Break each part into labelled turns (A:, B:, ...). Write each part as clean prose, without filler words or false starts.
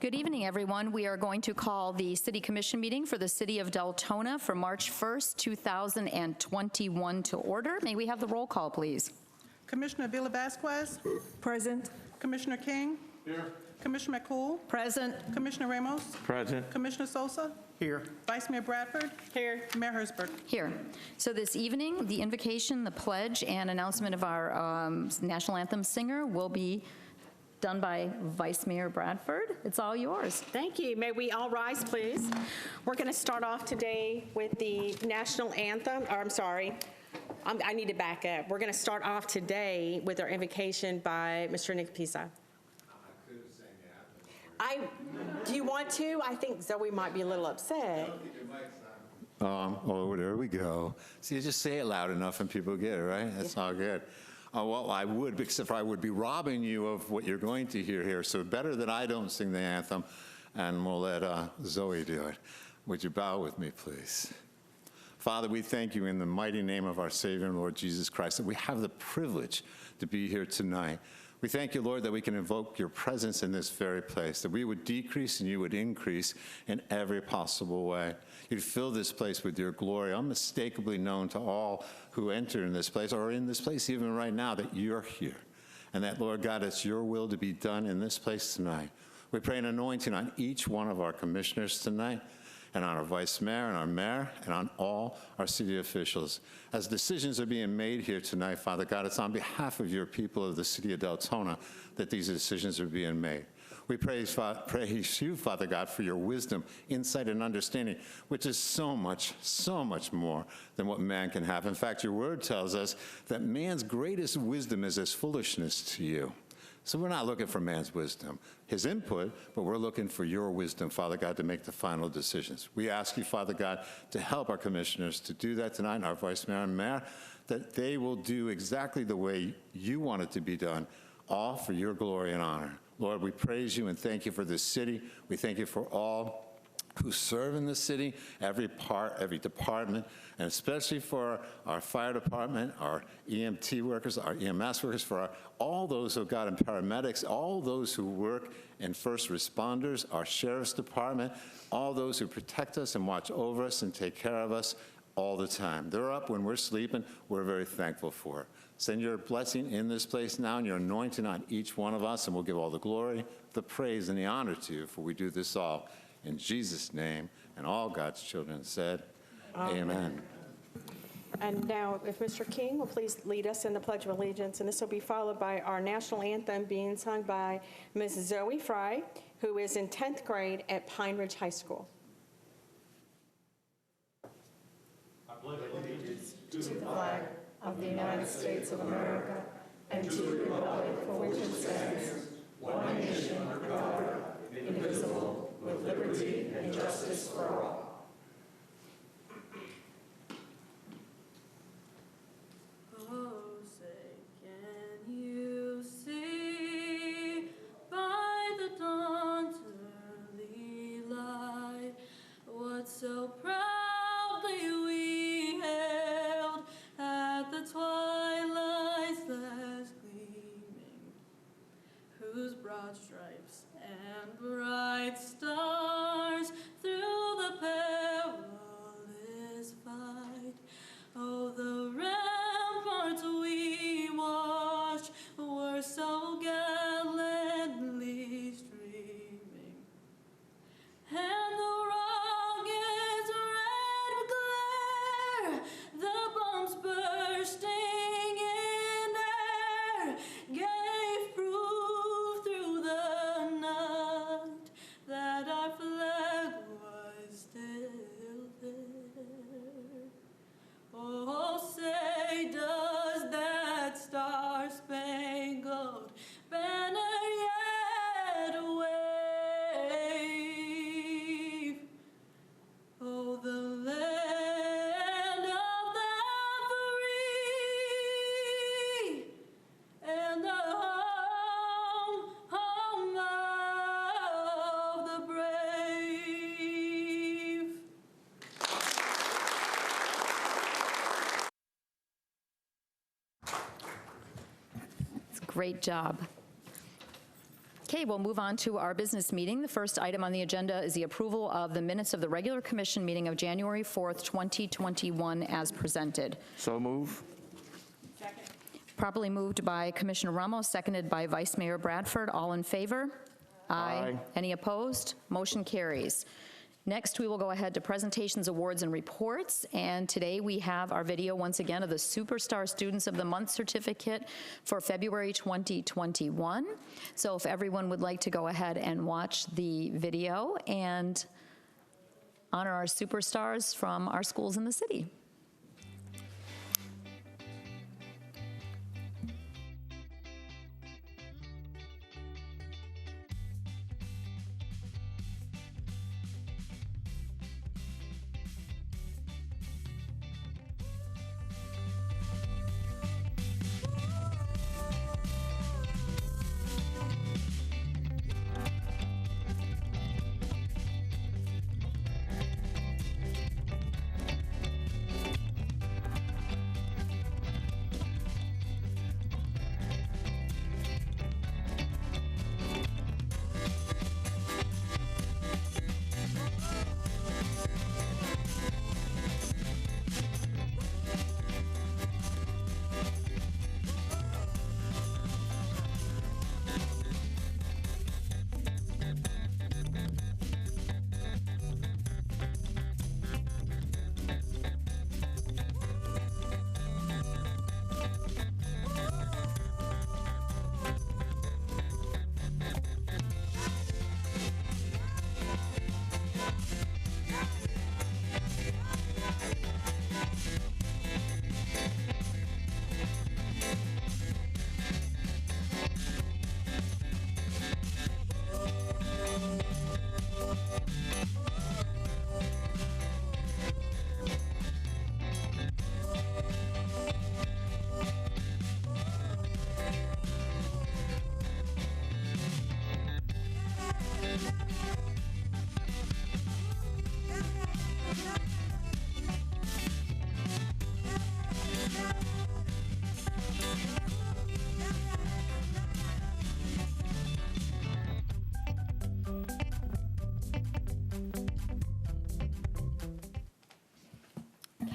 A: Good evening, everyone. We are going to call the City Commission meeting for the City of Deltona for March 1st, 2021 to order. May we have the roll call, please?
B: Commissioner Villa Vasquez.
C: Present.
B: Commissioner King.
D: Here.
B: Commissioner McCool.
C: Present.
B: Commissioner Ramos.
D: Present.
B: Commissioner Sosa.
D: Here.
B: Vice Mayor Bradford.
C: Here.
B: Mayor Hersberg.
A: Here. So this evening, the invocation, the pledge, and announcement of our national anthem singer will be done by Vice Mayor Bradford. It's all yours.
C: Thank you. May we all rise, please? We're going to start off today with the national anthem, or I'm sorry, I need to back up. We're going to start off today with our invocation by Mr. Nick Pisa. Do you want to? I think Zoe might be a little upset.
D: Oh, there we go. See, you just say it loud enough and people get it, right? That's all good. Well, I would, except for I would be robbing you of what you're going to hear here. So better that I don't sing the anthem, and we'll let Zoe do it. Would you bow with me, please? Father, we thank you in the mighty name of our Savior and Lord Jesus Christ that we have the privilege to be here tonight. We thank you, Lord, that we can invoke your presence in this very place, that we would decrease and you would increase in every possible way. You'd fill this place with your glory, unmistakably known to all who enter in this place, or in this place even right now, that you're here. And that, Lord God, it's your will to be done in this place tonight. We pray an anointing on each one of our commissioners tonight, and on our vice mayor and our mayor, and on all our city officials. As decisions are being made here tonight, Father God, it's on behalf of your people of the city of Deltona that these decisions are being made. We praise you, Father God, for your wisdom, insight, and understanding, which is so much more than what man can have. In fact, your word tells us that man's greatest wisdom is as foolishness to you. So we're not looking for man's wisdom, his input, but we're looking for your wisdom, Father God, to make the final decisions. We ask you, Father God, to help our commissioners to do that tonight, and our vice mayor and mayor, that they will do exactly the way you want it to be done, all for your glory and honor. Lord, we praise you and thank you for this city. We thank you for all who serve in the city, every department, and especially for our fire department, our EMT workers, our EMS workers, for all those who got in paramedics, all those who work in first responders, our sheriff's department, all those who protect us and watch over us and take care of us all the time. They're up when we're sleeping. We're very thankful for it. Send your blessing in this place now and your anointing on each one of us, and we'll give all the glory, the praise, and the honor to you, for we do this all in Jesus' name, and all God's children said, Amen.
C: And now, if Mr. King will please lead us in the Pledge of Allegiance, and this will be followed by our national anthem being sung by Ms. Zoe Fry, who is in 10th grade at Pine Ridge High School.
E: I pledge allegiance to the flag of the United States of America and to the republic for which it stands, one nation under God, indivisible, with liberty and justice for all.
F: Oh, say, can you see by the dawn's early light what so proudly we hailed at the twilight's last gleaming, whose broad stripes and bright stars through the perilous fight, oh, the ramparts we watched were so gallantly streaming, and the rocket's red glare, the bombs bursting in air, gave proof through the night that our flag was still there. Oh, say, does that star-spangled banner yet wave? Oh, the land of the free and the home of the brave.
A: Great job. Okay, we'll move on to our business meeting. The first item on the agenda is the approval of the minutes of the regular commission meeting of January 4th, 2021 as presented.
G: So move.
A: Properly moved by Commissioner Ramos, seconded by Vice Mayor Bradford. All in favor?
G: Aye.
A: Any opposed? Motion carries. Next, we will go ahead to presentations, awards, and reports. And today we have our video once again of the Superstar Students of the Month certificate for February 2021. So if everyone would like to go ahead and watch the video and honor our superstars from our schools in the city.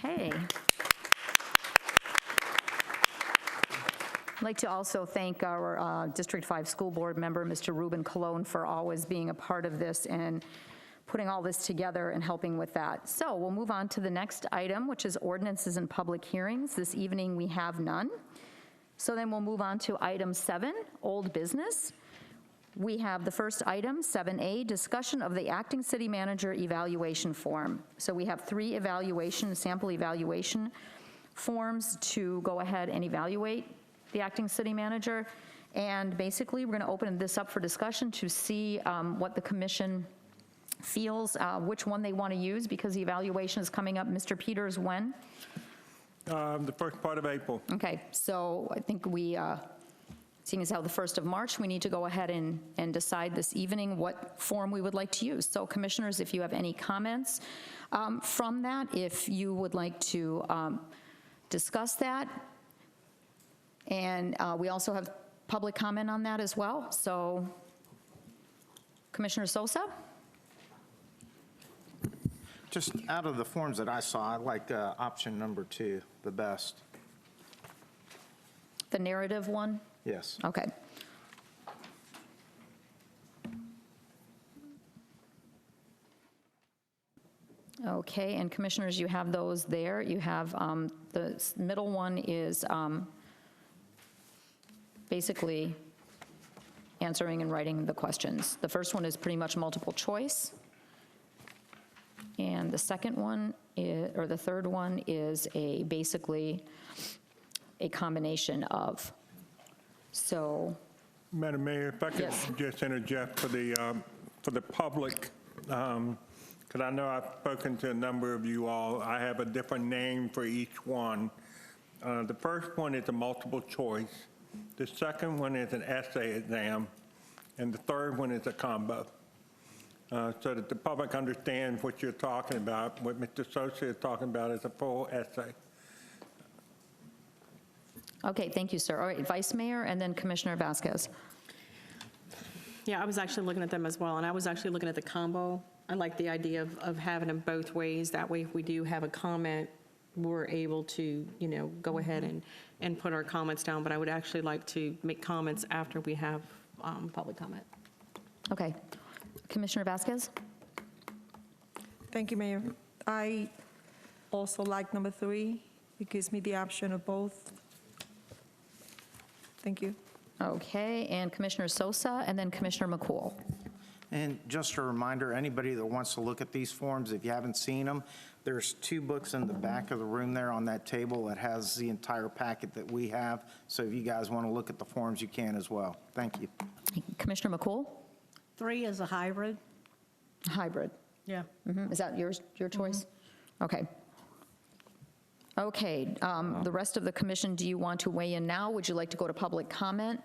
A: Okay. I'd like to also thank our District 5 School Board member, Mr. Ruben Colon, for always being a part of this and putting all this together and helping with that. So we'll move on to the next item, which is ordinances and public hearings. This evening, we have none. So then we'll move on to item 7, old business. We have the first item, 7A, discussion of the acting city manager evaluation form. So we have 3 sample evaluation forms to go ahead and evaluate the acting city manager. And basically, we're going to open this up for discussion to see what the commission feels, which one they want to use, because the evaluation is coming up. Mr. Peters, when?
H: The first part of April.
A: Okay, so I think we, seeing as how the 1st of March, we need to go ahead and decide this evening what form we would like to use. So commissioners, if you have any comments from that, if you would like to discuss that. And we also have public comment on that as well. So Commissioner Sosa?
I: Just out of the forms that I saw, I like option number 2 the best.
A: The narrative one?
I: Yes.
A: Okay. Okay, and commissioners, you have those there. You have the middle one is basically answering and writing the questions. The first one is pretty much multiple choice. And the second one is, or the third one is basically a combination of. So,
H: Madam Mayor, if I could
A: Yes.
H: just interject for the public, because I know I've spoken to a number of you all. I have a different name for each one. The first one is a multiple choice. The second one is an essay exam. And the third one is a combo. So that the public understands what you're talking about. What Mr. Sosa is talking about is a full essay.
A: okay, thank you, sir. All right, Vice Mayor and then Commissioner Vasquez.
C: Yeah, I was actually looking at them as well, and I was actually looking at the combo. I like the idea of having them both ways. That way, if we do have a comment, we're able to, go ahead and put our comments down. But I would actually like to make comments after we have public comment.
A: Okay. Commissioner Vasquez?
E: Thank you, Mayor. I also like number 3. It gives me the option of both. Thank you.
A: Okay, and Commissioner Sosa, and then Commissioner McCool.
I: And just a reminder, anybody that wants to look at these forms, if you haven't seen them, there's 2 books in the back of the room there on that table that has the entire packet that we have. So if you guys want to look at the forms, you can as well. Thank you.
A: Commissioner McCool?
F: 3 is a hybrid.
A: Hybrid.
F: Yeah.
A: Is that your choice? Okay. Okay, the rest of the commission, do you want to weigh in now? Would you like to go to public comment?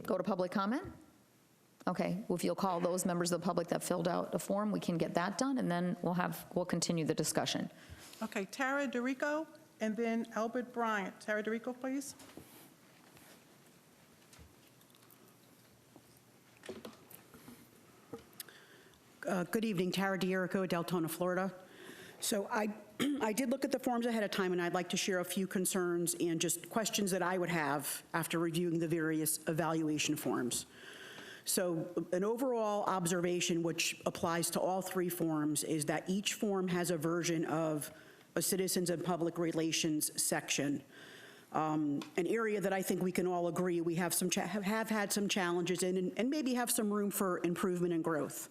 A: Go to public comment? Okay, well, if you'll call those members of the public that filled out a form, we can get that done, and then we'll continue the discussion.
B: Okay, Tara DeRico, and then Albert Bryant. Tara DeRico, please.
J: Good evening, Tara DeRico, Deltona, Florida. So I did look at the forms ahead of time, and I'd like to share a few concerns and just questions that I would have after reviewing the various evaluation forms. So an overall observation, which applies to all 3 forms, is that each form has a version of a citizens and public relations section. An area that I think we can all agree we have had some challenges in, and maybe have some room for improvement and growth.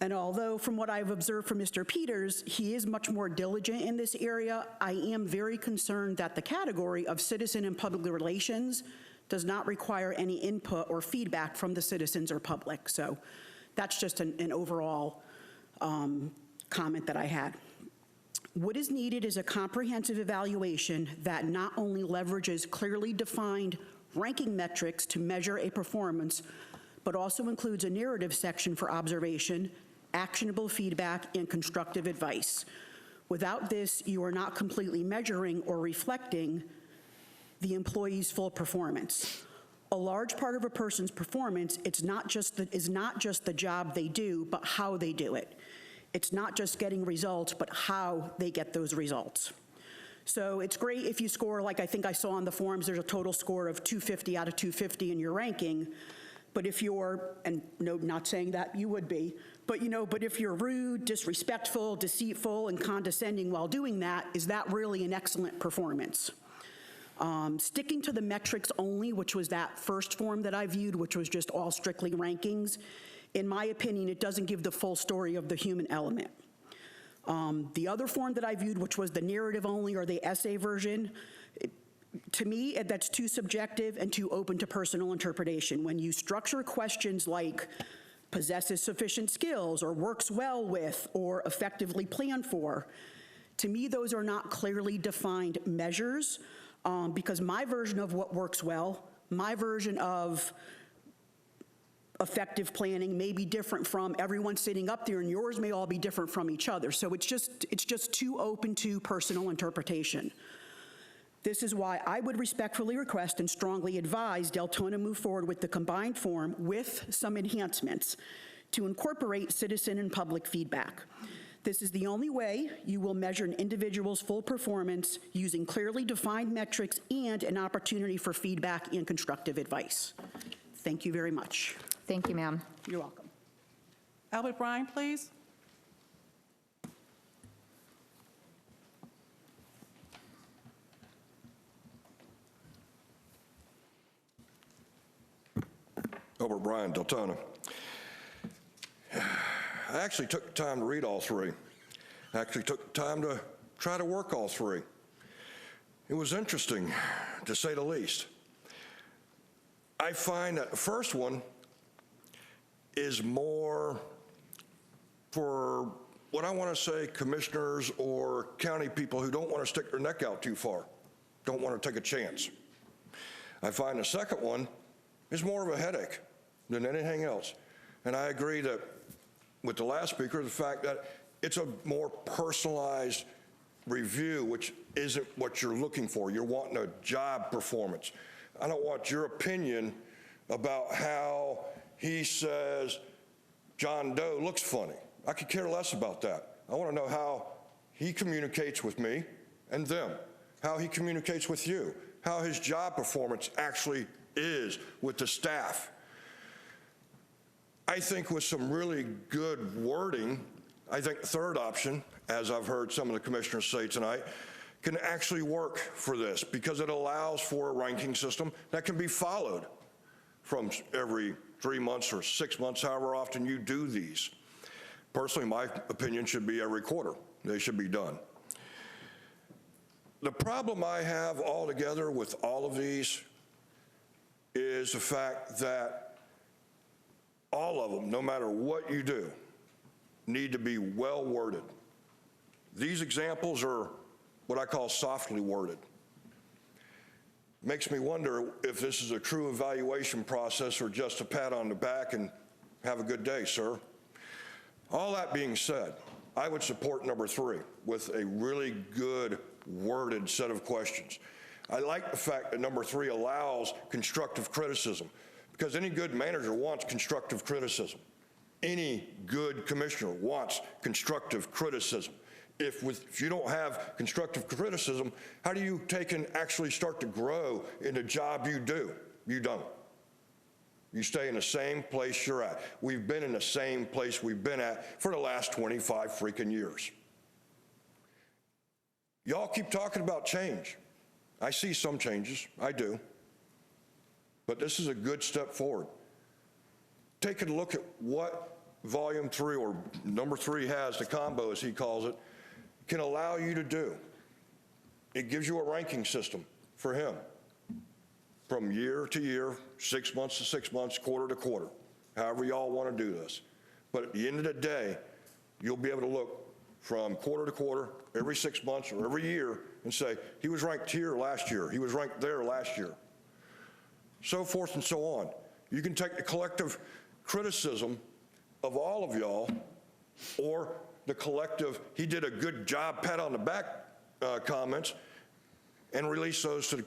J: And although from what I've observed from Mr. Peters, he is much more diligent in this area, I am very concerned that the category of citizen and public relations does not require any input or feedback from the citizens or public. So that's just an overall comment that I had. What is needed is a comprehensive evaluation that not only leverages clearly defined ranking metrics to measure a performance, but also includes a narrative section for observation, actionable feedback, and constructive advice. Without this, you are not completely measuring or reflecting the employee's full performance. A large part of a person's performance is not just the job they do, but how they do it. It's not just getting results, but how they get those results. So it's great if you score, like I think I saw on the forms, there's a total score of 250 out of 250 in your ranking. But if you're, and no, not saying that you would be, but but if you're rude, disrespectful, deceitful, and condescending while doing that, is that really an excellent performance? Sticking to the metrics only, which was that first form that I viewed, which was just all strictly rankings, in my opinion, it doesn't give the full story of the human element. The other form that I viewed, which was the narrative only or the essay version, to me, that's too subjective and too open to personal interpretation. When you structure questions like possesses sufficient skills or works well with or effectively planned for, to me, those are not clearly defined measures because my version of what works well, my version of effective planning may be different from everyone sitting up there, and yours may all be different from each other. So it's just too open to personal interpretation. This is why I would respectfully request and strongly advise Deltona move forward with the combined form with some enhancements to incorporate citizen and public feedback. This is the only way you will measure an individual's full performance using clearly defined metrics and an opportunity for feedback and constructive advice. Thank you very much.
A: Thank you, ma'am.
J: You're welcome.
B: Albert Bryant, please.
K: Albert Bryant, Deltona. I actually took time to read all 3. I actually took time to try to work all 3. It was interesting, to say the least. I find that the first one is more for what I want to say commissioners or county people who don't want to stick their neck out too far, don't want to take a chance. I find the second one is more of a headache than anything else. And I agree that with the last speaker, the fact that it's a more personalized review, which isn't what you're looking for. You're wanting a job performance. I don't want your opinion about how he says John Doe looks funny. I could care less about that. I want to know how he communicates with me and them, how he communicates with you, how his job performance actually is with the staff. I think with some really good wording, I think the third option, as I've heard some of the commissioners say tonight, can actually work for this because it allows for a ranking system that can be followed from every 3 months or 6 months, however often you do these. Personally, my opinion should be every quarter. They should be done. The problem I have altogether with all of these is the fact that all of them, no matter what you do, need to be well worded. These examples are what I call softly worded. Makes me wonder if this is a true evaluation process or just a pat on the back and have a good day, sir. All that being said, I would support number 3 with a really good worded set of questions. I like the fact that number 3 allows constructive criticism because any good manager wants constructive criticism. Any good commissioner wants constructive criticism. If you don't have constructive criticism, how do you take and actually start to grow in the job you do? You don't. You stay in the same place you're at. We've been in the same place we've been at for the last 25 freaking years. Y'all keep talking about change. I see some changes, I do. But this is a good step forward. Take a look at what Volume 3 or number 3 has, the combo as he calls it, can allow you to do. It gives you a ranking system for him from year to year, 6 months to 6 months, quarter to quarter, however y'all want to do this. But at the end of the day, you'll be able to look from quarter to quarter, every 6 months or every year and say, he was ranked here last year, he was ranked there last year, so forth and so on. You can take the collective criticism of all of y'all or the collective, he did a good job, pat on the back comments, and release those to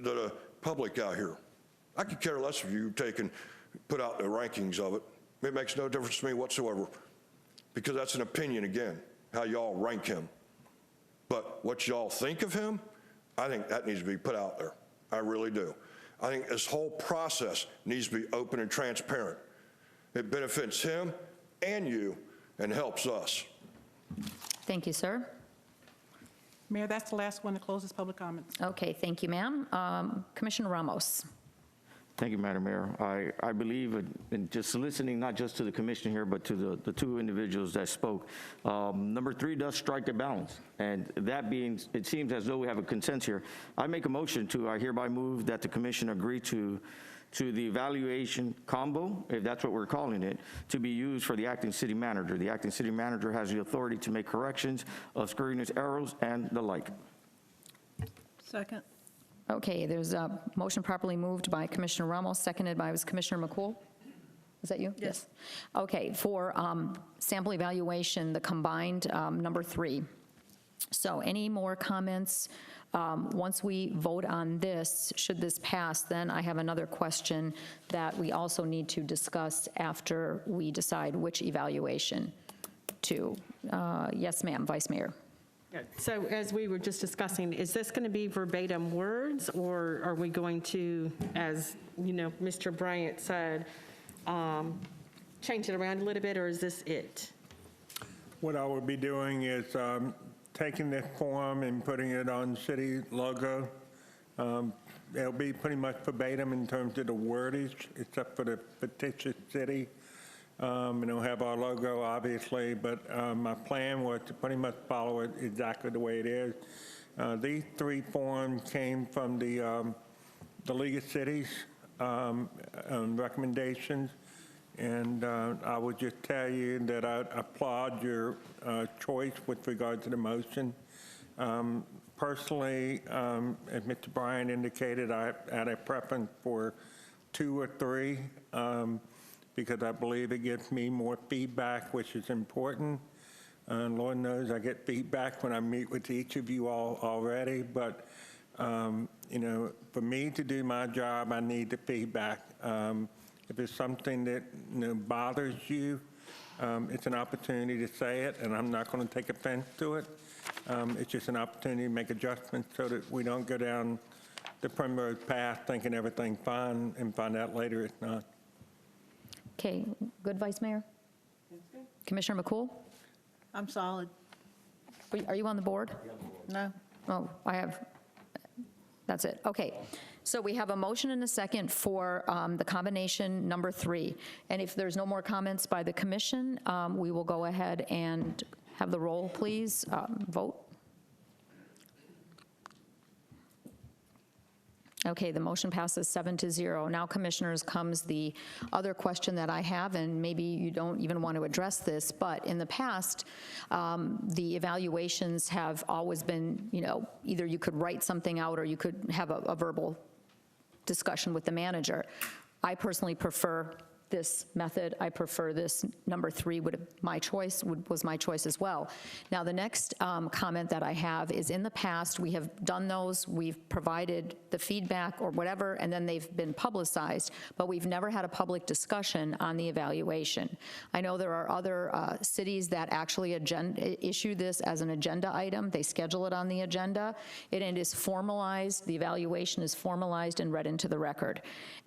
K: the public out here. I could care less if you take and put out the rankings of it. It makes no difference to me whatsoever because that's an opinion again, how y'all rank him. But what y'all think of him, I think that needs to be put out there. I really do. I think this whole process needs to be open and transparent. It benefits him and you and helps us.
A: Thank you, sir.
B: Mayor, that's the last one to close this public comments.
A: Okay, thank you, ma'am. Commissioner Ramos.
G: Thank you, Madam Mayor. I believe in just listening, not just to the commission here, but to the 2 individuals that spoke. Number 3 does strike a balance. And that being, it seems as though we have a consensus here. I make a motion I hereby move that the commission agree to the evaluation combo, if that's what we're calling it, to be used for the acting city manager. The acting city manager has the authority to make corrections of scrutineous errors and the like.
F: Second.
A: Okay, there's a motion properly moved by Commissioner Ramos, seconded by Commissioner McCool. Is that you? Yes. Okay, for sample evaluation, the combined number 3. So any more comments? Once we vote on this, should this pass, then I have another question that we also need to discuss after we decide which evaluation to. Yes, ma'am, Vice Mayor.
C: So as we were just discussing, is this going to be verbatim words, or are we going to, as you know, Mr. Bryant said, change it around a little bit, or is this it?
H: What I would be doing is taking this form and putting it on city logo. It'll be pretty much verbatim in terms of the wordage, except for the fictitious city. It'll have our logo, obviously, but my plan was to pretty much follow it exactly the way it is. These 3 forms came from the League of Cities recommendations, and I would just tell you that I applaud your choice with regard to the motion. Personally, as Mr. Bryan indicated, I had a preference for 2 or 3. Because I believe it gives me more feedback, which is important. Lord knows I get feedback when I meet with each of you all already, but For me to do my job, I need the feedback. If it's something that bothers you, it's an opportunity to say it, and I'm not going to take offense to it. It's just an opportunity to make adjustments so that we don't go down the primrose path thinking everything's fine and find out later it's not.
A: Okay, good, Vice Mayor? Commissioner McCool?
F: I'm solid.
A: Are you on the board?
F: No.
A: Oh, that's it. Okay. So we have a motion and a second for the combination number 3. And if there's no more comments by the commission, we will go ahead and have the roll, please. Vote. Okay, the motion passes 7-0. Now, commissioners, comes the other question that I have, and maybe you don't even want to address this, but in the past, the evaluations have always been, either you could write something out or you could have a verbal discussion with the manager. I personally prefer this method. I prefer this. Number 3 was my choice as well. Now, the next comment that I have is, in the past, we have done those, we've provided the feedback or whatever, and then they've been publicized, but we've never had a public discussion on the evaluation. I know there are other cities that actually issue this as an agenda item. They schedule it on the agenda. It is formalized. The evaluation is formalized and read into the record.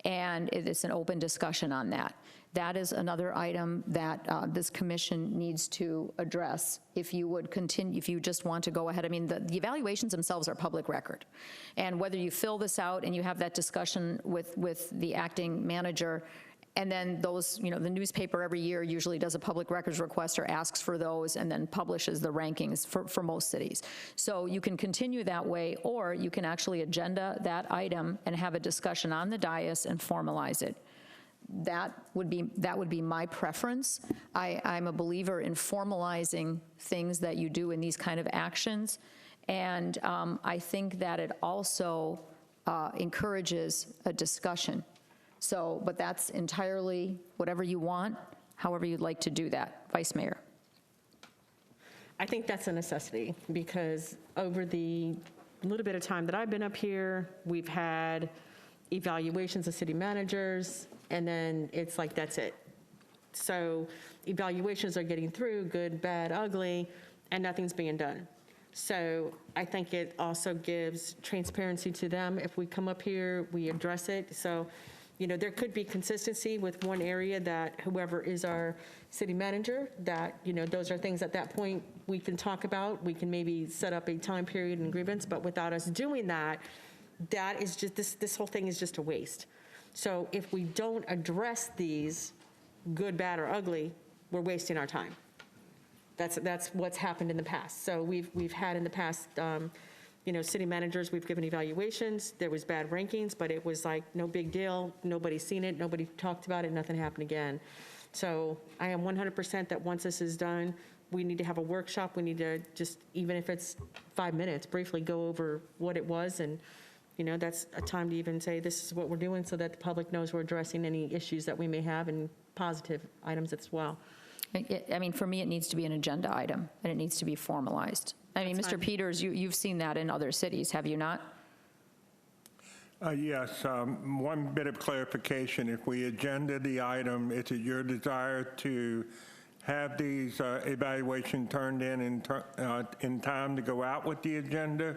A: And it is an open discussion on that. That is another item that this commission needs to address if you would continue, if you just want to go ahead. I mean, the evaluations themselves are public record. And whether you fill this out and you have that discussion with the acting manager, and then those, the newspaper every year usually does a public records request or asks for those and then publishes the rankings for most cities. So you can continue that way, or you can actually agenda that item and have a discussion on the dais and formalize it. That would be my preference. I'm a believer in formalizing things that you do in these kind of actions, and I think that it also encourages a discussion. So, but that's entirely whatever you want, however you'd like to do that. Vice Mayor.
C: I think that's a necessity, because over the little bit of time that I've been up here, we've had evaluations of city managers, and then it's like, that's it. So evaluations are getting through, good, bad, ugly, and nothing's being done. So I think it also gives transparency to them. If we come up here, we address it. So, there could be consistency with one area that whoever is our city manager, that, those are things at that point we can talk about. We can maybe set up a time period and grievance, but without us doing that, that is just, this whole thing is just a waste. So if we don't address these, good, bad, or ugly, we're wasting our time. That's what's happened in the past. So we've had in the past, city managers, we've given evaluations, there was bad rankings, but it was like, no big deal, nobody's seen it, nobody talked about it, nothing happened again. So I am 100% that once this is done, we need to have a workshop. We need to just, even if it's 5 minutes, briefly go over what it was, and that's a time to even say, this is what we're doing, so that the public knows we're addressing any issues that we may have, and positive items as well.
A: I mean, for me, it needs to be an agenda item, and it needs to be formalized. I mean, Mr. Peters, you've seen that in other cities, have you not?
H: Yes, one bit of clarification. If we agenda the item, is it your desire to have these evaluations turned in time to go out with the agenda?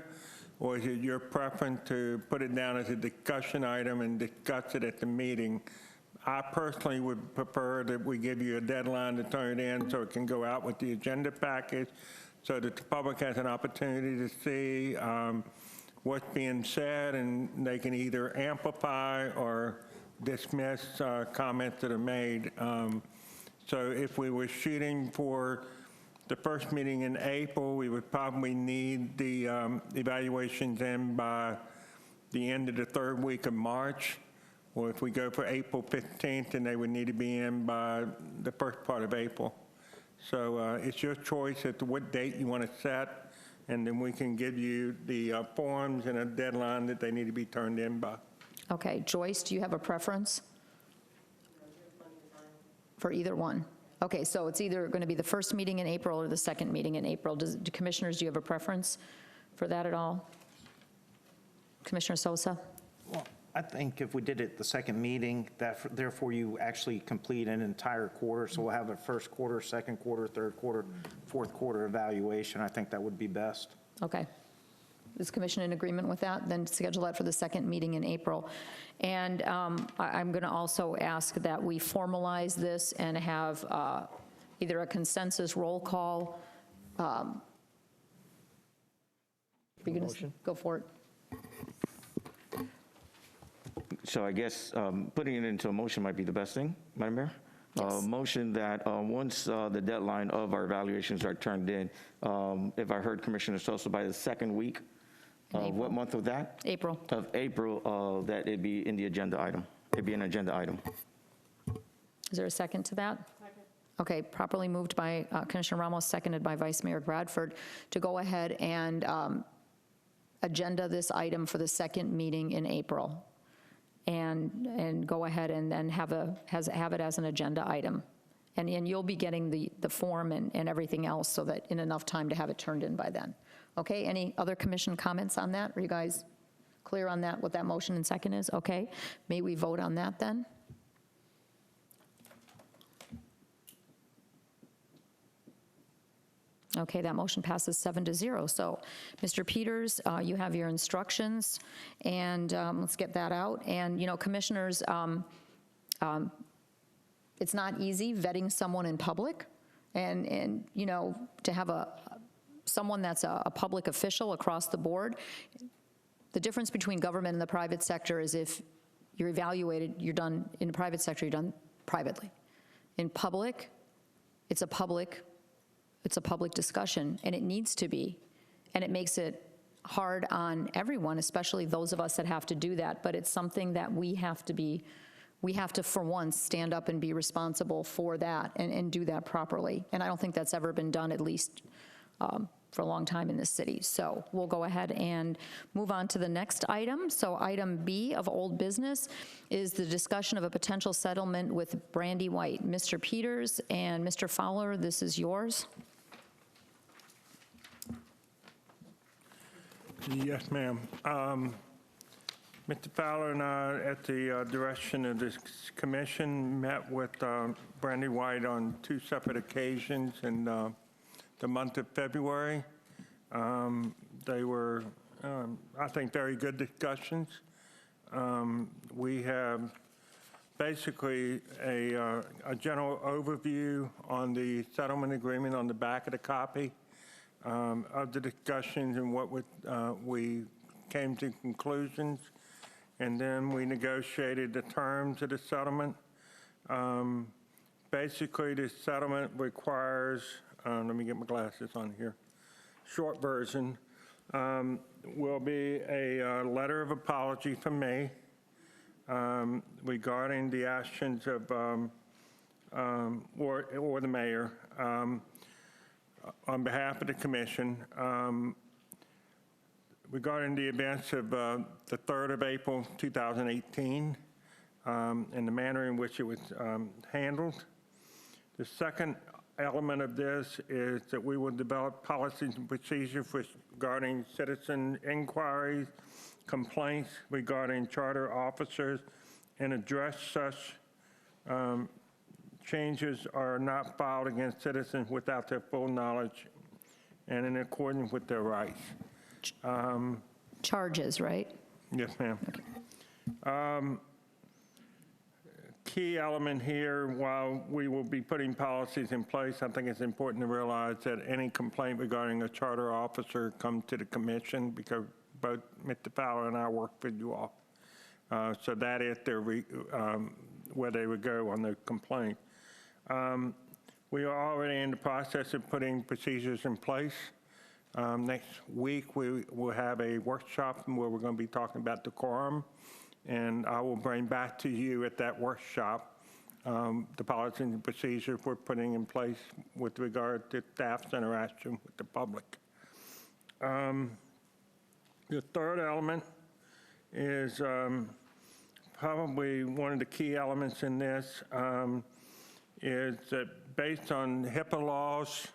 H: Or is it your preference to put it down as a discussion item and discuss it at the meeting? I personally would prefer that we give you a deadline to turn it in so it can go out with the agenda package, so that the public has an opportunity to see what's being said, and they can either amplify or dismiss comments that are made. So if we were shooting for the first meeting in April, we would probably need the evaluations in by the end of the 3rd week of March. Or if we go for April 15th, then they would need to be in by the first part of April. So it's your choice as to what date you want to set, and then we can give you the forms and a deadline that they need to be turned in by.
A: Okay, Joyce, do you have a preference for either one? Okay, so it's either going to be the first meeting in April or the second meeting in April. Commissioners, do you have a preference for that at all? Commissioner Sosa?
I: Well, I think if we did it the second meeting, that therefore you actually complete an entire quarter. So we'll have a first quarter, second quarter, third quarter, fourth quarter evaluation. I think that would be best.
A: Okay. Is Commission in agreement with that? Then schedule that for the second meeting in April. And I'm going to also ask that we formalize this and have either a consensus roll call. Are you going to go for it?
G: So I guess putting it into a motion might be the best thing, Madam Mayor?
A: Yes.
G: Motion that once the deadline of our evaluations are turned in, if I heard Commissioner Sosa, by the second week, what month of that?
A: April.
G: Of April, that it be in the agenda item. It'd be an agenda item.
A: Is there a second to that? Second. Okay, properly moved by Commissioner Ramos, seconded by Vice Mayor Bradford, to go ahead and agenda this item for the second meeting in April. And go ahead and then have it as an agenda item. And you'll be getting the form and everything else so that in enough time to have it turned in by then. Okay, any other commission comments on that? Are you guys clear on that, what that motion and second is? Okay, may we vote on that then? Okay, that motion passes 7-0. So, Mr. Peters, you have your instructions, and let's get that out. And, commissioners, it's not easy vetting someone in public, and to have someone that's a public official across the board. The difference between government and the private sector is if you're evaluated, you're done in the private sector, you're done privately. In public, it's a public discussion, and it needs to be, and it makes it hard on everyone, especially those of us that have to do that, but it's something that we have to, for once, stand up and be responsible for that and do that properly. And I don't think that's ever been done, at least for a long time in this city. So we'll go ahead and move on to the next item. So item B of old business is the discussion of a potential settlement with Brandy White. Mr. Peters and Mr. Fowler, this is yours.
H: Yes, ma'am. Mr. Fowler and I, at the direction of this commission, met with Brandy White on 2 separate occasions in the month of February. They were, I think, very good discussions. We have basically a general overview on the settlement agreement on the back of the copy of the discussions and what we came to conclusions. And then we negotiated the terms of the settlement. Basically, the settlement requires, let me get my glasses on here. Short version will be a letter of apology from me regarding the actions of, or the mayor, on behalf of the commission, regarding the events of the 3rd of April, 2018, and the manner in which it was handled. The second element of this is that we will develop policies and procedures regarding citizen inquiries, complaints regarding charter officers, and address such changes are not filed against citizens without their full knowledge and in accordance with their rights.
A: Charges, right?
H: Yes, ma'am.
A: Okay.
H: Key element here, while we will be putting policies in place, I think it's important to realize that any complaint regarding a charter officer comes to the commission, because both Mr. Fowler and I work for you all. So that is where they would go on the complaint. We are already in the process of putting procedures in place. Next week, we will have a workshop where we're going to be talking about decorum, and I will bring back to you at that workshop the policies and procedures we're putting in place with regard to staff's interaction with the public. The third element is probably one of the key elements in this, is that based on HIPAA laws,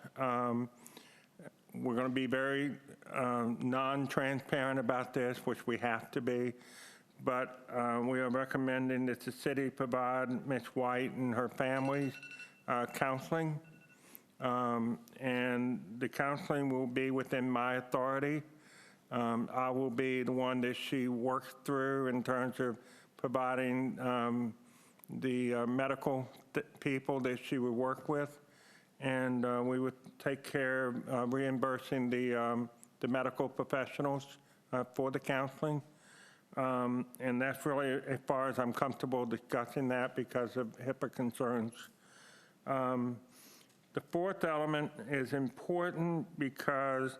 H: We're going to be very non-transparent about this, which we have to be, but we are recommending that the city provide Ms. White and her family counseling, and the counseling will be within my authority. I will be the one that she works through in terms of providing the medical people that she would work with, and we would take care of reimbursing the medical professionals for the counseling. And that's really as far as I'm comfortable discussing that because of HIPAA concerns. The fourth element is important because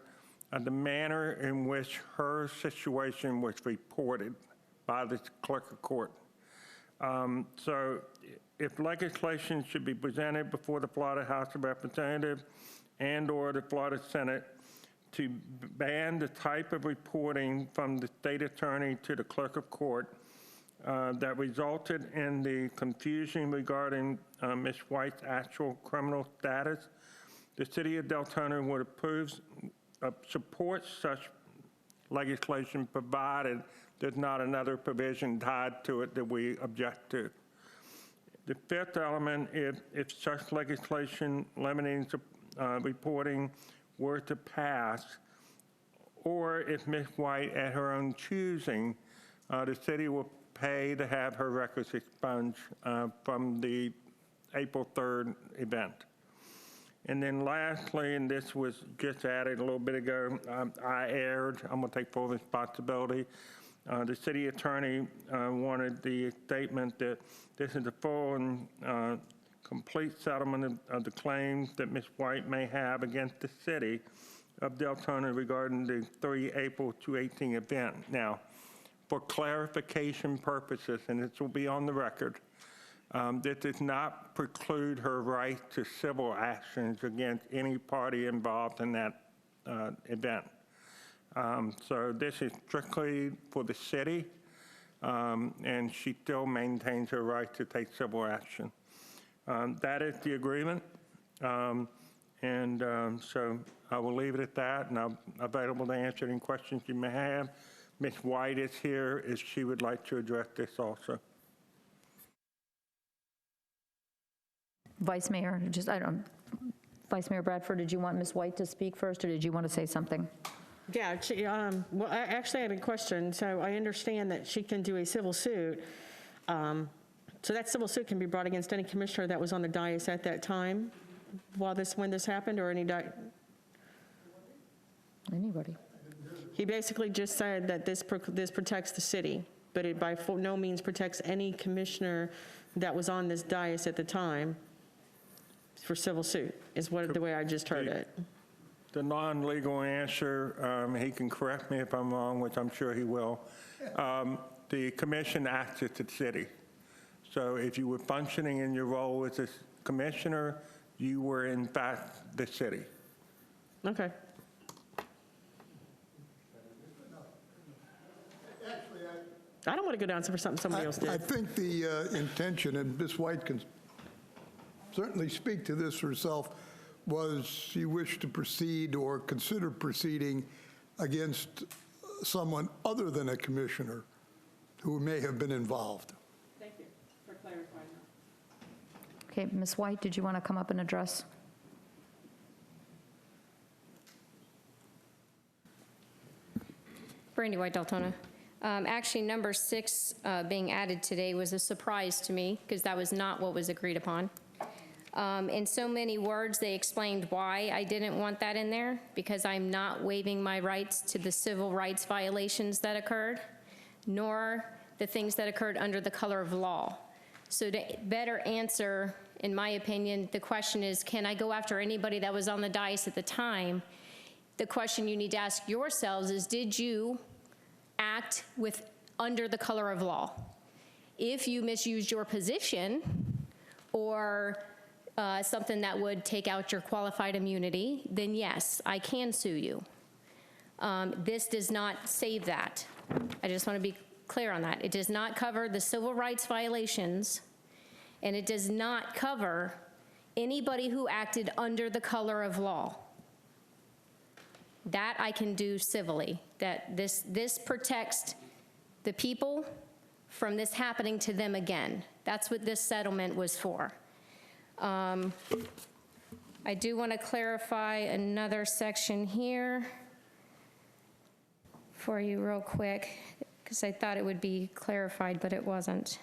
H: of the manner in which her situation was reported by the clerk of court. So if legislation should be presented before the Florida House of Representatives and/or the Florida Senate to ban the type of reporting from the state attorney to the clerk of court that resulted in the confusion regarding Ms. White's actual criminal status, the city of Deltona would support such legislation provided there's not another provision tied to it that we object to. The fifth element, if such legislation limiting reporting were to pass, or if Ms. White, at her own choosing, the city will pay to have her records expunged from the April 3rd event. And then lastly, and this was just added a little bit ago, I erred. I'm going to take full responsibility. The city attorney wanted the statement that this is a full and complete settlement of the claims that Ms. White may have against the city of Deltona regarding the 3 April 2018 event. Now, for clarification purposes, and this will be on the record, that does not preclude her right to civil actions against any party involved in that event. So this is strictly for the city, and she still maintains her right to take civil action. That is the agreement, and so I will leave it at that, and I'm available to answer any questions you may have. Ms. White is here if she would like to address this also.
A: Vice Mayor, Vice Mayor Bradford, did you want Ms. White to speak first, or did you want to say something?
C: Yeah, well, I actually had a question. So I understand that she can do a civil suit. So that civil suit can be brought against any commissioner that was on the dais at that time when this happened, or
A: Anybody.
C: He basically just said that this protects the city, but it by no means protects any commissioner that was on this dais at the time for civil suit, is the way I just heard it.
H: The non-legal answer, he can correct me if I'm wrong, which I'm sure he will. The commission acts as the city. So if you were functioning in your role as a commissioner, you were in fact the city.
C: Okay. I don't want to go down for something somebody else did.
L: I think the intention, and Ms. White can certainly speak to this herself, was she wished to proceed or consider proceeding against someone other than a commissioner who may have been involved.
C: Thank you for clarifying that.
A: Okay, Ms. White, did you want to come up and address?
E: Brandy White, Deltona. Actually, number 6 being added today was a surprise to me because that was not what was agreed upon. In so many words, they explained why I didn't want that in there, because I'm not waiving my rights to the civil rights violations that occurred, nor the things that occurred under the color of law. So to better answer, in my opinion, the question is, can I go after anybody that was on the dais at the time? The question you need to ask yourselves is, did you act under the color of law? If you misused your position or something that would take out your qualified immunity, then yes, I can sue you. This does not save that. I just want to be clear on that. It does not cover the civil rights violations, and it does not cover anybody who acted under the color of law. That I can do civilly, that this protects the people from this happening to them again. That's what this settlement was for. I do want to clarify another section here for you real quick, because I thought it would be clarified, but it wasn't.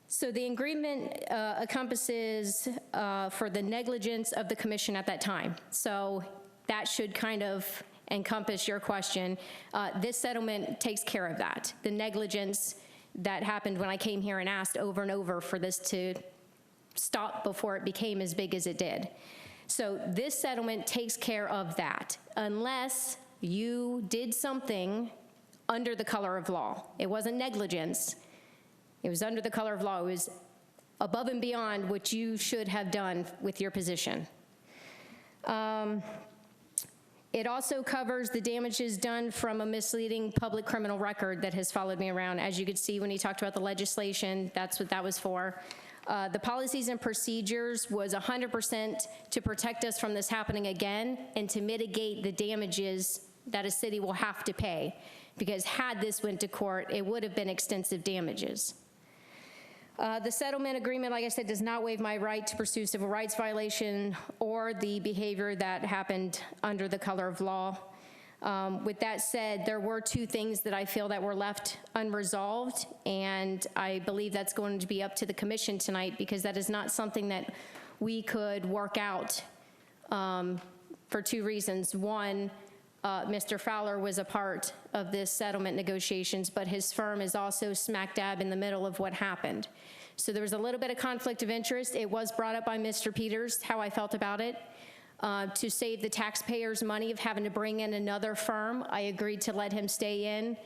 E: So the agreement encompasses for the negligence of the commission at that time. So that should kind of encompass your question. This settlement takes care of that. The negligence that happened when I came here and asked over and over for this to stop before it became as big as it did. So this settlement takes care of that, unless you did something under the color of law. It wasn't negligence. It was under the color of law. It was above and beyond what you should have done with your position. It also covers the damages done from a misleading public criminal record that has followed me around. As you could see when he talked about the legislation, that's what that was for. The policies and procedures was 100% to protect us from this happening again and to mitigate the damages that a city will have to pay. Because had this went to court, it would have been extensive damages. The settlement agreement, like I said, does not waive my right to pursue civil rights violation or the behavior that happened under the color of law. With that said, there were two things that I feel that were left unresolved, and I believe that's going to be up to the commission tonight, because that is not something that we could work out for two reasons. One, Mr. Fowler was a part of this settlement negotiations, but his firm is also smack dab in the middle of what happened. So there was a little bit of conflict of interest. It was brought up by Mr. Peters, how I felt about it. To save the taxpayers' money of having to bring in another firm, I agreed to let him stay in.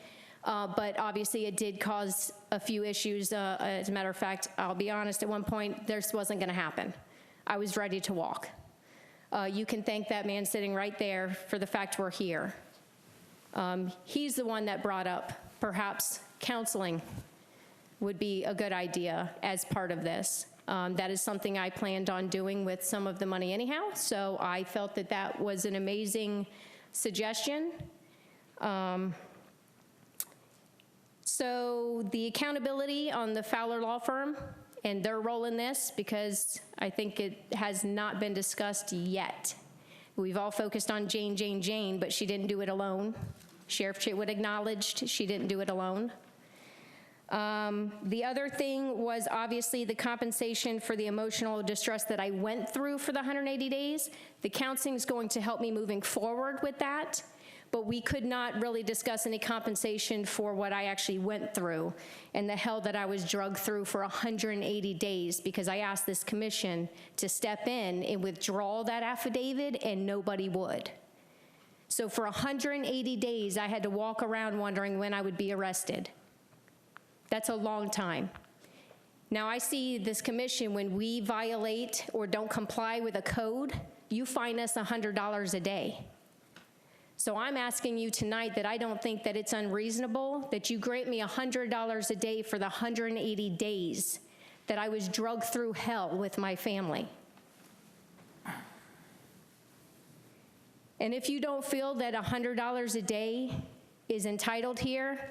E: But obviously it did cause a few issues. As a matter of fact, I'll be honest, at one point, this wasn't gonna happen. I was ready to walk. You can thank that man sitting right there for the fact we're here. He's the one that brought up perhaps counseling would be a good idea as part of this. That is something I planned on doing with some of the money anyhow, so I felt that that was an amazing suggestion. So the accountability on the Fowler Law Firm and their role in this, because I think it has not been discussed yet. We've all focused on Jane, but she didn't do it alone. Sheriff Chitwood acknowledged she didn't do it alone. The other thing was obviously the compensation for the emotional distress that I went through for the 180 days. The counseling is going to help me moving forward with that, but we could not really discuss any compensation for what I actually went through and the hell that I was drugged through for 180 days, because I asked this commission to step in and withdraw that affidavit and nobody would. So for 180 days, I had to walk around wondering when I would be arrested. That's a long time. Now I see this commission, when we violate or don't comply with a code, you fine us $100 a day. So I'm asking you tonight that I don't think that it's unreasonable that you grant me $100 a day for the 180 days that I was drugged through hell with my family. And if you don't feel that $100 a day is entitled here,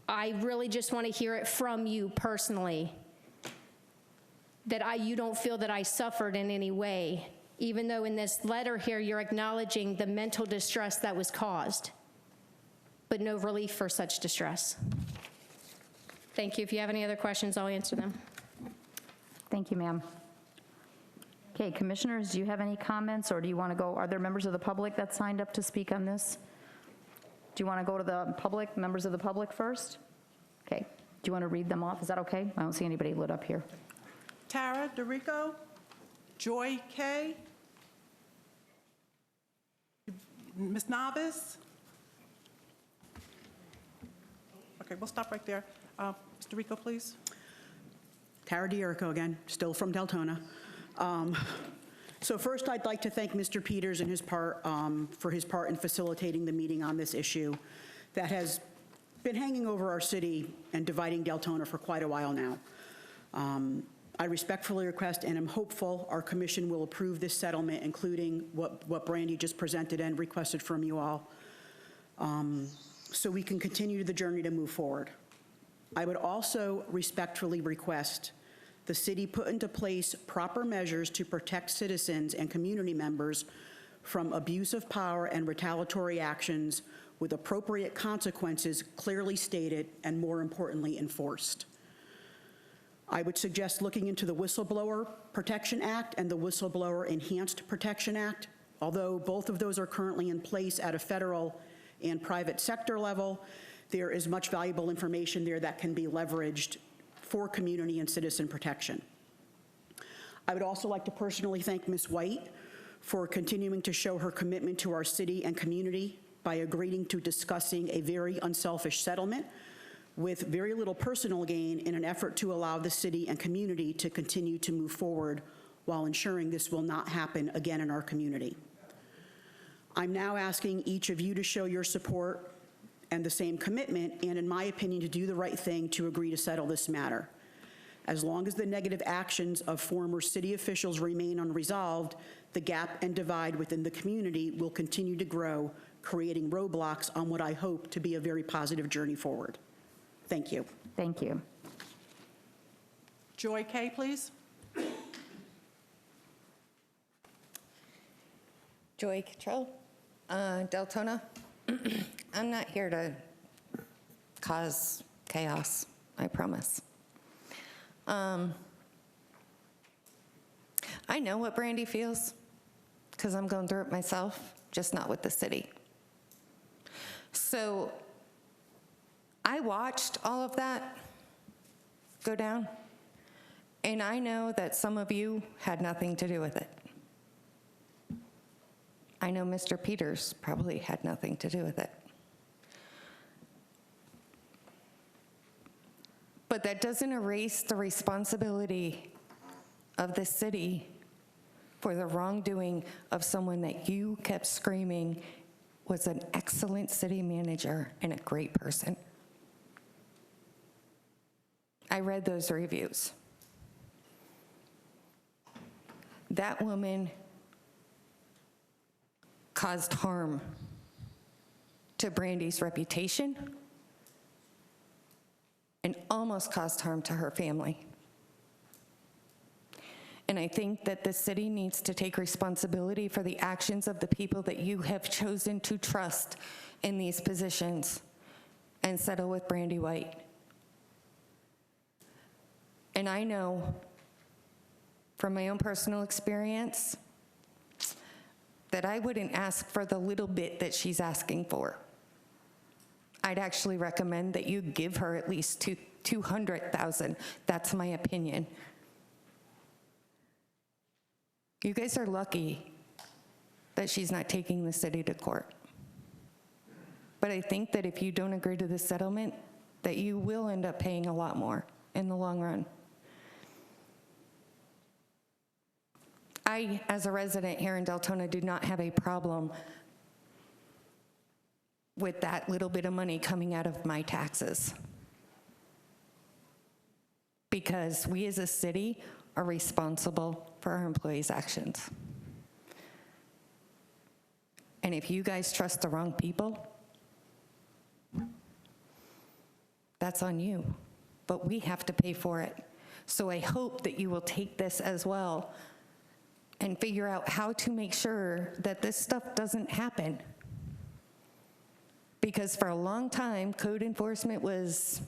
E: I really just want to hear it from you personally, that you don't feel that I suffered in any way, even though in this letter here you're acknowledging the mental distress that was caused, but no relief for such distress. Thank you. If you have any other questions, I'll answer them.
A: Thank you, ma'am. Okay, commissioners, do you have any comments, or do you want to go? Are there members of the public that signed up to speak on this? Do you want to go to the public, members of the public first? Okay. Do you want to read them off? Is that okay? I don't see anybody lit up here.
B: Tara DeRico, Joy Kay, Ms. Navis. Okay, we'll stop right there. Mr. DeRico, please.
J: Tara DeRico again, still from Deltona. So first, I'd like to thank Mr. Peters and his part for his part in facilitating the meeting on this issue that has been hanging over our city and dividing Deltona for quite a while now. I respectfully request and am hopeful our commission will approve this settlement, including what Brandy just presented and requested from you all, so we can continue the journey to move forward. I would also respectfully request the city put into place proper measures to protect citizens and community members from abuse of power and retaliatory actions with appropriate consequences clearly stated and, more importantly, enforced. I would suggest looking into the Whistleblower Protection Act and the Whistleblower Enhanced Protection Act. Although both of those are currently in place at a federal and private sector level, there is much valuable information there that can be leveraged for community and citizen protection. I would also like to personally thank Ms. White for continuing to show her commitment to our city and community by agreeing to discussing a very unselfish settlement with very little personal gain in an effort to allow the city and community to continue to move forward while ensuring this will not happen again in our community. I'm now asking each of you to show your support and the same commitment, and in my opinion, to do the right thing to agree to settle this matter. As long as the negative actions of former city officials remain unresolved, the gap and divide within the community will continue to grow, creating roadblocks on what I hope to be a very positive journey forward. Thank you.
A: Thank you.
B: Joy Kay, please.
M: Joy Cottrell, Deltona. I'm not here to cause chaos, I promise. I know what Brandy feels, because I'm going through it myself, just not with the city. So I watched all of that go down, and I know that some of you had nothing to do with it. I know Mr. Peters probably had nothing to do with it. But that doesn't erase the responsibility of the city for the wrongdoing of someone that you kept screaming was an excellent city manager and a great person. I read those reviews. That woman caused harm to Brandy's reputation and almost caused harm to her family. And I think that the city needs to take responsibility for the actions of the people that you have chosen to trust in these positions and settle with Brandy White. And I know from my own personal experience that I wouldn't ask for the little bit that she's asking for. I'd actually recommend that you give her at least $200,000. That's my opinion. You guys are lucky that she's not taking the city to court. But I think that if you don't agree to this settlement, that you will end up paying a lot more in the long run. I, as a resident here in Deltona, do not have a problem with that little bit of money coming out of my taxes, because we as a city are responsible for our employees' actions. And if you guys trust the wrong people, that's on you, but we have to pay for it. So I hope that you will take this as well and figure out how to make sure that this stuff doesn't happen. Because for a long time, code enforcement was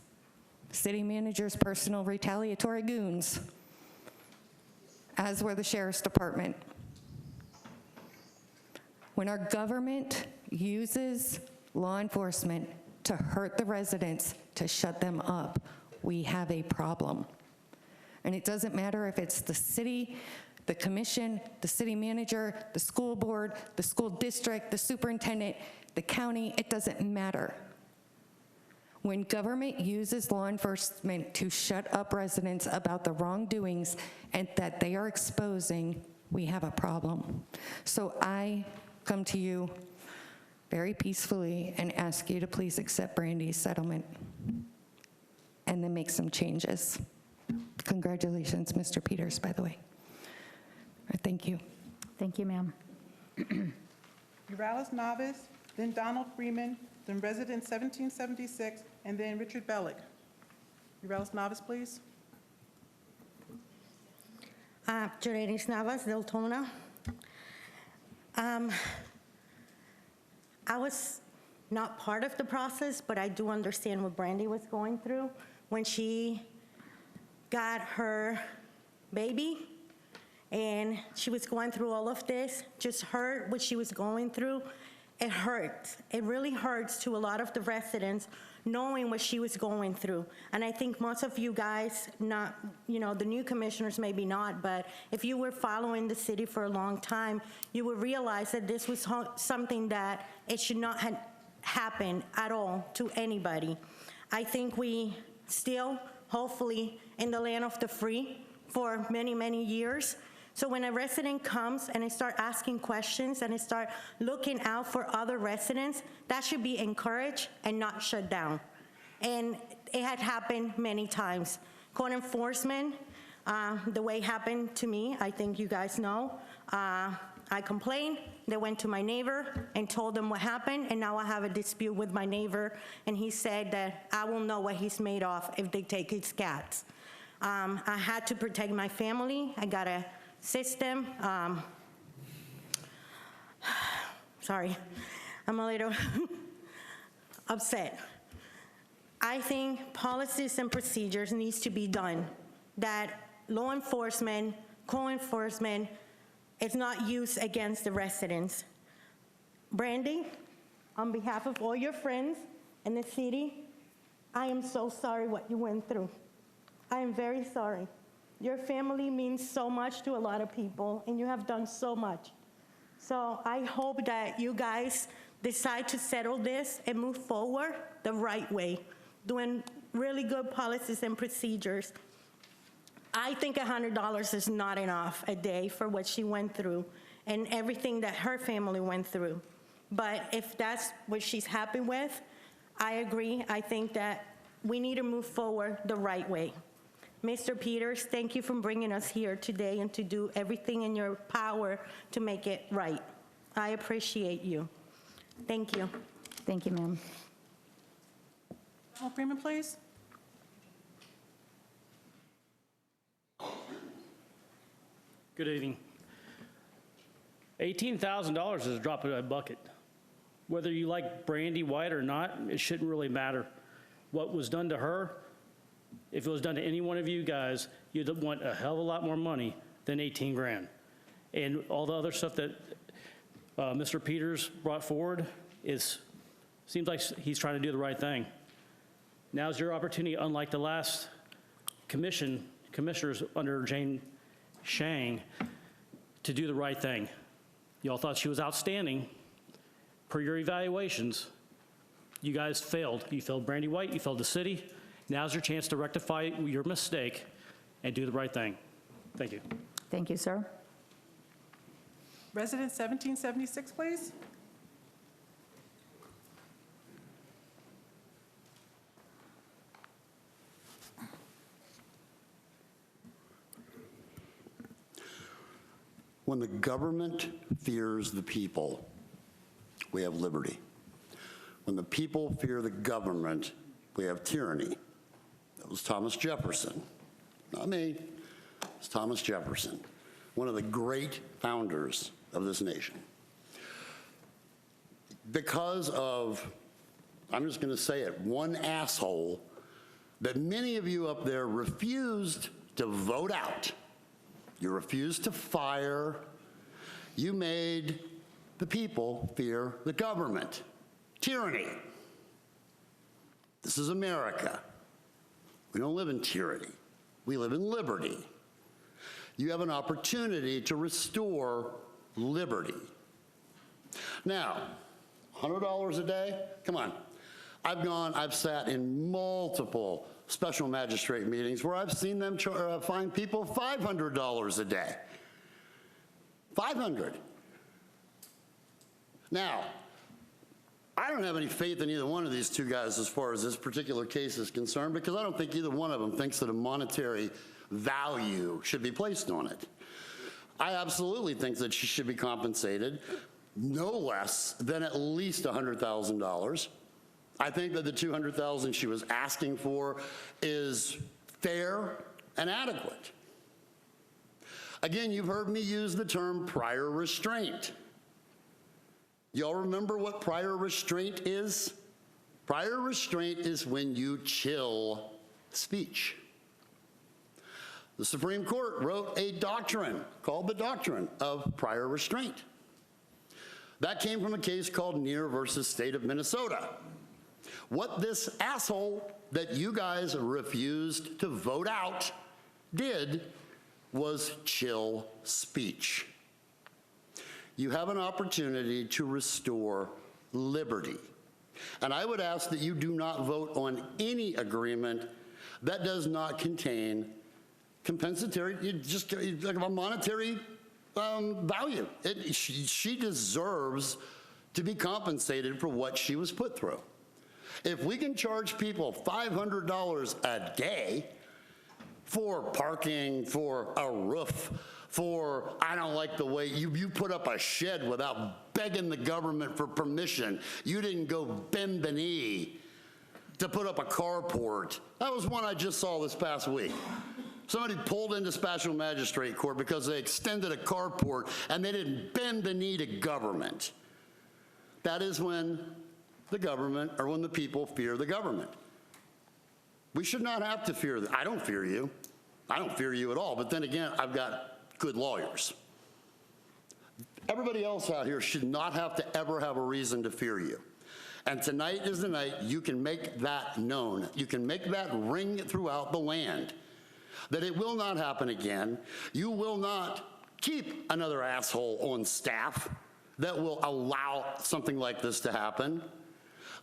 M: city managers' personal retaliatory goons, as were the sheriff's department. When our government uses law enforcement to hurt the residents, to shut them up, we have a problem. And it doesn't matter if it's the city, the commission, the city manager, the school board, the school district, the superintendent, the county, it doesn't matter. When government uses law enforcement to shut up residents about the wrongdoings and that they are exposing, we have a problem. So I come to you very peacefully and ask you to please accept Brandy's settlement and then make some changes. Congratulations, Mr. Peters, by the way. Thank you.
A: Thank you, ma'am.
B: Uralis Navis, then Donald Freeman, then resident 1776, and then Richard Bellick. Uralis Navis, please.
N: Jorenis Navas, Deltona. I was not part of the process, but I do understand what Brandy was going through when she got her baby, and she was going through all of this. Just heard what she was going through. It hurts. It really hurts to a lot of the residents knowing what she was going through. And I think most of you guys, not, the new commissioners maybe not, but if you were following the city for a long time, you would realize that this was something that it should not have happened at all to anybody. I think we still, hopefully, in the land of the free for many, many years. So when a resident comes and they start asking questions and they start looking out for other residents, that should be encouraged and not shut down. And it had happened many times. Code enforcement, the way it happened to me, I think you guys know. I complained, they went to my neighbor and told them what happened, and now I have a dispute with my neighbor, and he said that I will know what he's made of if they take his cats. I had to protect my family. I got a system. Sorry, I'm a little upset. I think policies and procedures needs to be done, that law enforcement, code enforcement, is not used against the residents. Brandy, on behalf of all your friends in the city, I am so sorry what you went through. I am very sorry. Your family means so much to a lot of people, and you have done so much. So I hope that you guys decide to settle this and move forward the right way, doing really good policies and procedures. I think $100 is not enough a day for what she went through and everything that her family went through. But if that's what she's happy with, I agree. I think that we need to move forward the right way. Mr. Peters, thank you for bringing us here today and to do everything in your power to make it right. I appreciate you. Thank you.
A: Thank you, ma'am.
B: Donald Freeman, please.
O: Good evening. $18,000 is a drop in a bucket. Whether you like Brandy White or not, it shouldn't really matter. What was done to her, if it was done to any one of you guys, you'd want a hell of a lot more money than 18 grand. And all the other stuff that Mr. Peters brought forward seems like he's trying to do the right thing. Now's your opportunity, unlike the last commissioners under Jane Shang, to do the right thing. Y'all thought she was outstanding. Per your evaluations, you guys failed. You failed Brandy White, you failed the city. Now's your chance to rectify your mistake and do the right thing. Thank you.
A: Thank you, sir.
B: Resident 1776, please.
P: When the government fears the people, we have liberty. When the people fear the government, we have tyranny. That was Thomas Jefferson. Not me. It's Thomas Jefferson, one of the great founders of this nation. Because of, I'm just going to say it, one asshole that many of you up there refused to vote out. You refused to fire. You made the people fear the government. Tyranny. This is America. We don't live in tyranny. We live in liberty. You have an opportunity to restore liberty. Now, $100 a day? Come on. I've sat in multiple special magistrate meetings where I've seen them fine people $500 a day. $500. Now, I don't have any faith in either one of these two guys as far as this particular case is concerned, because I don't think either one of them thinks that a monetary value should be placed on it. I absolutely think that she should be compensated no less than at least $100,000. I think that the $200,000 she was asking for is fair and adequate. Again, you've heard me use the term prior restraint. Y'all remember what prior restraint is? Prior restraint is when you chill speech. The Supreme Court wrote a doctrine called the doctrine of prior restraint. That came from a case called Neer versus State of Minnesota. What this asshole that you guys refused to vote out did was chill speech. You have an opportunity to restore liberty. And I would ask that you do not vote on any agreement that does not contain compensatory, just like a monetary value. She deserves to be compensated for what she was put through. If we can charge people $500 a day for parking, for a roof, for, I don't like the way you put up a shed without begging the government for permission. You didn't go bend the knee to put up a carport. That was one I just saw this past week. Somebody pulled into special magistrate court because they extended a carport and they didn't bend the knee to government. That is when the government, or when the people fear the government. We should not have to fear. I don't fear you. I don't fear you at all. But then again, I've got good lawyers. Everybody else out here should not have to ever have a reason to fear you. And tonight is the night you can make that known. You can make that ring throughout the land, that it will not happen again. You will not keep another asshole on staff that will allow something like this to happen.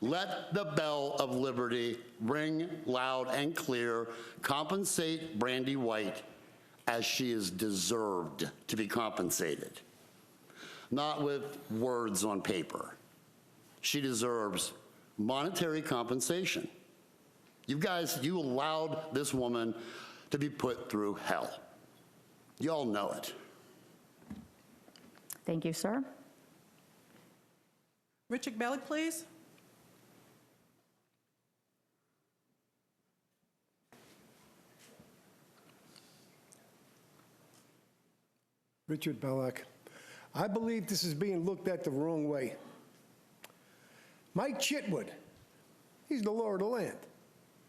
P: Let the bell of liberty ring loud and clear. Compensate Brandy White as she is deserved to be compensated, not with words on paper. She deserves monetary compensation. You guys, you allowed this woman to be put through hell. You all know it.
A: Thank you, sir.
B: Richard Bellick, please.
Q: Richard Bellick. I believe this is being looked at the wrong way. Mike Chitwood, he's the law of the land.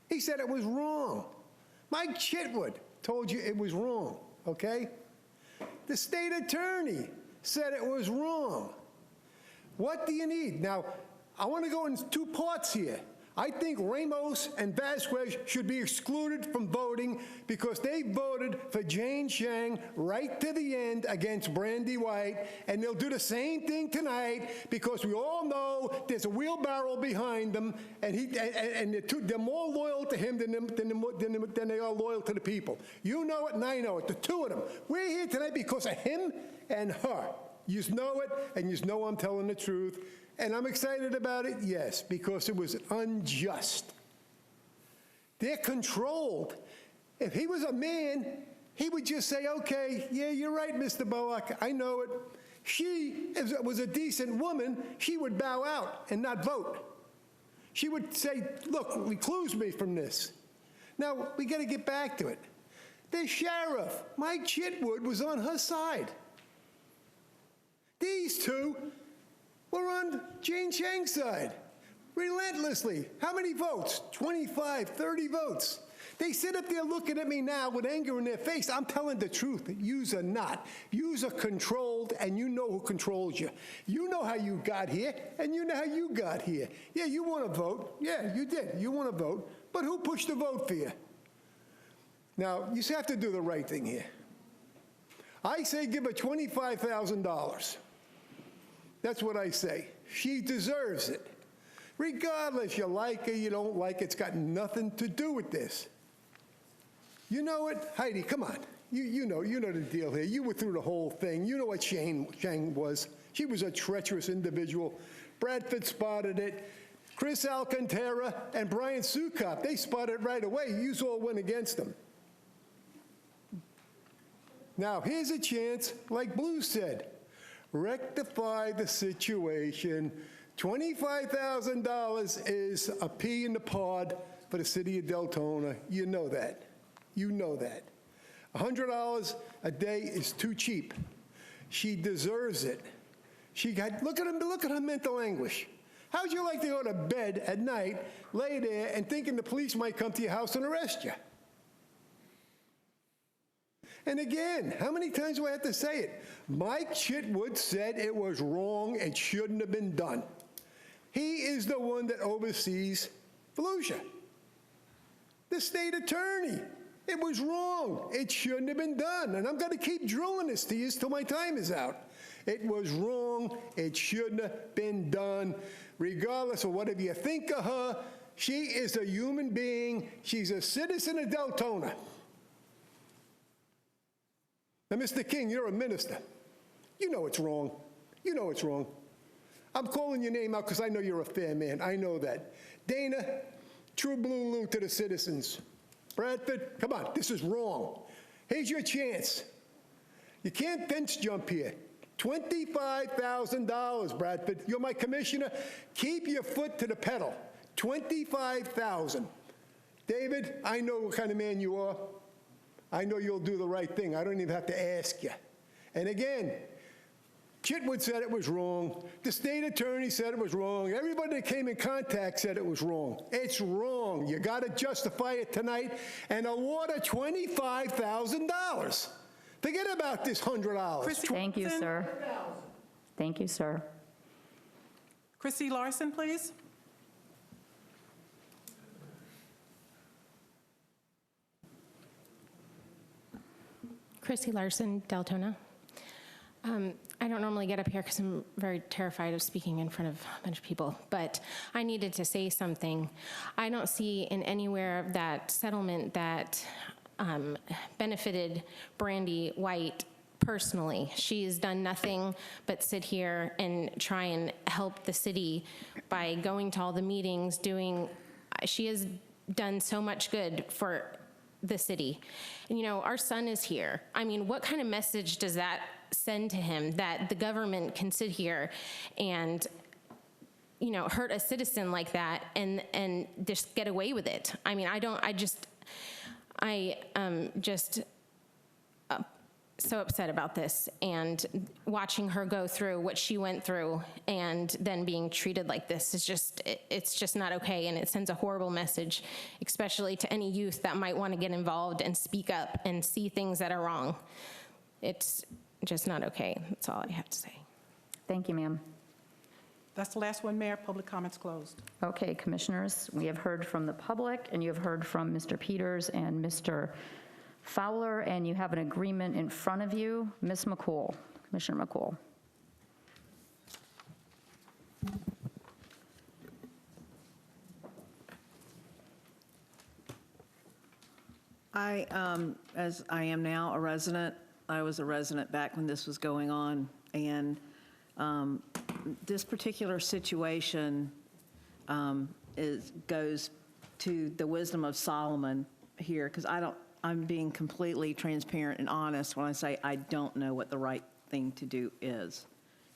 Q: He said it was wrong. Mike Chitwood told you it was wrong, okay? The state attorney said it was wrong. What do you need? Now, I want to go in two parts here. I think Ramos and Vasquez should be excluded from voting because they voted for Jane Chang right to the end against Brandy White, and they'll do the same thing tonight because we all know there's a wheelbarrow behind them, and they're more loyal to him than they are loyal to the people. You know it, and I know it, the two of them. We're here tonight because of him and her. You know it, and you know I'm telling the truth. And I'm excited about it, yes, because it was unjust. They're controlled. If he was a man, he would just say, okay, yeah, you're right, Mr. Bullock, I know it. She, if it was a decent woman, she would bow out and not vote. She would say, look, recluse me from this. Now, we got to get back to it. The sheriff, Mike Chitwood, was on her side. These two were on Jane Chang's side, relentlessly. How many votes? 25, 30 votes. They sit up there looking at me now with anger in their face. I'm telling the truth. Yous are not. Yous are controlled, and you know who controls you. You know how you got here, and you know how you got here. Yeah, you want to vote. Yeah, you did. You want to vote. But who pushed the vote for you? Now, you have to do the right thing here. I say give her $25,000. That's what I say. She deserves it. Regardless, you like her, you don't like it, it's got nothing to do with this. You know it? Heidi, come on. you know the deal here. You were through the whole thing. You know what Shang was. She was a treacherous individual. Bradford spotted it. Chris Alcantara and Brian Sukop, they spotted it right away. You all went against them. Now, here's a chance, like Blue said, rectify the situation. $25,000 is a pea in the pod for the city of Deltona. You know that. You know that. $100 a day is too cheap. She deserves it. Look at her mental anguish. How would you like to go to bed at night, lay there, and thinking the police might come to your house and arrest you? And again, how many times do I have to say it? Mike Chitwood said it was wrong, it shouldn't have been done. He is the one that oversees Volusia. The state attorney, it was wrong, it shouldn't have been done. And I'm going to keep drilling this to you till my time is out. It was wrong, it shouldn't have been done. Regardless of whatever you think of her, she is a human being. She's a citizen of Deltona. Now, Mr. King, you're a minister. You know it's wrong. You know it's wrong. I'm calling your name out because I know you're a fair man. I know that. Dana, true blue Lou to the citizens. Bradford, come on, this is wrong. Here's your chance. You can't fence jump here. $25,000, Bradford. You're my commissioner. Keep your foot to the pedal. $25,000. David, I know what kind of man you are. I know you'll do the right thing. I don't even have to ask you. And again, Chitwood said it was wrong. The state attorney said it was wrong. Everybody that came in contact said it was wrong. It's wrong. You got to justify it tonight and award her $25,000. Forget about this $100.
A: Thank you, sir. Thank you, sir.
B: Chrissy Larson, please.
R: Chrissy Larson, Deltona. I don't normally get up here because I'm very terrified of speaking in front of a bunch of people, but I needed to say something. I don't see in anywhere of that settlement that benefited Brandy White personally. She has done nothing but sit here and try and help the city by going to all the meetings, she has done so much good for the city. And you know, our son is here. I mean, what kind of message does that send to him that the government can sit here and, you know, hurt a citizen like that and just get away with it? I mean, I am just so upset about this, and watching her go through what she went through and then being treated like this is just, it's just not okay, and it sends a horrible message, especially to any youth that might want to get involved and speak up and see things that are wrong. It's just not okay. That's all I have to say.
A: Thank you, ma'am.
B: That's the last one, Mayor. Public comments closed.
A: Okay, commissioners, we have heard from the public, and you have heard from Mr. Peters and Mr. Fowler, and you have an agreement in front of you. Ms. McCool, Commissioner McCool.
F: As I am now a resident, I was a resident back when this was going on, and this particular situation goes to the wisdom of Solomon here, because I'm being completely transparent and honest when I say I don't know what the right thing to do is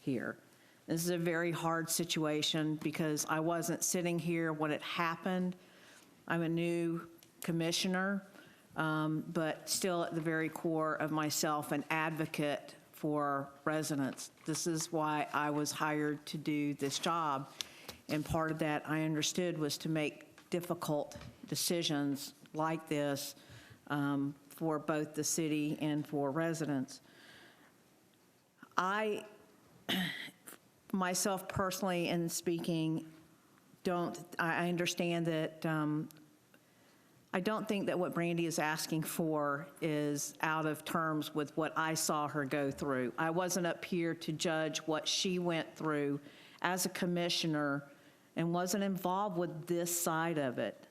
F: here. This is a very hard situation because I wasn't sitting here when it happened. I'm a new commissioner, but still at the very core of myself an advocate for residents. This is why I was hired to do this job. And part of that I understood was to make difficult decisions like this for both the city and for residents. I, myself personally, in speaking, I understand that I don't think that what Brandy is asking for is out of terms with what I saw her go through. I wasn't up here to judge what she went through as a commissioner and wasn't involved with this side of it,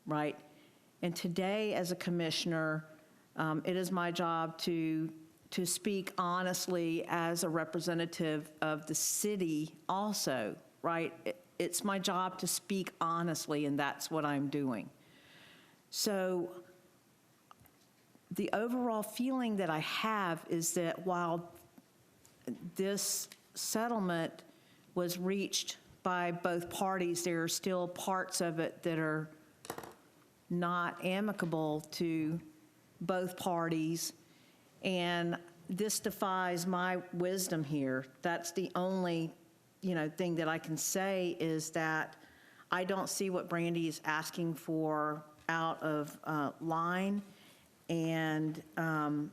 F: right? And today, as a commissioner, It is my job to speak honestly as a representative of the city also, right? It's my job to speak honestly, and that's what I'm doing. So the overall feeling that I have is that while this settlement was reached by both parties, there are still parts of it that are not amicable to both parties, and this defies my wisdom here. That's the only, thing that I can say is that I don't see what Brandy is asking for out of line, and I'm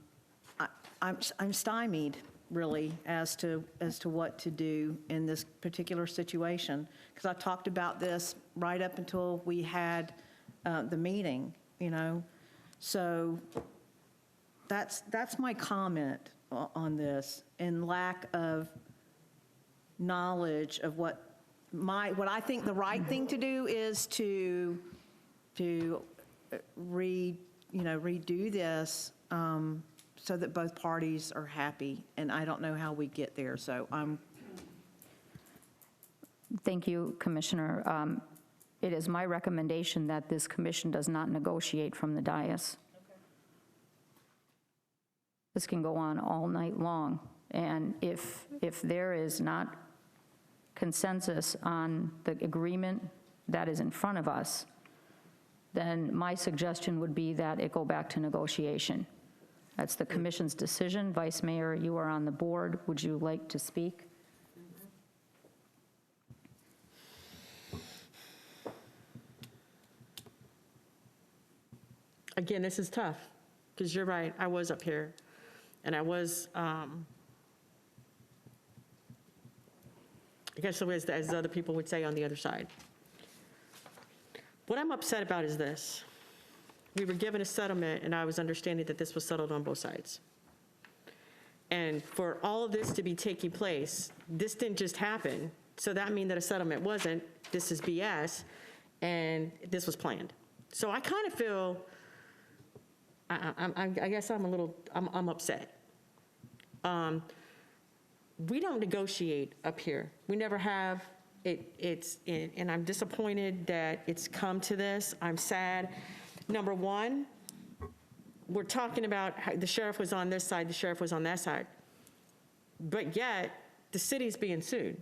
F: stymied, really, as to what to do in this particular situation, because I talked about this right up until we had the meeting, So that's my comment on this, in lack of knowledge of what I think the right thing to do is to redo this so that both parties are happy, and I don't know how we get there, so I'm.
A: Thank you, Commissioner. It is my recommendation that this commission does not negotiate from the dais. This can go on all night long, and if there is not consensus on the agreement that is in front of us, then my suggestion would be that it go back to negotiation. That's the commission's decision. Vice Mayor, you are on the board. Would you like to speak?
C: Again, this is tough, because you're right, I was up here, and I was, I guess as other people would say, on the other side. What I'm upset about is this. We were given a settlement, and I was understanding that this was settled on both sides. And for all of this to be taking place, this didn't just happen, so that means that a settlement wasn't. This is BS, and this was planned. So I kind of feel, I guess I'm upset. We don't negotiate up here. We never have. And I'm disappointed that it's come to this. I'm sad. Number one, we're talking about how the sheriff was on this side, the sheriff was on that side. But yet, the city's being sued.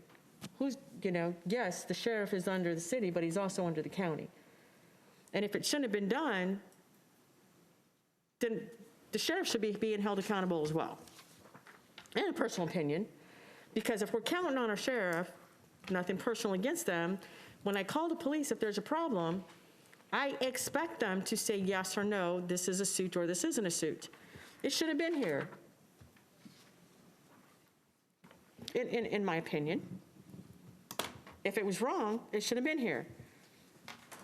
C: Yes, the sheriff is under the city, but he's also under the county. And if it shouldn't have been done, then the sheriff should be being held accountable as well. In a personal opinion, because if we're counting on our sheriff, nothing personal against them, when I call the police if there's a problem, I expect them to say yes or no, this is a suit or this isn't a suit. It should have been here, in my opinion. If it was wrong, it should have been here.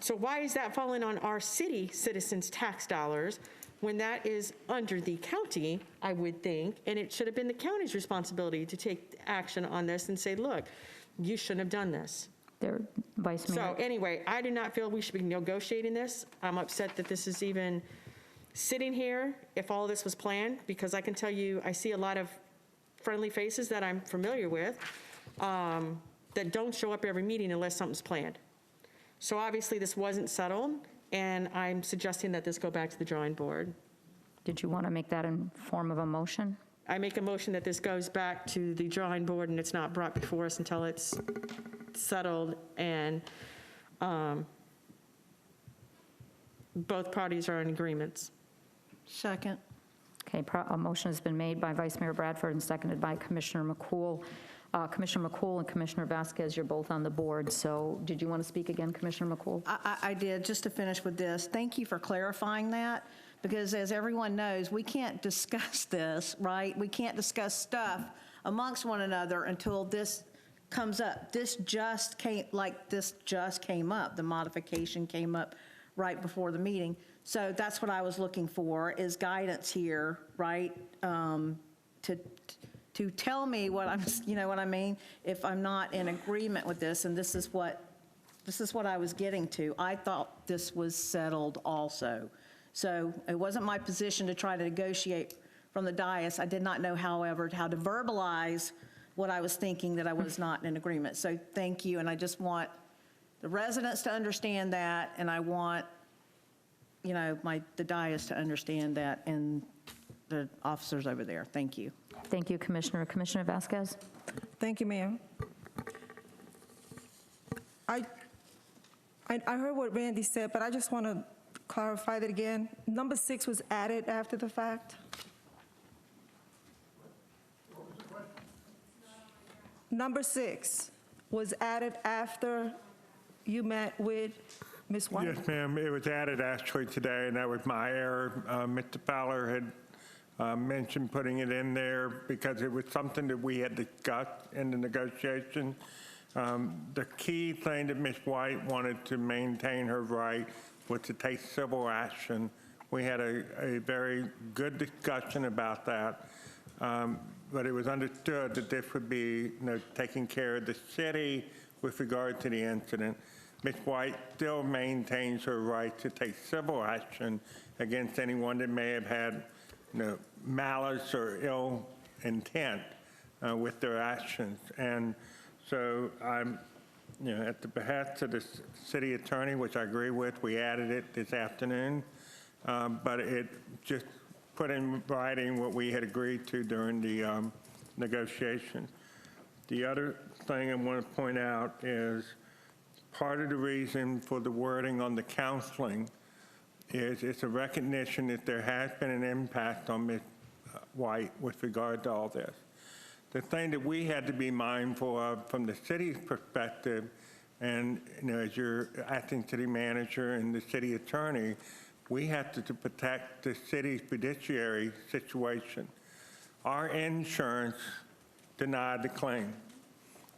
C: So why is that falling on our city citizens' tax dollars when that is under the county, I would think, and it should have been the county's responsibility to take action on this and say, look, you shouldn't have done this.
A: Vice Mayor.
C: So anyway, I do not feel we should be negotiating this. I'm upset that this is even sitting here if all this was planned, because I can tell you, I see a lot of friendly faces that I'm familiar with that don't show up every meeting unless something's planned. So obviously this wasn't settled, and I'm suggesting that this go back to the drawing board.
A: Did you want to make that in form of a motion?
C: I make a motion that this goes back to the drawing board and it's not brought before us until it's settled and both parties are in agreements.
F: Second.
A: Okay, a motion has been made by Vice Mayor Bradford and seconded by Commissioner McCool. Commissioner McCool and Commissioner Vasquez, you're both on the board, so did you want to speak again, Commissioner McCool?
F: I did, just to finish with this. Thank you for clarifying that, because as everyone knows, we can't discuss this, right? We can't discuss stuff amongst one another until this comes up. This just came up. The modification came up right before the meeting. So that's what I was looking for, is guidance here, right? To tell me what I'm, what I mean, if I'm not in agreement with this, and this is what I was getting to. I thought this was settled also. So it wasn't my position to try to negotiate from the dais. I did not know, however, how to verbalize what I was thinking, that I was not in agreement. So thank you, and I just want the residents to understand that, and I want, you know, the dais to understand that, and the officers over there. Thank you.
A: Thank you, Commissioner. Commissioner Vasquez?
E: Thank you, Mayor. I heard what Randy said, but I just want to clarify that again. Number 6 was added after the fact? Number 6 was added after you met with Ms. White?
H: Yes, ma'am. It was added actually today, and that was my error. Mr. Fowler had mentioned putting it in there because it was something that we had discussed in the negotiation. The key thing that Ms. White wanted to maintain her right was to take civil action. We had a very good discussion about that, but it was understood that this would be, you know, taking care of the city with regard to the incident. Ms. White still maintains her right to take civil action against anyone that may have had, you know, malice or ill intent with their actions. And so I'm, you know, at the behest of the city attorney, which I agree with, we added it this afternoon, but it just put in writing what we had agreed to during the negotiations. The other thing I want to point out is part of the reason for the wording on the counseling is it's a recognition that there has been an impact on Ms. White with regard to all this. The thing that we had to be mindful of from the city's perspective, and, you know, as your acting city manager and the city attorney, we have to protect the city's fiduciary situation. Our insurance denied the claim.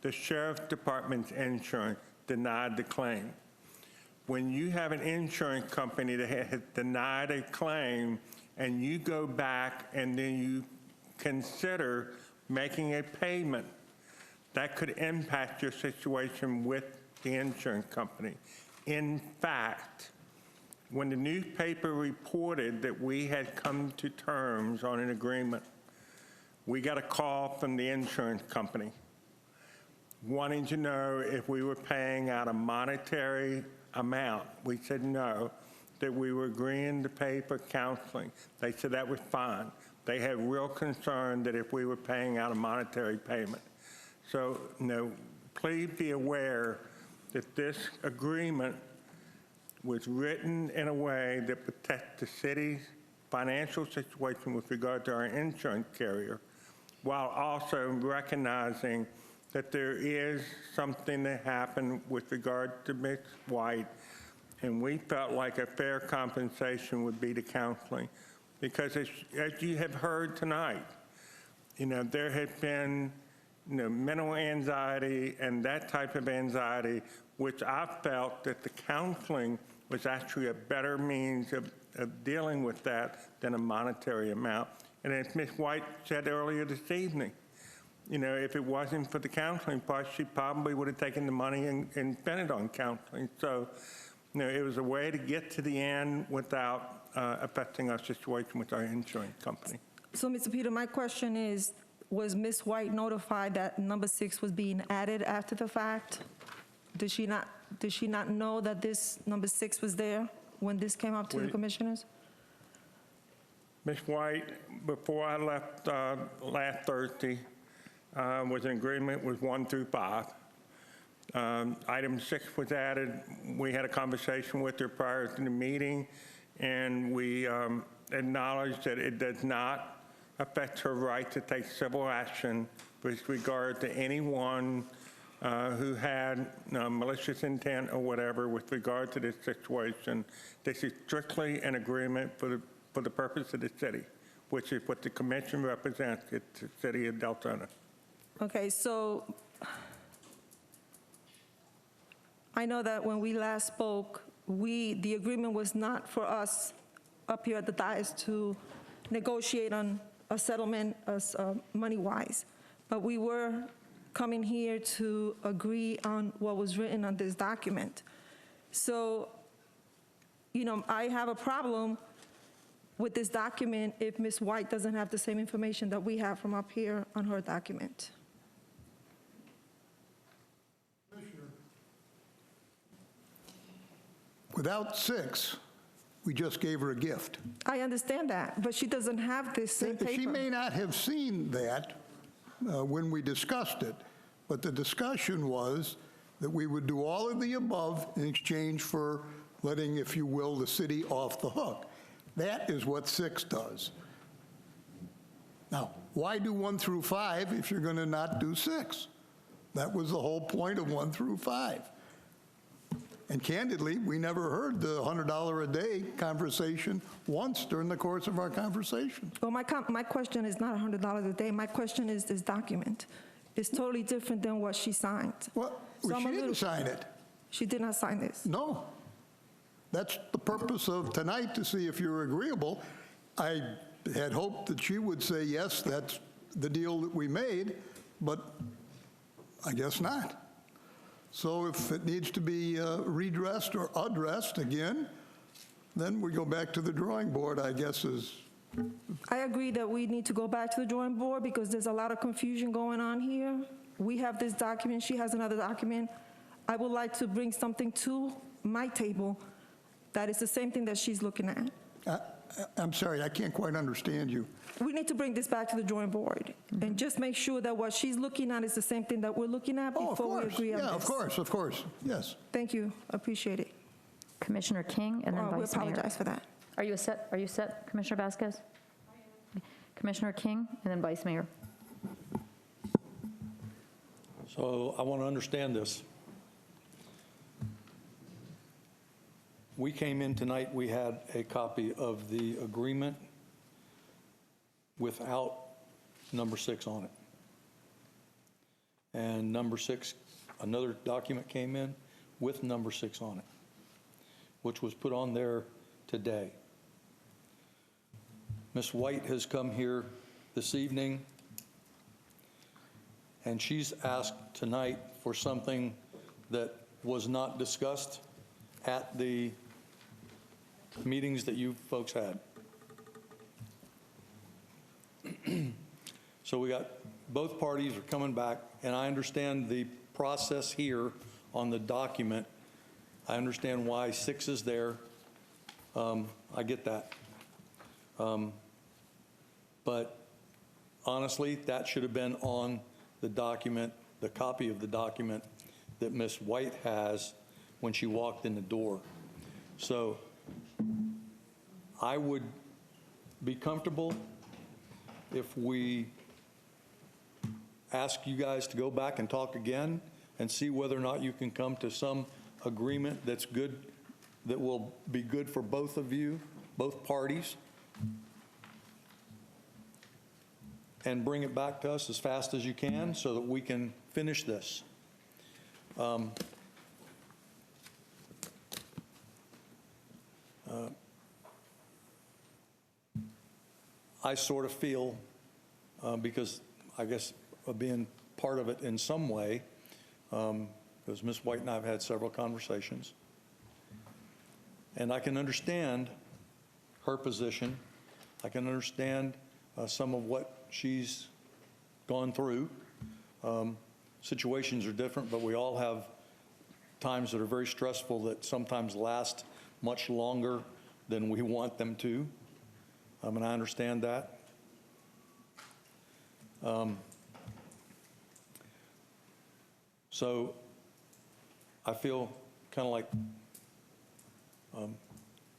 H: The sheriff's department's insurance denied the claim. When you have an insurance company that has denied a claim and you go back and then you consider making a payment, that could impact your situation with the insurance company. In fact, when the newspaper reported that we had come to terms on an agreement, we got a call from the insurance company wanting to know if we were paying out a monetary amount. We said no, that we were agreeing to pay for counseling. They said that was fine. They had real concern that if we were paying out a monetary payment. So, you know, please be aware that this agreement was written in a way that protects the city's financial situation with regard to our insurance carrier, while also recognizing that there is something that happened with regard to Ms. White, and we felt like a fair compensation would be the counseling. Because as you have heard tonight, you know, there has been, you know, mental anxiety and that type of anxiety, which I felt that the counseling was actually a better means of dealing with that than a monetary amount. And as Ms. White said earlier this evening, you know, if it wasn't for the counseling part, she probably would have taken the money and spent it on counseling. So, you know, it was a way to get to the end without affecting our situation with our insurance company.
E: So, Mr. Peter, my question is, was Ms. White notified that number 6 was being added after the fact? Did she not know that this number 6 was there when this came up to the commissioners?
H: Ms. White, before I left last Thursday, was in agreement with 1 through 5. Item 6 was added. We had a conversation with her prior to the meeting, and we acknowledged that it does not affect her right to take civil action with regard to anyone who had malicious intent or whatever with regard to this situation. This is strictly an agreement for the purpose of the city, which is what the commission represents. It's the city of Deltona.
E: Okay, so I know that when we last spoke, the agreement was not for us up here at the dais to negotiate on a settlement money-wise, but we were coming here to agree on what was written on this document. So, you know, I have a problem with this document if Ms. White doesn't have the same information that we have from up here on her document.
L: Without 6, we just gave her a gift.
E: I understand that, but she doesn't have this same paper.
L: She may not have seen that when we discussed it, but the discussion was that we would do all of the above in exchange for letting, if you will, the city off the hook. That is what 6 does. Now, why do 1 through 5 if you're going to not do 6? That was the whole point of 1 through 5. And candidly, we never heard the $100 a day conversation once during the course of our conversation.
E: Well, my question is not $100 a day. My question is this document. It's totally different than what she signed.
L: Well, she didn't sign it.
E: She did not sign this?
L: No. That's the purpose of tonight, to see if you're agreeable. I had hoped that she would say, yes, that's the deal that we made, but I guess not. So if it needs to be redressed or addressed again, then we go back to the drawing board, I guess is.
E: I agree that we need to go back to the drawing board because there's a lot of confusion going on here. We have this document, she has another document. I would like to bring something to my table that is the same thing that she's looking at.
L: I'm sorry, I can't quite understand you.
E: We need to bring this back to the drawing board and just make sure that what she's looking at is the same thing that we're looking at before we agree on this.
L: Of course, yes.
E: Thank you, appreciate it.
A: Commissioner King and then
E: We
A: Vice Mayor.
E: apologize for that.
A: Are you set, Commissioner Vasquez? Commissioner King and then Vice Mayor.
S: So I want to understand this. We came in tonight, we had a copy of the agreement without number 6 on it. And number 6, another document came in with number 6 on it, which was put on there today. Ms. White has come here this evening, and she's asked tonight for something that was not discussed at the meetings that you folks had. So we got, both parties are coming back, and I understand the process here on the document. I understand why 6 is there. I get that. But honestly, that should have been on the document, the copy of the document that Ms. White has when she walked in the door. So I would be comfortable if we ask you guys to go back and talk again and see whether or not you can come to some agreement that's good, that will be good for both of you, both parties, and bring it back to us as fast as you can so that we can finish this. I sort of feel, because I guess of being part of it in some way, because Ms. White and I have had several conversations, and I can understand her position. I can understand some of what she's gone through. Situations are different, but we all have times that are very stressful that sometimes last much longer than we want them to. And I understand that. So I feel kind of like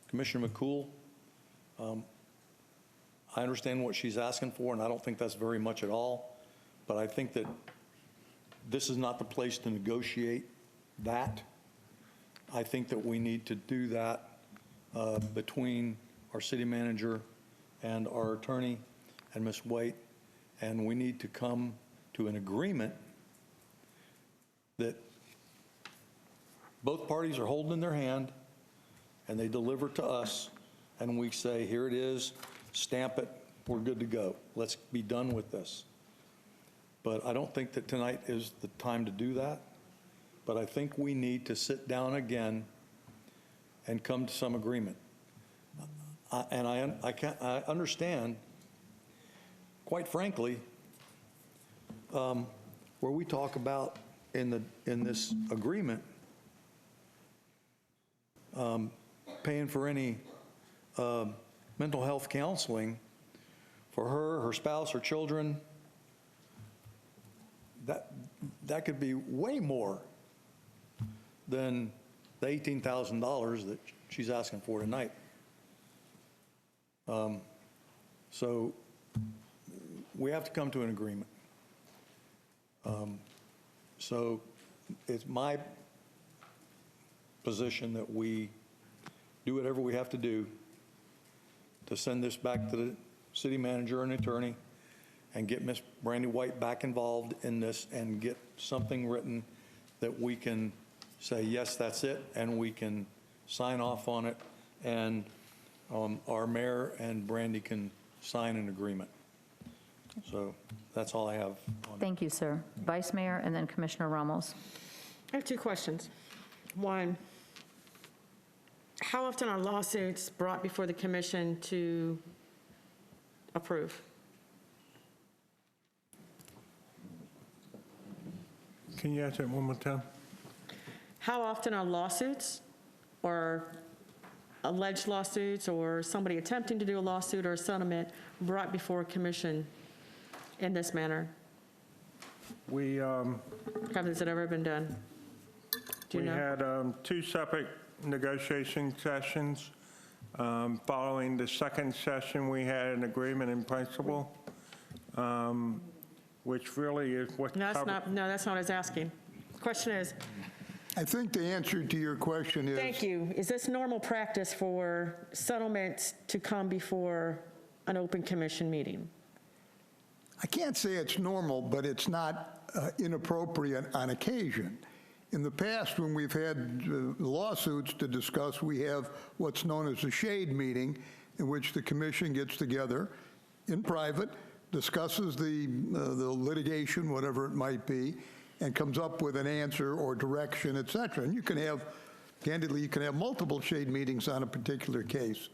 S: Commissioner McCool. I understand what she's asking for, and I don't think that's very much at all. But I think that this is not the place to negotiate that. I think that we need to do that between our city manager and our attorney and Ms. White, and we need to come to an agreement that both parties are holding in their hand and they deliver to us, and we say, here it is, stamp it, we're good to go. Let's be done with this. But I don't think that tonight is the time to do that. But I think we need to sit down again and come to some agreement. And I understand, quite frankly, where we talk about in this agreement, paying for any mental health counseling for her spouse, her children, that could be way more than the $18,000 that she's asking for tonight. So we have to come to an agreement. So it's my position that we do whatever we have to do to send this back to the city manager and attorney and get Ms. Brandy White back involved in this and get something written that we can say, yes, that's it, and we can sign off on it, and our mayor and Brandy can sign an agreement. So that's all I have on
A: Thank you, sir. Vice Mayor and then Commissioner Ramos.
C: I have two questions. One, how often are lawsuits brought before the commission to approve?
H: Can you ask that one more time?
C: How often are lawsuits or alleged lawsuits or somebody attempting to do a lawsuit or a settlement brought before a commission in this manner? Has it ever been done? Do you know?
H: We had 2 separate negotiation sessions. Following the second session, we had an agreement in principle, which really is what
C: No, that's not what I was asking. Question is,
L: I think the answer to your question is...
C: thank you. Is this normal practice for settlements to come before an open commission meeting?
L: I can't say it's normal, but it's not inappropriate on occasion. In the past, when we've had lawsuits to discuss, we have what's known as a shade meeting, in which the commission gets together in private, discusses the litigation, whatever it might be, and comes up with an answer or direction, et cetera. And you can have, candidly, you can have multiple shade meetings on a particular case.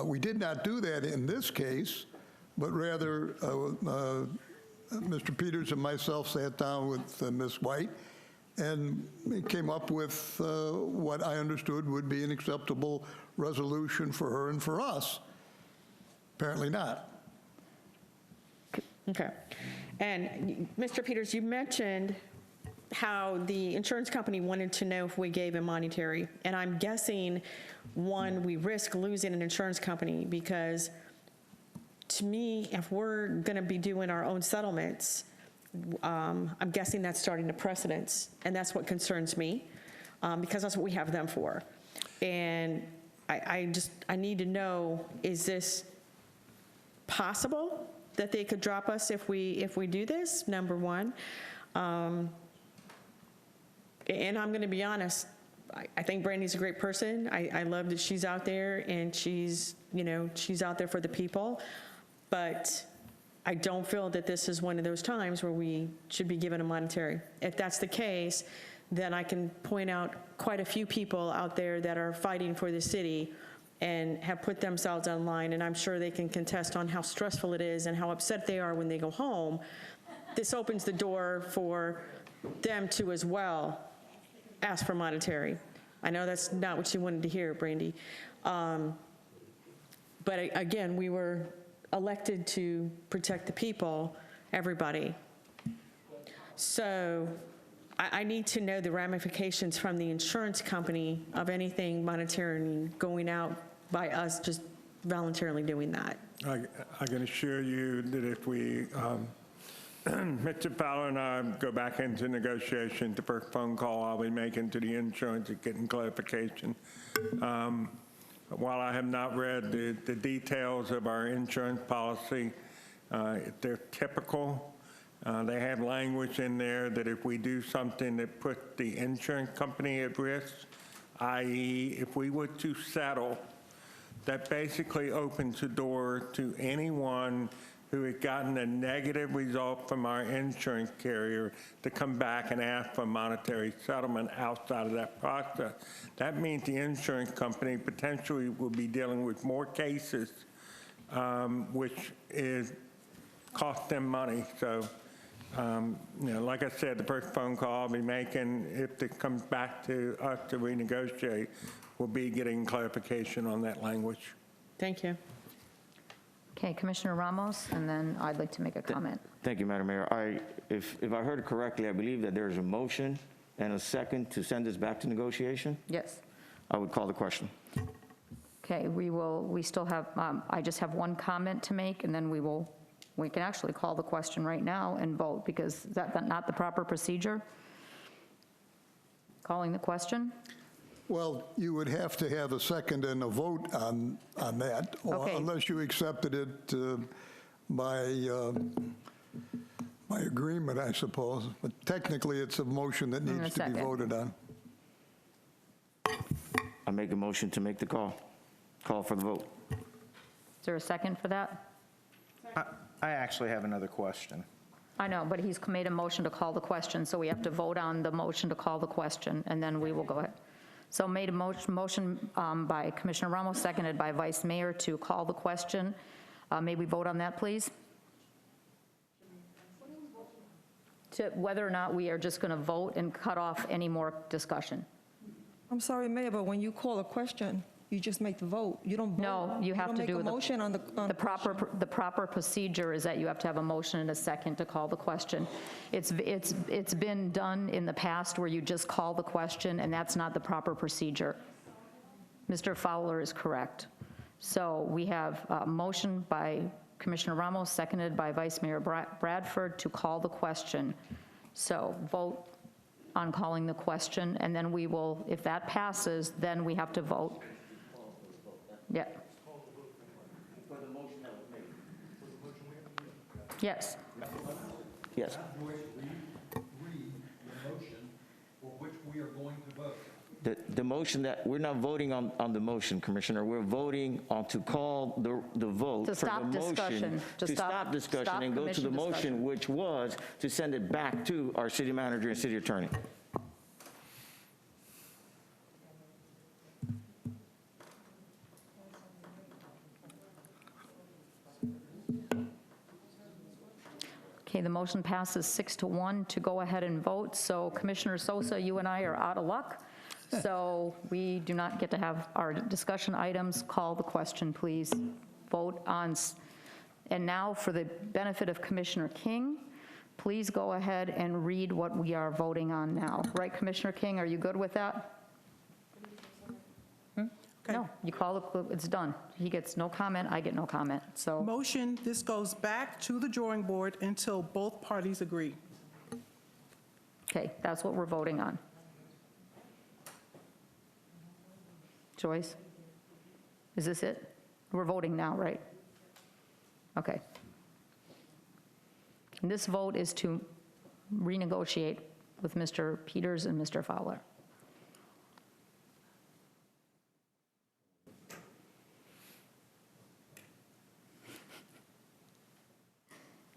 L: We did not do that in this case, but rather Mr. Peters and myself sat down with Ms. White and came up with what I understood would be an acceptable resolution for her and for us. Apparently not.
C: Okay. And Mr. Peters, you mentioned how the insurance company wanted to know if we gave him monetary. And I'm guessing, one, we risk losing an insurance company because, to me, if we're going to be doing our own settlements, I'm guessing that's starting to precedence. And that's what concerns me, because that's what we have them for. And I need to know, is this possible that they could drop us if we do this, number one? And I'm going to be honest, I think Brandy's a great person. I love that she's out there and she's out there for the people. But I don't feel that this is one of those times where we should be given a monetary. If that's the case, then I can point out quite a few people out there that are fighting for the city and have put themselves online, and I'm sure they can contest on how stressful it is and how upset they are when they go home. This opens the door for them to as well ask for monetary. I know that's not what you wanted to hear, Brandy. But again, we were elected to protect the people, everybody. So I need to know the ramifications from the insurance company of anything monetary going out by us just voluntarily doing that.
H: I can assure you that if we, Mr. Fowler and I go back into negotiation, the first phone call I'll be making to the insurance is getting clarification. While I have not read the details of our insurance policy, they're typical. They have language in there that if we do something that puts the insurance company at risk, i.e. if we were to settle, that basically opens the door to anyone who had gotten a negative result from our insurance carrier to come back and ask for a monetary settlement outside of that process. That means the insurance company potentially will be dealing with more cases, which is cost them money. So, like I said, the first phone call I'll be making, if it comes back to us to renegotiate, will be getting clarification on that language.
C: Thank you.
A: Okay, Commissioner Ramos, and then I'd like to make a comment.
G: Thank you, Madam Mayor. If I heard it correctly, I believe that there's a motion and a second to send this back to negotiation.
A: Yes.
G: I would call the question.
A: Okay, we still have, I just have one comment to make, and then we can actually call the question right now and vote, because is that not the proper procedure? Calling the question?
L: Well, you would have to have a second and a vote on that,
A: Okay.
L: unless you accepted it by agreement, I suppose. But technically, it's a motion that needs to be voted on.
G: I make a motion to make the call for the vote.
A: Is there a second for that?
I: I actually have another question.
A: I know, but he's made a motion to call the question, so we have to vote on the motion to call the question, and then we will go ahead. So made a motion by Commissioner Ramos, seconded by Vice Mayor to call the question. May we vote on that, please? To whether or not we are just going to vote and cut off any more discussion.
E: I'm sorry, Mayor, but when you call a question, you just make the vote. You don't vote.
A: No, you have to do
E: make a motion on the
A: the proper procedure is that you have to have a motion and a second to call the question. It's been done in the past where you just call the question, and that's not the proper procedure. Mr. Fowler is correct. So we have a motion by Commissioner Ramos, seconded by Vice Mayor Bradford to call the question. So vote on calling the question, and then we will, if that passes, then we have to vote. Yeah. Yes.
G: Yes. The motion that, we're not voting on the motion, Commissioner. We're voting on to call the vote
A: To
G: for the
A: stop
G: motion.
A: discussion.
G: To stop discussion and go to the motion,
A: discussion.
G: which was to send it back to our city manager and city attorney.
A: Okay, the motion passes 6-1 to go ahead and vote. So Commissioner Sosa, you and I are out of luck. So we do not get to have our discussion items. Call the question, please. Vote on. And now for the benefit of Commissioner King, please go ahead and read what we are voting on now. Right, Commissioner King, are you good with that? No, you call it's done. He gets no comment, I get no comment, so.
B: Motion, this goes back to the drawing board until both parties agree.
A: Okay, that's what we're voting on. Joyce? Is this it? We're voting now, right? Okay. And this vote is to renegotiate with Mr. Peters and Mr. Fowler.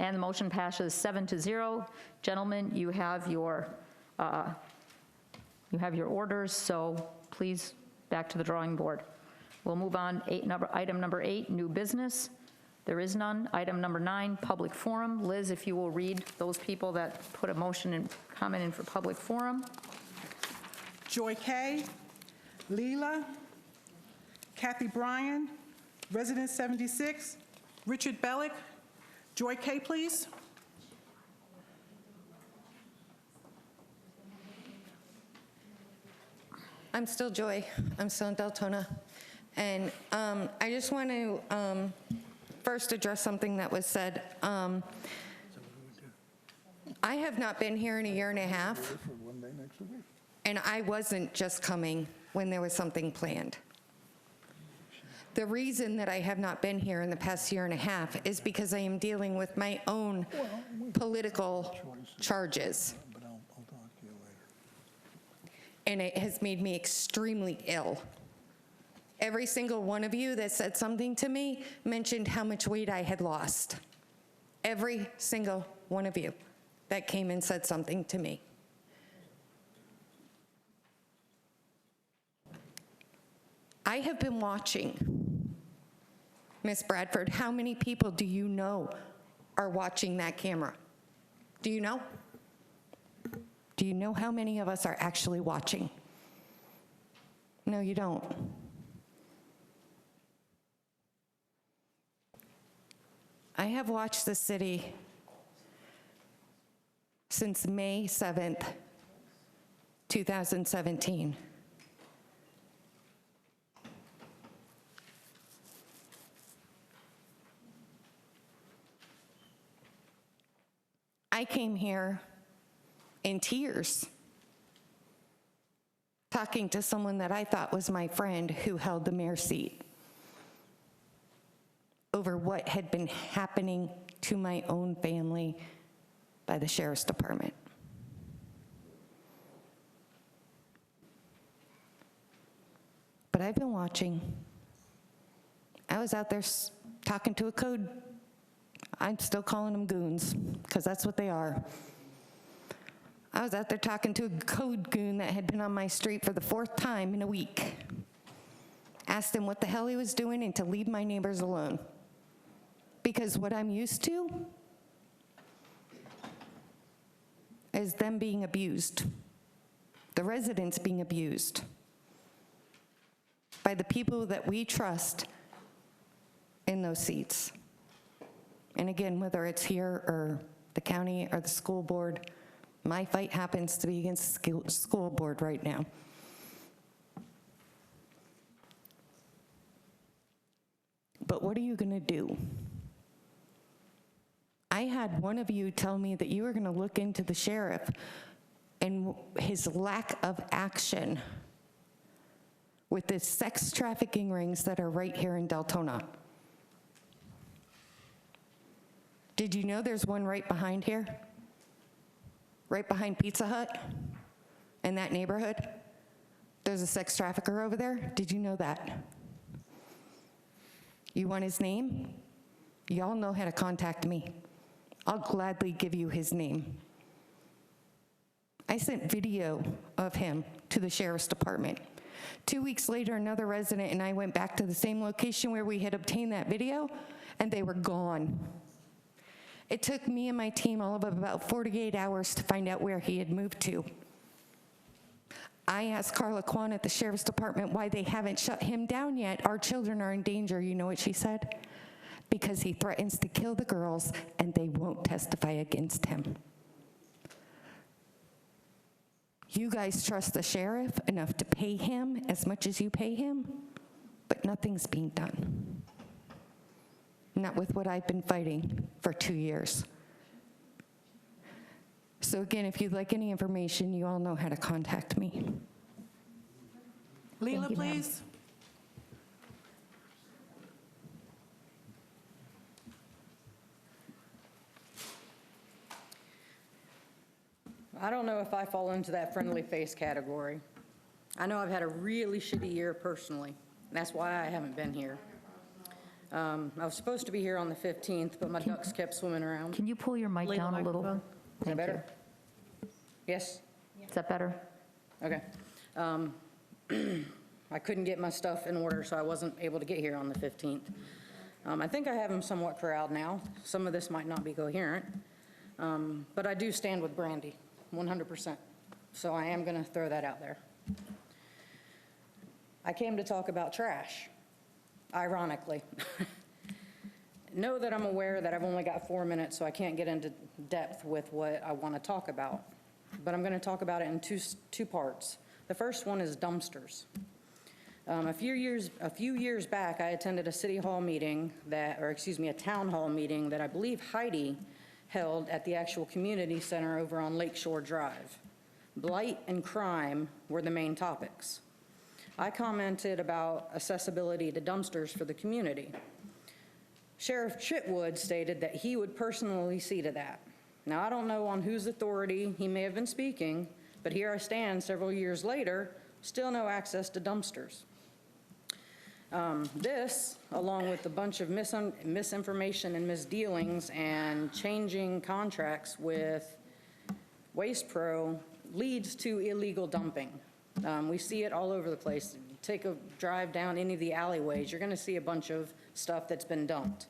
A: And the motion passes 7-0. Gentlemen, you have your orders, so please, back to the drawing board. We'll move on. Item number 8, new business. There is none. Item number 9, public forum. Liz, if you will read those people that put a motion and comment in for public forum.
B: Joy Kay, Leela, Kathy Bryan, Resident 76, Richard Bellick. Joy Kay, please.
M: I'm still Joy. I'm still in Deltona. And I just want to first address something that was said. I have not been here in a year and a half, and I wasn't just coming when there was something planned. The reason that I have not been here in the past year and a half is because I am dealing with my own political charges. And it has made me extremely ill. Every single one of you that said something to me mentioned how much weight I had lost. every single one of you that came and said something to me. I have been watching. Ms. Bradford, how many people do you know are watching that camera? Do you know? Do you know how many of us are actually watching? No, you don't. I have watched the city since May 7th, 2017. I came here in tears, talking to someone that I thought was my friend who held the mayor's seat, over what had been happening to my own family by the sheriff's department. But I've been watching. I was out there talking to a code. I'm still calling them goons, because that's what they are. I was out there talking to a code goon that had been on my street for the 4th time in a week. Asked him what the hell he was doing and to leave my neighbors alone. Because what I'm used to is them being abused, the residents being abused by the people that we trust in those seats. And again, whether it's here or the county or the school board, my fight happens to be against the school board right now. But what are you going to do? I had one of you tell me that you were going to look into the sheriff and his lack of action with the sex trafficking rings that are right here in Deltona. Did you know there's one right behind here? Right behind Pizza Hut in that neighborhood? There's a sex trafficker over there. Did you know that? You want his name? Y'all know how to contact me. I'll gladly give you his name. I sent video of him to the sheriff's department. 2 weeks later, another resident and I went back to the same location where we had obtained that video, and they were gone. It took me and my team all of about 48 hours to find out where he had moved to. I asked Carla Kwan at the sheriff's department why they haven't shut him down yet. Our children are in danger. You know what she said? Because he threatens to kill the girls and they won't testify against him. You guys trust the sheriff enough to pay him as much as you pay him, but nothing's being done. Not with what I've been fighting for 2 years. So again, if you'd like any information, you all know how to contact me.
B: Leela, please.
T: I don't know if I fall into that friendly face category. I know I've had a really shitty year personally. That's why I haven't been here. I was supposed to be here on the 15th, but my ducks kept swimming around.
A: Can you pull your mic down a little?
T: Is that better? Yes?
A: Is that better?
T: Okay. I couldn't get my stuff in order, so I wasn't able to get here on the 15th. I think I have them somewhat corralled now. Some of this might not be coherent, but I do stand with Brandy, 100%. So I am going to throw that out there. I came to talk about trash, ironically. Know that I'm aware that I've only got 4 minutes, so I can't get into depth with what I want to talk about. But I'm going to talk about it in two parts. The first one is dumpsters. A few years back, I attended a city hall meeting a town hall meeting that I believe Heidi held at the actual community center over on Lakeshore Drive. Blight and crime were the main topics. I commented about accessibility to dumpsters for the community. Sheriff Chitwood stated that he would personally see to that. Now, I don't know on whose authority he may have been speaking, but here I stand several years later, still no access to dumpsters. This, along with a bunch of misinformation and misdealings and changing contracts with Waste Pro, leads to illegal dumping. We see it all over the place. Take a drive down any of the alleyways, you're going to see a bunch of stuff that's been dumped.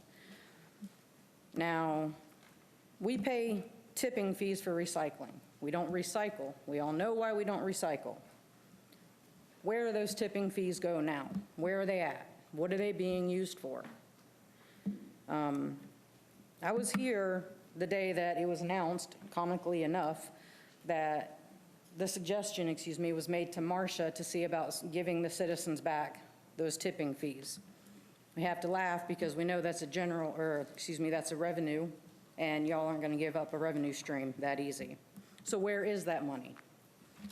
T: Now, we pay tipping fees for recycling. We don't recycle. We all know why we don't recycle. Where do those tipping fees go now? Where are they at? What are they being used for? I was here the day that it was announced, comically enough, that the suggestion, was made to Marcia to see about giving the citizens back those tipping fees. We have to laugh because we know that's that's a revenue, and y'all aren't going to give up a revenue stream that easy. So where is that money?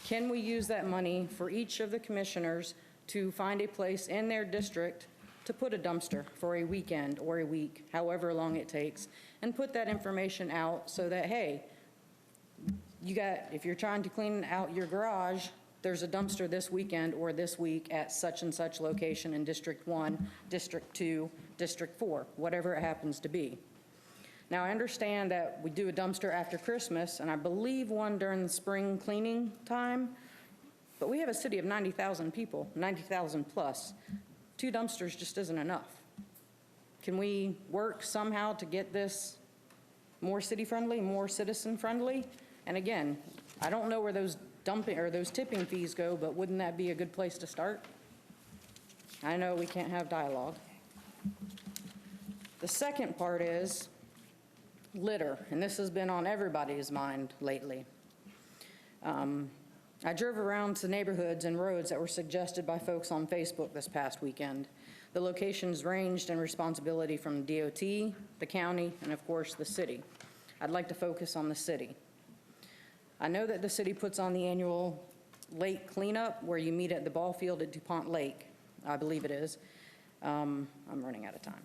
T: Can we use that money for each of the commissioners to find a place in their district to put a dumpster for a weekend or a week, however long it takes, and put that information out so that, hey, if you're trying to clean out your garage, there's a dumpster this weekend or this week at such and such location in District 1, District 2, District 4, whatever it happens to be. Now, I understand that we do a dumpster after Christmas, and I believe one during the spring cleaning time, but we have a city of 90,000 people, 90,000 plus. 2 dumpsters just isn't enough. Can we work somehow to get this more city-friendly, more citizen-friendly? And again, I don't know where those tipping fees go, but wouldn't that be a good place to start? I know we can't have dialogue. The second part is litter, and this has been on everybody's mind lately. I drove around to neighborhoods and roads that were suggested by folks on Facebook this past weekend. The locations ranged in responsibility from DOT, the county, and of course the city. I'd like to focus on the city. I know that the city puts on the annual lake cleanup where you meet at the ball field at DuPont Lake, I believe it is. I'm running out of time.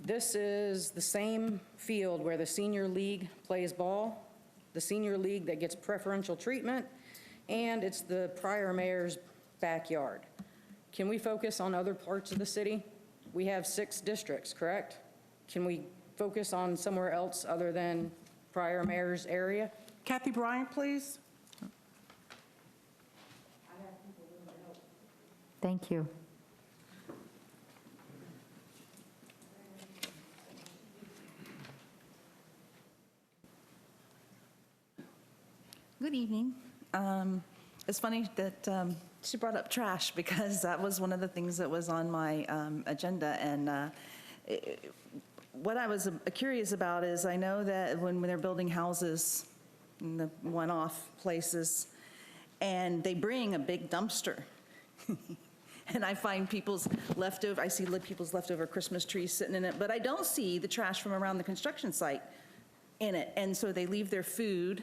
T: This is the same field where the senior league plays ball, the senior league that gets preferential treatment, and it's the prior mayor's backyard. Can we focus on other parts of the city? We have 6 districts, correct? Can we focus on somewhere else other than prior mayor's area?
B: Kathy Bryant, please.
A: Thank you.
U: Good evening. It's funny that she brought up trash because that was one of the things that was on my agenda. And what I was curious about is I know that when they're building houses in the one-off places and they bring a big dumpster and I find people's leftover, I see people's leftover Christmas trees sitting in it, but I don't see the trash from around the construction site in it. And so they leave their food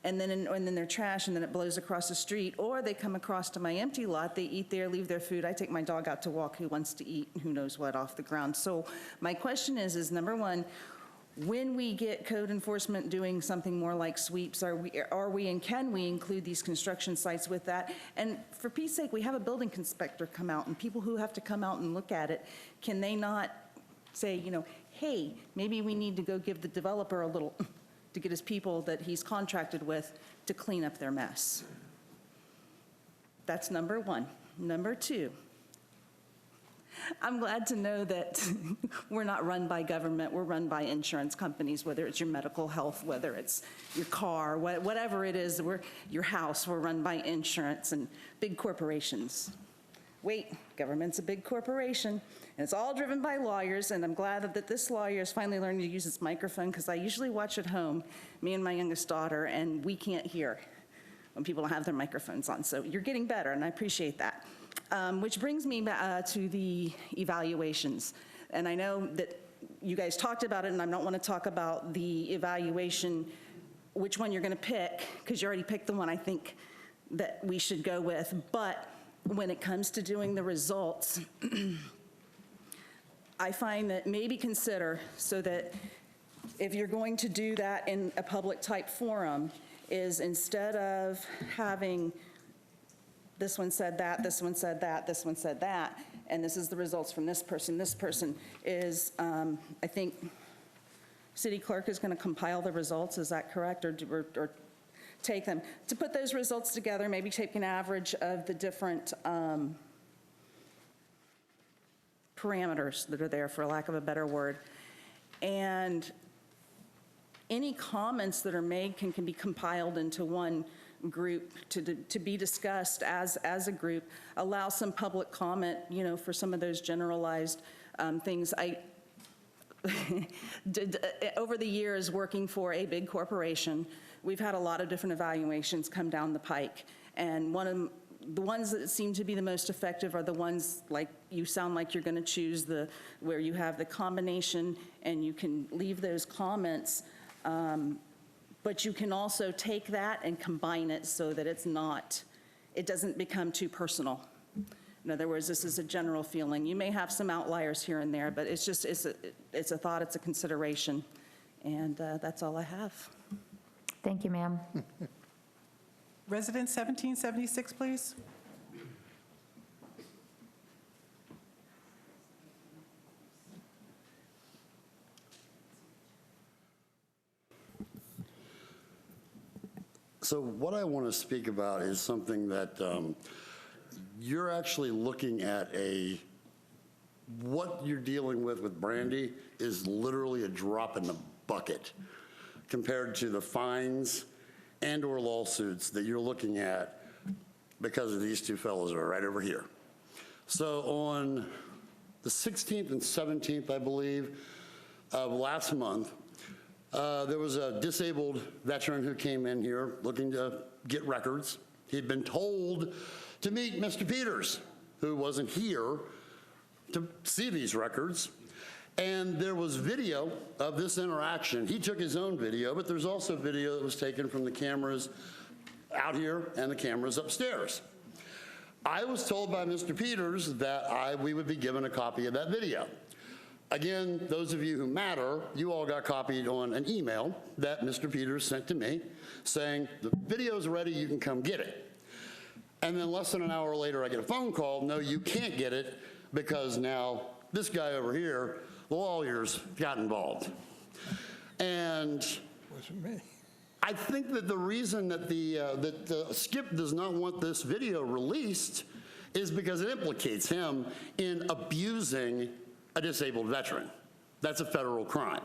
U: and then their trash, and then it blows across the street, or they come across to my empty lot, they eat there, leave their food. I take my dog out to walk who wants to eat who knows what off the ground. So my question is number one, when we get code enforcement doing something more like sweeps, are we and can we include these construction sites with that? And for Pete's sake, we have a building inspector come out, and people who have to come out and look at it, can they not say, hey, maybe we need to go give the developer a little to get his people that he's contracted with to clean up their mess? That's number one. Number two, I'm glad to know that we're not run by government, we're run by insurance companies, whether it's your medical health, whether it's your car, whatever it is, your house, we're run by insurance and big corporations. Wait, government's a big corporation, and it's all driven by lawyers, and I'm glad that this lawyer is finally learning to use his microphone, because I usually watch at home, me and my youngest daughter, and we can't hear when people don't have their microphones on. So you're getting better, and I appreciate that. Which brings me back to the evaluations. And I know that you guys talked about it, and I don't want to talk about the evaluation, which one you're going to pick, because you already picked the one I think that we should go with. But when it comes to doing the results, I find that maybe consider, so that if you're going to do that in a public type forum, is instead of having this one said that, this one said that, this one said that, and this is the results from this person. This person is, I think, city clerk is going to compile the results, is that correct? Or take them, to put those results together, maybe take an average of the different parameters that are there, for lack of a better word. And any comments that are made can be compiled into one group to be discussed as a group, allow some public comment, for some of those generalized things. I did, over the years working for a big corporation, we've had a lot of different evaluations come down the pike. And one of the ones that seem to be the most effective are the ones like you sound like you're going to choose where you have the combination and you can leave those comments, but you can also take that and combine it so that it doesn't become too personal. In other words, this is a general feeling. You may have some outliers here and there, but it's a thought, it's a consideration. And that's all I have.
A: Thank you, ma'am.
B: Resident 1776, please.
P: So what I want to speak about is something that you're actually looking at what you're dealing with Brandy is literally a drop in the bucket compared to the fines and/or lawsuits that you're looking at because of these two fellows that are right over here. So on the 16th and 17th, I believe, of last month, there was a disabled veteran who came in here looking to get records. He'd been told to meet Mr. Peters, who wasn't here to see these records. And there was video of this interaction. He took his own video, but there's also video that was taken from the cameras out here and the cameras upstairs. I was told by Mr. Peters that we would be given a copy of that video. Again, those of you who matter, you all got copied on an email that Mr. Peters sent to me saying, the video's ready, you can come get it. And then less than an hour later, I get a phone call, no, you can't get it because now this guy over here, the lawyers, got involved. And
L: wasn't me.
P: I think that the reason that Skip does not want this video released is because it implicates him in abusing a disabled veteran. That's a federal crime.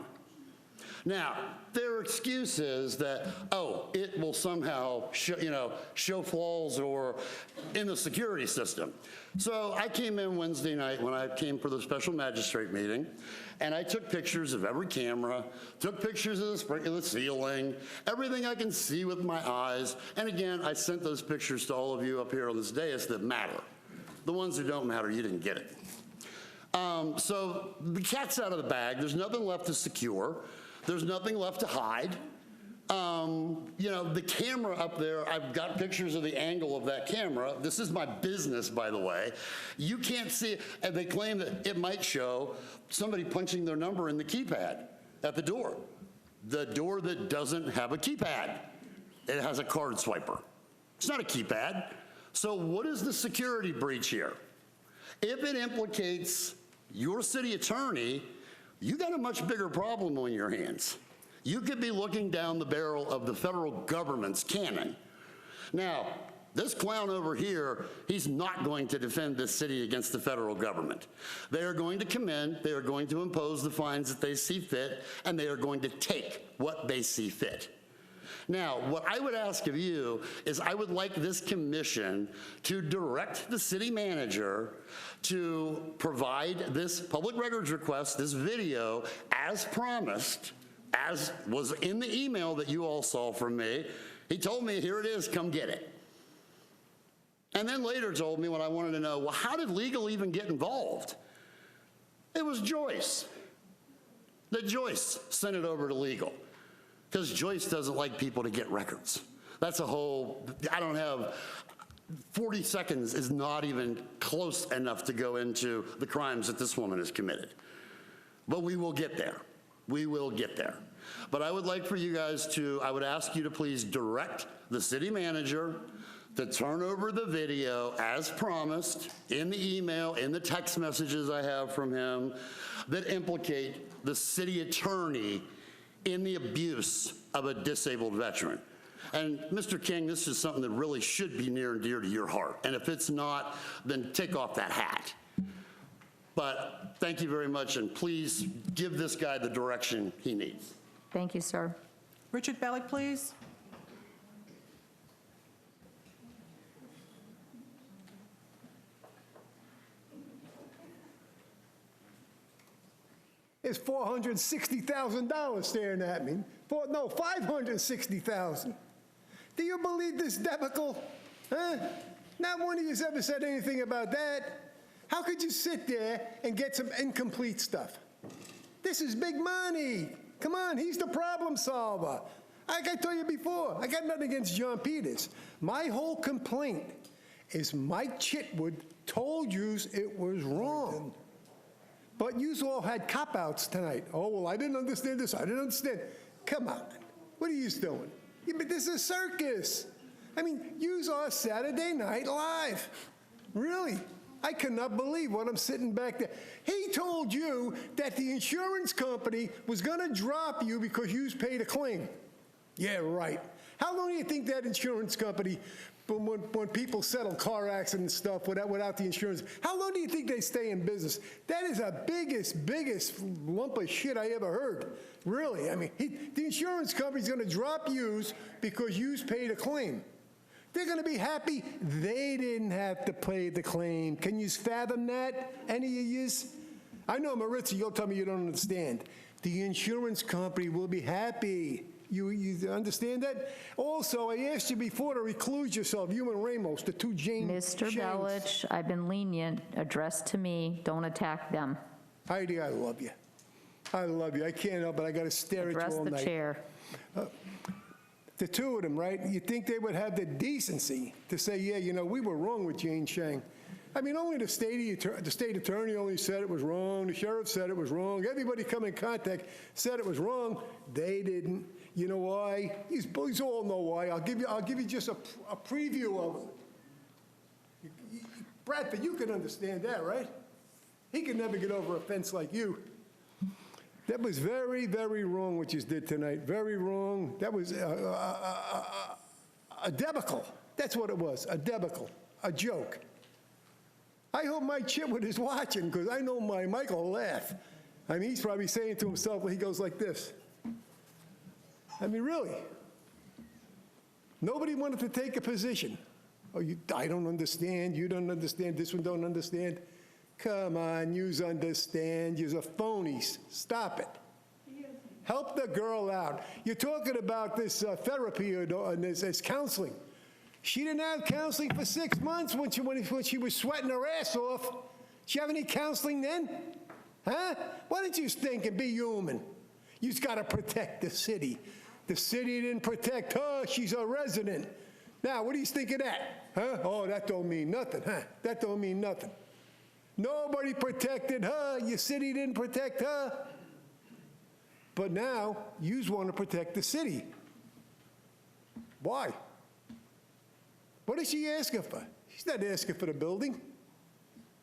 P: Now, their excuse is that, it will somehow show flaws or in the security system. So I came in Wednesday night when I came for the special magistrate meeting, and I took pictures of every camera, took pictures of the sprinkler ceiling, everything I can see with my eyes. And again, I sent those pictures to all of you up here on this dais that matter. The ones that don't matter, you didn't get it. So the cat's out of the bag. There's nothing left to secure. There's nothing left to hide. The camera up there, I've got pictures of the angle of that camera. This is my business, by the way. You can't see it, and they claim that it might show somebody punching their number in the keypad at the door. The door that doesn't have a keypad. It has a card swiper. It's not a keypad. So what is the security breach here? If it implicates your city attorney, you got a much bigger problem on your hands. You could be looking down the barrel of the federal government's cannon. Now, this clown over here, he's not going to defend this city against the federal government. They are going to come in, they are going to impose the fines that they see fit, and they are going to take what they see fit. Now, what I would ask of you is I would like this commission to direct the city manager to provide this public records request, this video, as promised, as was in the email that you all saw from me. He told me, here it is, come get it. And then later told me when I wanted to know, well, how did legal even get involved? It was Joyce. That Joyce sent it over to legal. Because Joyce doesn't like people to get records. That's a whole, 40 seconds is not even close enough to go into the crimes that this woman has committed. But we will get there. We will get there. But I would like for you guys I would ask you to please direct the city manager to turn over the video as promised in the email, in the text messages I have from him that implicate the city attorney in the abuse of a disabled veteran. And Mr. King, this is something that really should be near and dear to your heart. And if it's not, then take off that hat. But thank you very much, and please give this guy the direction he needs.
A: Thank you, sir.
B: Richard Bellick, please.
Q: It's $460,000 staring at me. No, $560,000. Do you believe this debacle? Huh? Not one of you has ever said anything about that. How could you sit there and get some incomplete stuff? This is big money. Come on, he's the problem solver. Like I told you before, I got nothing against John Peters. My whole complaint is Mike Chitwood told yous it was wrong. But yous all had cop-outs tonight. Oh, well, I didn't understand this. I didn't understand. Come on. What are yous doing? Yeah, but this is a circus. I mean, yous are Saturday Night Live. Really? I cannot believe what I'm sitting back there. He told you that the insurance company was going to drop you because yous paid a claim. Yeah, right. How long do you think that insurance company, when people settle car accident stuff without the insurance, how long do you think they stay in business? That is the biggest lump of shit I ever heard. Really. I mean, the insurance company's going to drop yous because yous paid a claim. They're going to be happy they didn't have to pay the claim. Can you fathom that, any of yous? I know, Maritza, you'll tell me you don't understand. The insurance company will be happy. You understand that? Also, I asked you before to recluse yourself, you and Ramos, the two James.
A: Mr. Bellich, I've been lenient. Addressed to me. Don't attack them.
Q: Heidi, I love you. I love you. I can't help it. I got to stare at you all night.
A: Address the chair.
Q: The two of them, right? You'd think they would have the decency to say, yeah, you know, we were wrong with Jane Chang. I mean, only the state attorney only said it was wrong. The sheriff said it was wrong. Everybody come in contact said it was wrong. They didn't. You know why? You all know why. I'll give you just a preview of it. Bradford, you can understand that, right? He can never get over a fence like you. That was very, very wrong what you did tonight. Very wrong. That was a debacle. That's what it was, a debacle, a joke. I hope Mike Chitwood is watching, because I know Mike will laugh. I mean, he's probably saying to himself when he goes like this. I mean, really. Nobody wanted to take a position. Oh, I don't understand. You don't understand. This one don't understand. Come on, yous understand. Yous are phonies. Stop it. Help the girl out. You're talking about this therapy and this counseling. She didn't have counseling for 6 months when she was sweating her ass off. She have any counseling then? Huh? Why don't you think and be human? You've got to protect the city. The city didn't protect her. She's a resident. Now, what do you think of that? Huh? Oh, that don't mean nothing, huh? That don't mean nothing. Nobody protected her. Your city didn't protect her. But now, yous want to protect the city. Why? What is she asking for? She's not asking for the building.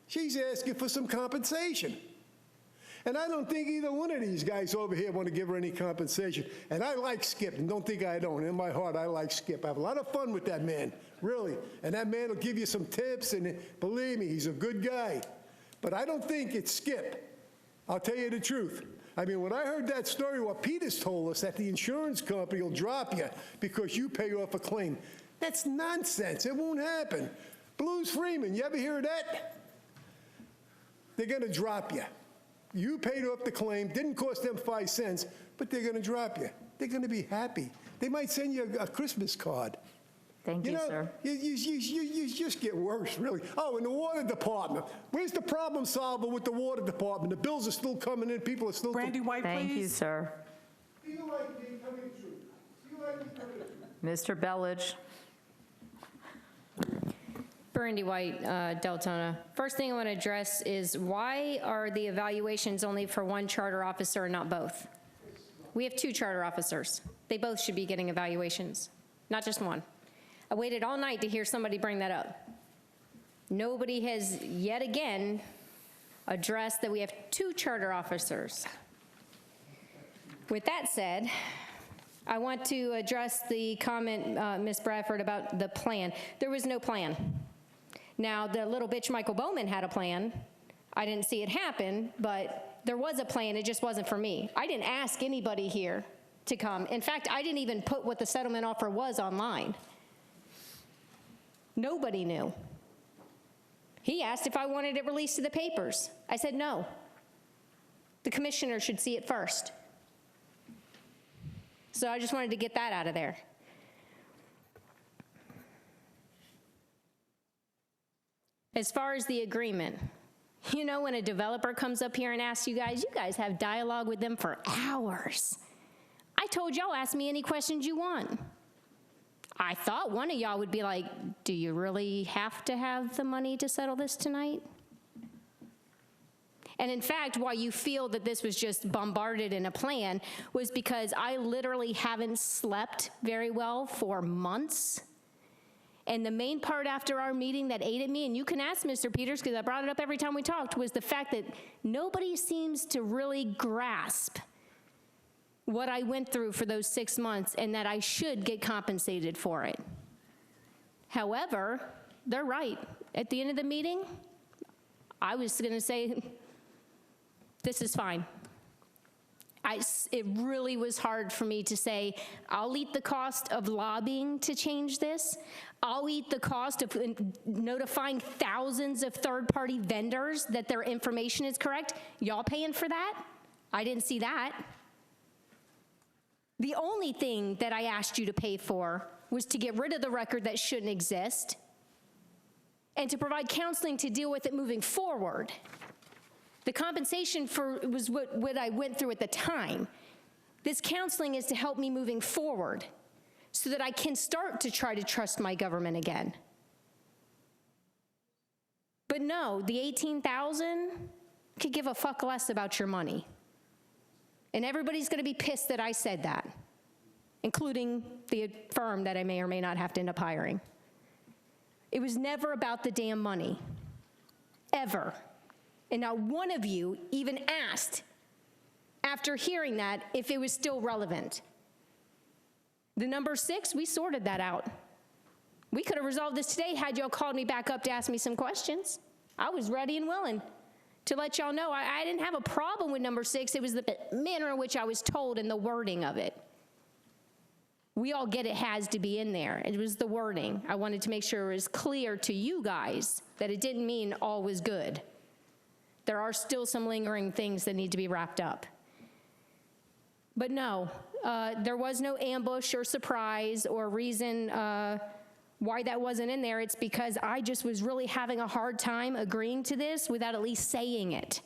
Q: She's asking for some compensation. And I don't think either one of these guys over here want to give her any compensation. And I like Skip, and don't think I don't. In my heart, I like Skip. I have a lot of fun with that man, really. And that man will give you some tips, and believe me, he's a good guy. But I don't think it's Skip. I'll tell you the truth. I mean, when I heard that story, what Peters told us, that the insurance company will drop you because you pay off a claim, that's nonsense. It won't happen. Blues Freeman, you ever hear of that? They're going to drop you. You paid off the claim, didn't cost them 5 cents, but they're going to drop you. They're going to be happy. They might send you a Christmas card.
A: Thank you, sir.
Q: You just get worse, really. Oh, and the water department. Where's the problem solver with the water department? The bills are still coming in. People are still...
B: Brandy White, please.
A: Thank you, sir.
Q: Do you like me? Tell me the truth. Do you like me? Tell me the truth.
A: Mr. Bellich.
D: Brandy White, Deltona. First thing I want to address is why are the evaluations only for one charter officer and not both? We have 2 charter officers. They both should be getting evaluations, not just one. I waited all night to hear somebody bring that up. Nobody has yet again addressed that we have 2 charter officers. With that said, I want to address the comment, Ms. Bradford, about the plan. There was no plan. Now, the little bitch Michael Bowman had a plan. I didn't see it happen, but there was a plan. It just wasn't for me. I didn't ask anybody here to come. In fact, I didn't even put what the settlement offer was online. Nobody knew. He asked if I wanted it released to the papers. I said no. The commissioner should see it first. So I just wanted to get that out of there. As far as the agreement, you know, when a developer comes up here and asks you guys have dialogue with them for hours. I told y'all, ask me any questions you want. I thought one of y'all would be like, do you really have to have the money to settle this tonight? And in fact, why you feel that this was just bombarded in a plan was because I literally haven't slept very well for months. And the main part after our meeting that ate at me, and you can ask Mr. Peters because I brought it up every time we talked, was the fact that nobody seems to really grasp what I went through for those 6 months and that I should get compensated for it. However, they're right. At the end of the meeting, I was going to say, this is fine. It really was hard for me to say, I'll eat the cost of lobbying to change this. I'll eat the cost of notifying thousands of third-party vendors that their information is correct. Y'all paying for that? I didn't see that. The only thing that I asked you to pay for was to get rid of the record that shouldn't exist and to provide counseling to deal with it moving forward. The compensation was what I went through at the time. This counseling is to help me moving forward so that I can start to try to trust my government again. But no, the $18,000 could give a fuck less about your money. And everybody's gonna be pissed that I said that, including the firm that I may or may not have to end up hiring. It was never about the damn money, ever. And not one of you even asked, after hearing that, if it was still relevant. The number 6, we sorted that out. We could have resolved this today had y'all called me back up to ask me some questions. I was ready and willing to let y'all know I didn't have a problem with number 6. It was the manner in which I was told and the wording of it. We all get it has to be in there. It was the wording. I wanted to make sure it was clear to you guys that it didn't mean all was good. There are still some lingering things that need to be wrapped up. But no, there was no ambush or surprise or reason why that wasn't in there. It's because I just was really having a hard time agreeing to this without at least saying it.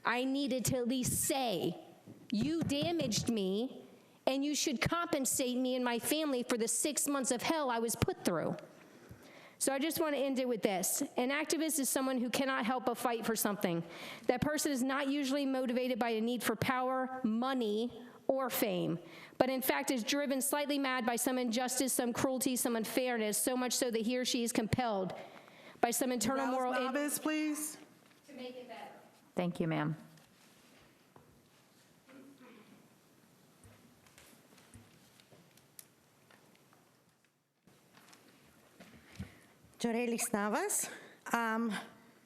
D: I needed to at least say, you damaged me and you should compensate me and my family for the 6 months of hell I was put through. So I just want to end it with this. An activist is someone who cannot help but fight for something. That person is not usually motivated by a need for power, money, or fame, but in fact is driven slightly mad by some injustice, some cruelty, some unfairness, so much so that he or she is compelled by some internal moral...
B: Novice, please.
D: To make it better.
A: Thank you, ma'am.
N: Jorelis Navas,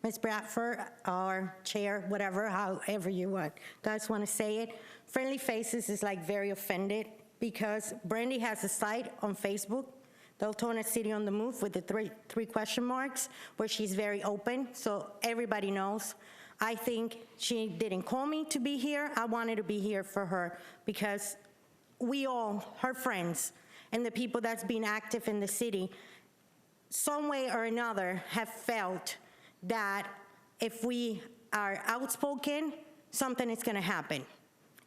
N: Ms. Bradford, or Chair, whatever, however you guys want to say it. Friendly Faces is like very offended because Brandy has a site on Facebook, Deltona City on the Move, with the three question marks, where she's very open, so everybody knows. I think she didn't call me to be here. I wanted to be here for her because we all, her friends, and the people that's been active in the city, some way or another have felt that if we are outspoken, something is gonna happen.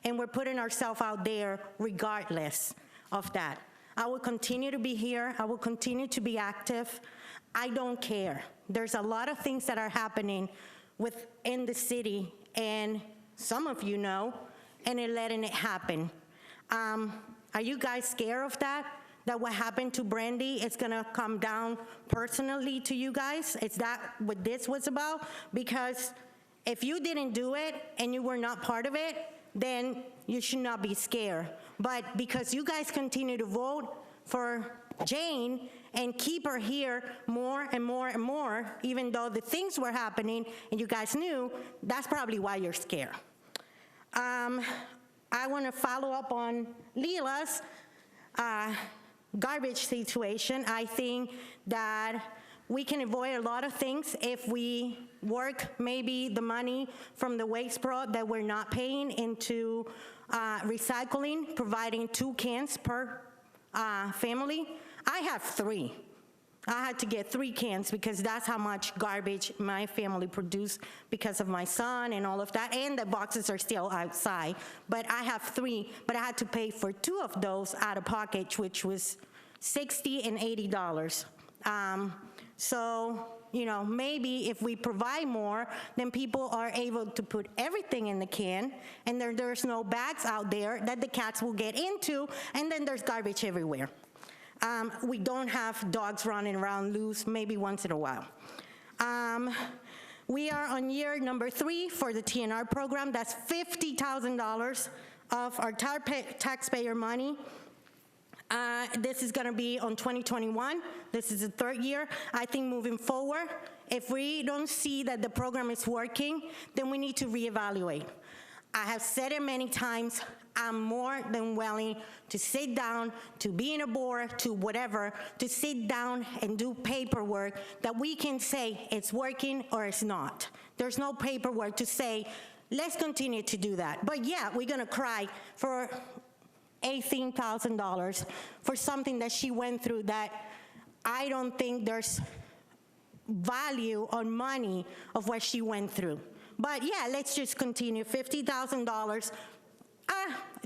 N: And we're putting ourselves out there regardless of that. I will continue to be here. I will continue to be active. I don't care. There's a lot of things that are happening within the city, and some of you know, and they're letting it happen. Are you guys scared of that? that what happened to Brandy is gonna come down personally to you guys? Is that what this was about? Because if you didn't do it and you were not part of it, then you should not be scared. But because you guys continue to vote for Jane and keep her here more and more and more, even though the things were happening and you guys knew, that's probably why you're scared. I want to follow up on Leila's garbage situation. I think that we can avoid a lot of things if we work maybe the money from the waste pro that we're not paying into recycling, providing 2 cans per family. I have 3. I had to get 3 cans because that's how much garbage my family produced because of my son and all of that, and the boxes are still outside. But I have 3, but I had to pay for 2 of those out of pocket, which was $60 and $80. So, you know, maybe if we provide more, then people are able to put everything in the can, and there's no bags out there that the cats will get into, and then there's garbage everywhere. We don't have dogs running around loose, maybe once in a while. We are on year number 3 for the TNR program. That's $50,000 of our taxpayer money. This is gonna be on 2021. This is the 3rd year. I think moving forward, if we don't see that the program is working, then we need to reevaluate. I have said it many times, I'm more than willing to sit down, to be in a board, to whatever, to sit down and do paperwork that we can say it's working or it's not. There's no paperwork to say, let's continue to do that. But yeah, we're gonna cry for $18,000 for something that she went through that I don't think there's value on money of what she went through. But yeah, let's just continue, $50,000.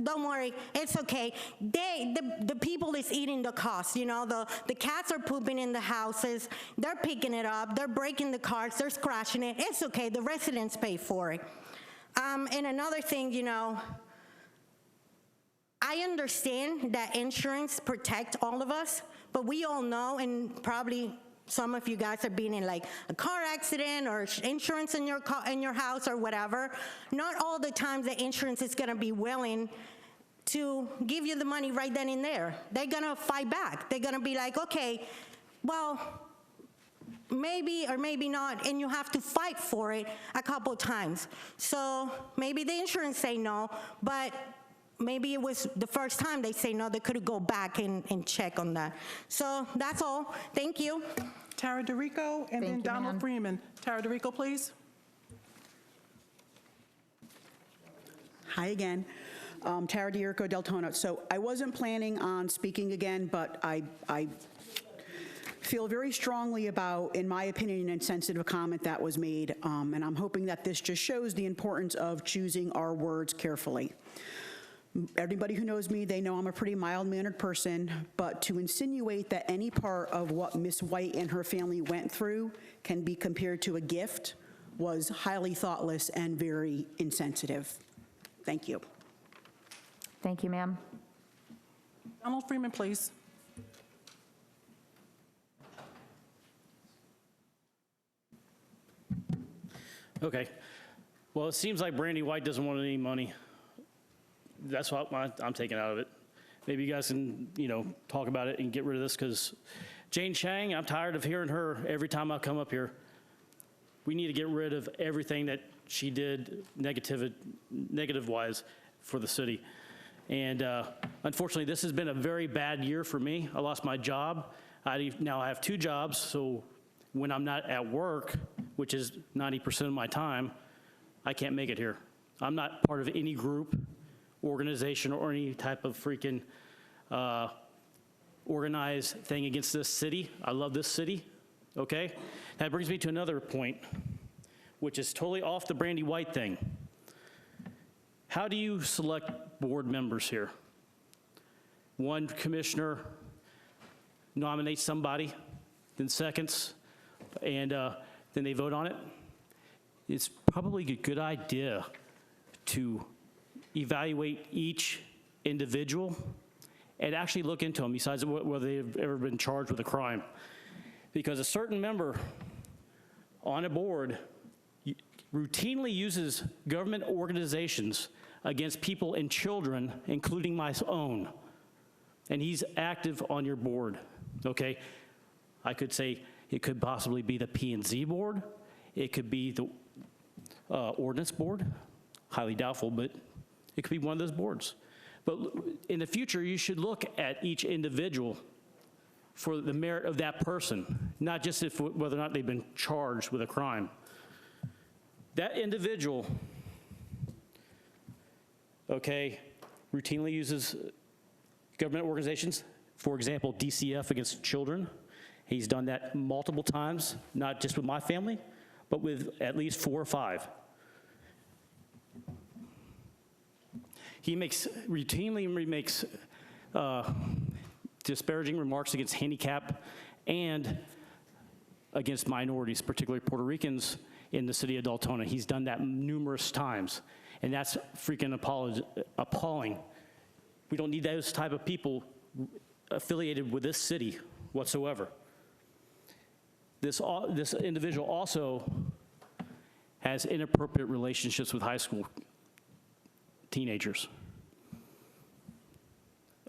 N: Don't worry, it's okay. The people is eating the cost, you know, the cats are pooping in the houses, they're picking it up, they're breaking the cars, they're scratching it, it's okay, the residents pay for it. And another thing, you know, I understand that insurance protects all of us, but we all know, and probably some of you guys have been in like a car accident or insurance in your house or whatever. Not all the times the insurance is gonna be willing to give you the money right then and there. They're gonna fight back. They're gonna be like, okay, well, maybe or maybe not, and you have to fight for it a couple times. So maybe the insurance say no, but maybe it was the first time they say no, they could go back and check on that. So that's all. Thank you.
B: Tara DeRico, and then Donald Freeman. Tara DeRico, please.
J: Hi again. Tara DeRico, Deltona. So I wasn't planning on speaking again, but I feel very strongly about, in my opinion, an insensitive comment that was made, and I'm hoping that this just shows the importance of choosing our words carefully. Everybody who knows me, they know I'm a pretty mild-mannered person, but to insinuate that any part of what Miss White and her family went through can be compared to a gift was highly thoughtless and very insensitive. Thank you.
A: Thank you, ma'am.
B: Donald Freeman, please.
O: Okay. Well, it seems like Brandy White doesn't want any money. That's what I'm taking out of it. Maybe you guys can, you know, talk about it and get rid of this, because Jane Chang, I'm tired of hearing her every time I come up here. We need to get rid of everything that she did negative-wise for the city. And unfortunately, this has been a very bad year for me. I lost my job. Now I have 2 jobs, so when I'm not at work, which is 90% of my time, I can't make it here. I'm not part of any group, organization, or any type of freaking organized thing against this city. I love this city, okay? That brings me to another point, which is totally off the Brandy White thing. How do you select board members here? One commissioner nominates somebody, then seconds, and then they vote on it. It's probably a good idea to evaluate each individual and actually look into them besides whether they've ever been charged with a crime. Because a certain member on a board routinely uses government organizations against people and children, including my own. And he's active on your board, okay? I could say it could possibly be the P&Z board. It could be the ordinance board. Highly doubtful, but it could be one of those boards. But in the future, you should look at each individual for the merit of that person, not just whether or not they've been charged with a crime. That individual, okay, routinely uses government organizations, for example, DCF against children. He's done that multiple times, not just with my family, but with at least 4 or 5. He routinely makes disparaging remarks against handicap and against minorities, particularly Puerto Ricans in the city of Deltona. He's done that numerous times, and that's freaking appalling. We don't need those type of people affiliated with this city whatsoever. This individual also has inappropriate relationships with high school teenagers.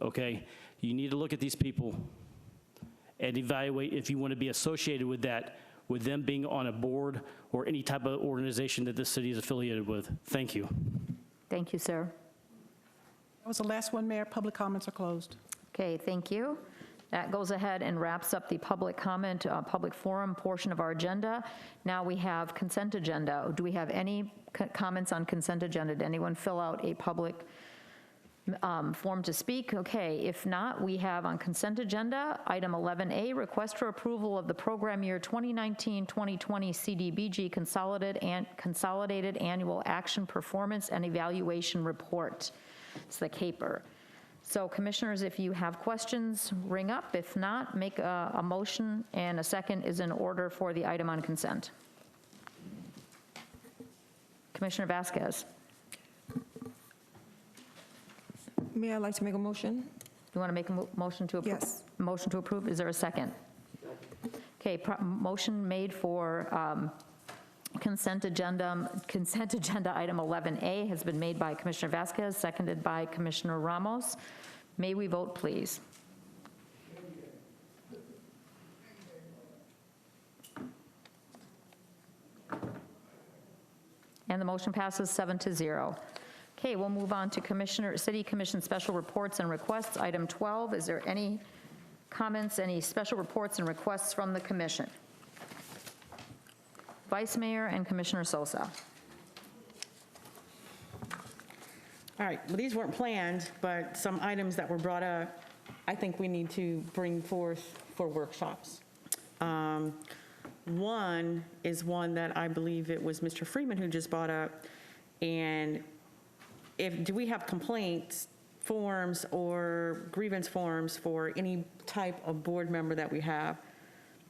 O: Okay, you need to look at these people and evaluate if you want to be associated with that, with them being on a board or any type of organization that this city is affiliated with. Thank you.
A: Thank you, sir.
B: That was the last one, Mayor. Public comments are closed.
A: Okay, thank you. That goes ahead and wraps up the public comment, public forum portion of our agenda. Now we have consent agenda. Do we have any comments on consent agenda? Did anyone fill out a public form to speak? Okay, if not, we have on consent agenda, item 11A, request for approval of the program year 2019-2020 CDBG Consolidated Annual Action Performance and Evaluation Report. It's the CAPER. So commissioners, if you have questions, ring up. If not, make a motion, and a second is in order for the item on consent. Commissioner Vasquez.
E: May I like to make a motion?
A: You want to make a motion to approve?
E: Yes.
A: Motion to approve, is there a second? Okay, motion made for consent agenda item 11A has been made by Commissioner Vasquez, seconded by Commissioner Ramos. May we vote, please? And the motion passes 7-0. Okay, we'll move on to City Commission special reports and requests. Item 12, is there any comments, any special reports and requests from the commission? Vice Mayor and Commissioner Sosa.
C: All right, well, these weren't planned, but some items that were brought up, I think we need to bring forth for workshops. One is one that I believe it was Mr. Freeman who just brought up, and do we have complaints forms or grievance forms for any type of board member that we have?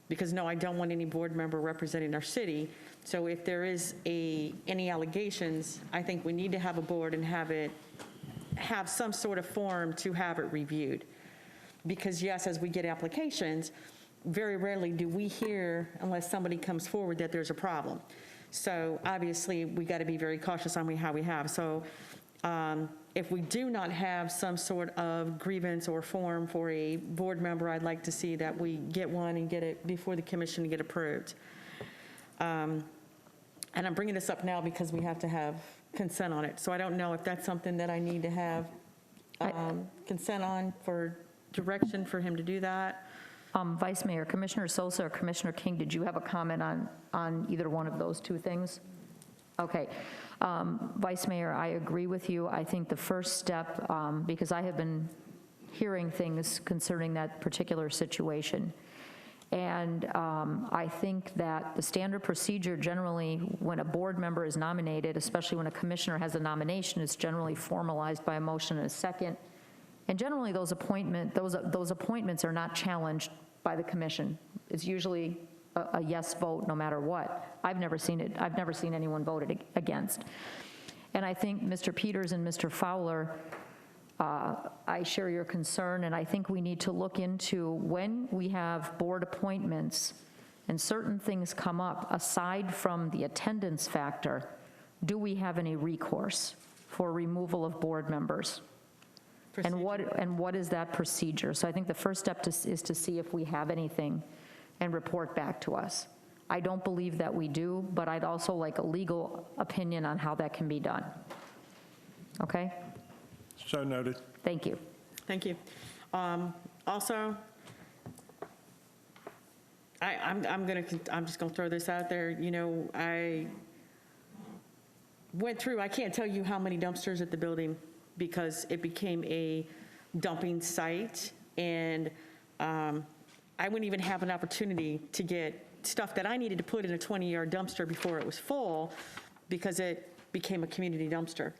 C: Because no, I don't want any board member representing our city. So if there is any allegations, I think we need to have a board and have some sort of form to have it reviewed. Because yes, as we get applications, very rarely do we hear, unless somebody comes forward, that there's a problem. So obviously, we got to be very cautious on how we have. So if we do not have some sort of grievance or form for a board member, I'd like to see that we get one and get it before the commission to get approved. And I'm bringing this up now because we have to have consent on it. So I don't know if that's something that I need to have consent on for direction for him to do that.
A: Vice Mayor, Commissioner Sosa or Commissioner King, did you have a comment on either one of those two things? Okay. Vice Mayor, I agree with you. I think the first step, because I have been hearing things concerning that particular situation, and I think that the standard procedure generally, when a board member is nominated, especially when a commissioner has a nomination, is generally formalized by a motion and a second. And generally, those appointments are not challenged by the commission. It's usually a yes vote no matter what. I've never seen it. I've never seen anyone voted against. And I think Mr. Peters and Mr. Fowler I share your concern, and I think we need to look into when we have board appointments and certain things come up, aside from the attendance factor, do we have any recourse for removal of board members? And what is that procedure? So I think the first step is to see if we have anything and report back to us. I don't believe that we do, but I'd also like a legal opinion on how that can be done. Okay?
H: So noted.
A: Thank you.
C: Thank you. Also, I'm just gonna throw this out there. You know, I went through, I can't tell you how many dumpsters at the building because it became a dumping site, and I wouldn't even have an opportunity to get stuff that I needed to put in a 20-yard dumpster before it was full because it became a community dumpster.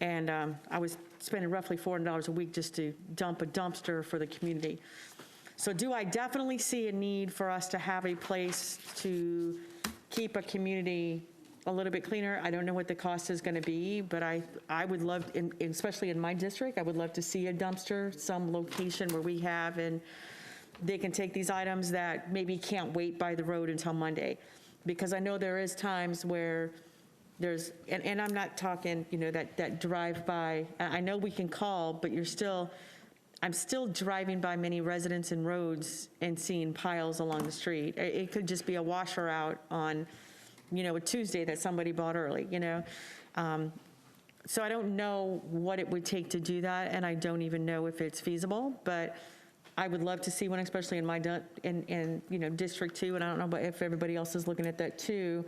C: And I was spending roughly $400 a week just to dump a dumpster for the community. So do I definitely see a need for us to have a place to keep a community a little bit cleaner? I don't know what the cost is going to be, but I would love, especially in my district, I would love to see a dumpster, some location where we have, and they can take these items that maybe can't wait by the road until Monday. Because I know there is times where there's, and I'm not talking, you know, that drive-by. I know we can call, but I'm still driving by many residents and roads and seeing piles along the street. It could just be a washer out on, you know, a Tuesday that somebody bought early, you know. So I don't know what it would take to do that, and I don't even know if it's feasible, but I would love to see one, especially in my, in you know, District 2, and I don't know if everybody else is looking at that too,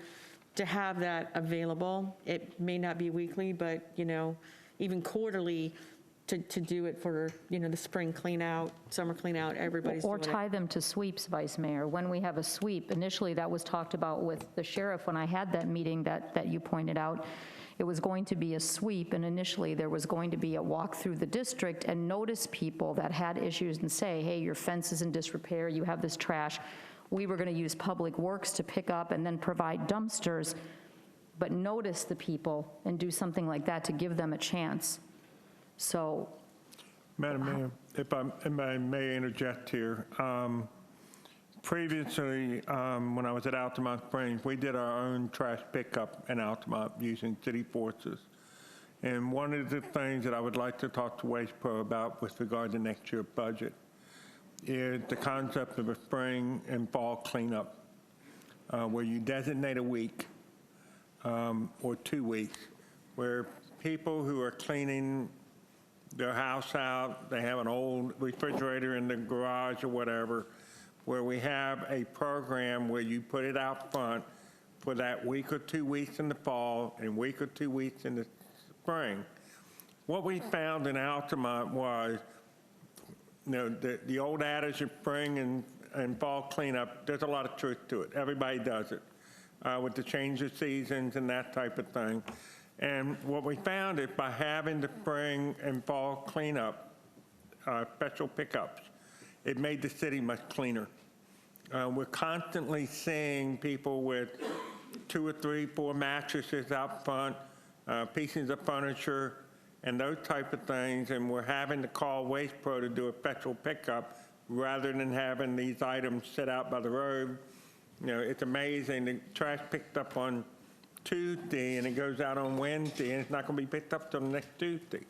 C: to have that available. It may not be weekly, but, you know, even quarterly, to do it for, you know, the spring clean out, summer clean out, everybody's doing
A: Or
C: it.
A: tie them to sweeps, Vice Mayor. When we have a sweep, initially that was talked about with the sheriff when I had that meeting that you pointed out. It was going to be a sweep, and initially there was going to be a walk through the district and notice people that had issues and say, hey, your fence is in disrepair, you have this trash. We were going to use Public Works to pick up and then provide dumpsters, but notice the people and do something like that to give them a chance. So.
H: Madam Mayor, if I may interject here. Previously, when I was at Altamont Springs, we did our own trash pickup in Altamont using city forces. And one of the things that I would like to talk to Waste Pro about with regard to next year's budget is the concept of a spring and fall cleanup, where you designate a week or 2 weeks, where people who are cleaning their house out, they have an old refrigerator in the garage or whatever, where we have a program where you put it out front for that week or 2 weeks in the fall and week or 2 weeks in the spring. What we found in Altamont was, you know, the old adage of spring and fall cleanup, there's a lot of truth to it. Everybody does it with the change of seasons and that type of thing. And what we found is by having the spring and fall cleanup, special pickups, it made the city much cleaner. We're constantly seeing people with 2 or 3, 4 mattresses out front, pieces of furniture, and those type of things, and we're having to call Waste Pro to do a special pickup rather than having these items sit out by the road. You know, it's amazing. The trash picked up on Tuesday and it goes out on Wednesday, and it's not going to be picked up till the next Tuesday,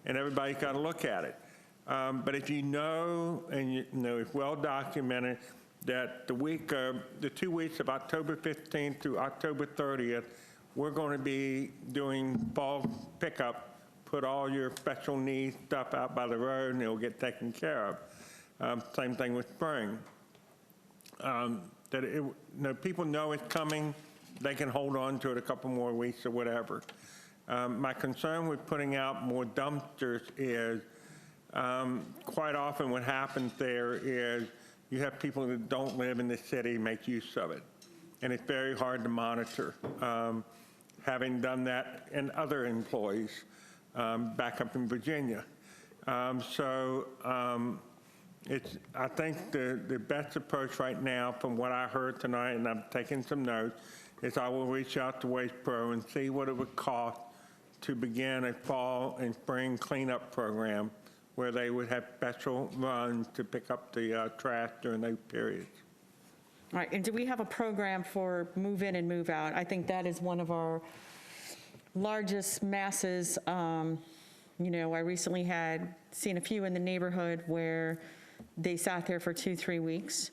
H: and everybody's got to look at it. But if you know, and you know, it's well documented that the 2 weeks of October 15th through October 30th, we're going to be doing fall pickup. Put all your special needs stuff out by the road and it'll get taken care of. Same thing with spring. People know it's coming. They can hold on to it a couple more weeks or whatever. My concern with putting out more dumpsters is quite often what happens there is you have people that don't live in the city make use of it. And it's very hard to monitor. Having done that in other employees back up in Virginia. I think the best approach right now from what I heard tonight, and I'm taking some notes, is I will reach out to Waste Pro and see what it would cost to begin a fall and spring cleanup program where they would have special runs to pick up the trash during those periods.
C: All right, and do we have a program for move in and move out? I think that is one of our largest masses. You know, I recently had seen a few in the neighborhood where they sat there for 2-3 weeks.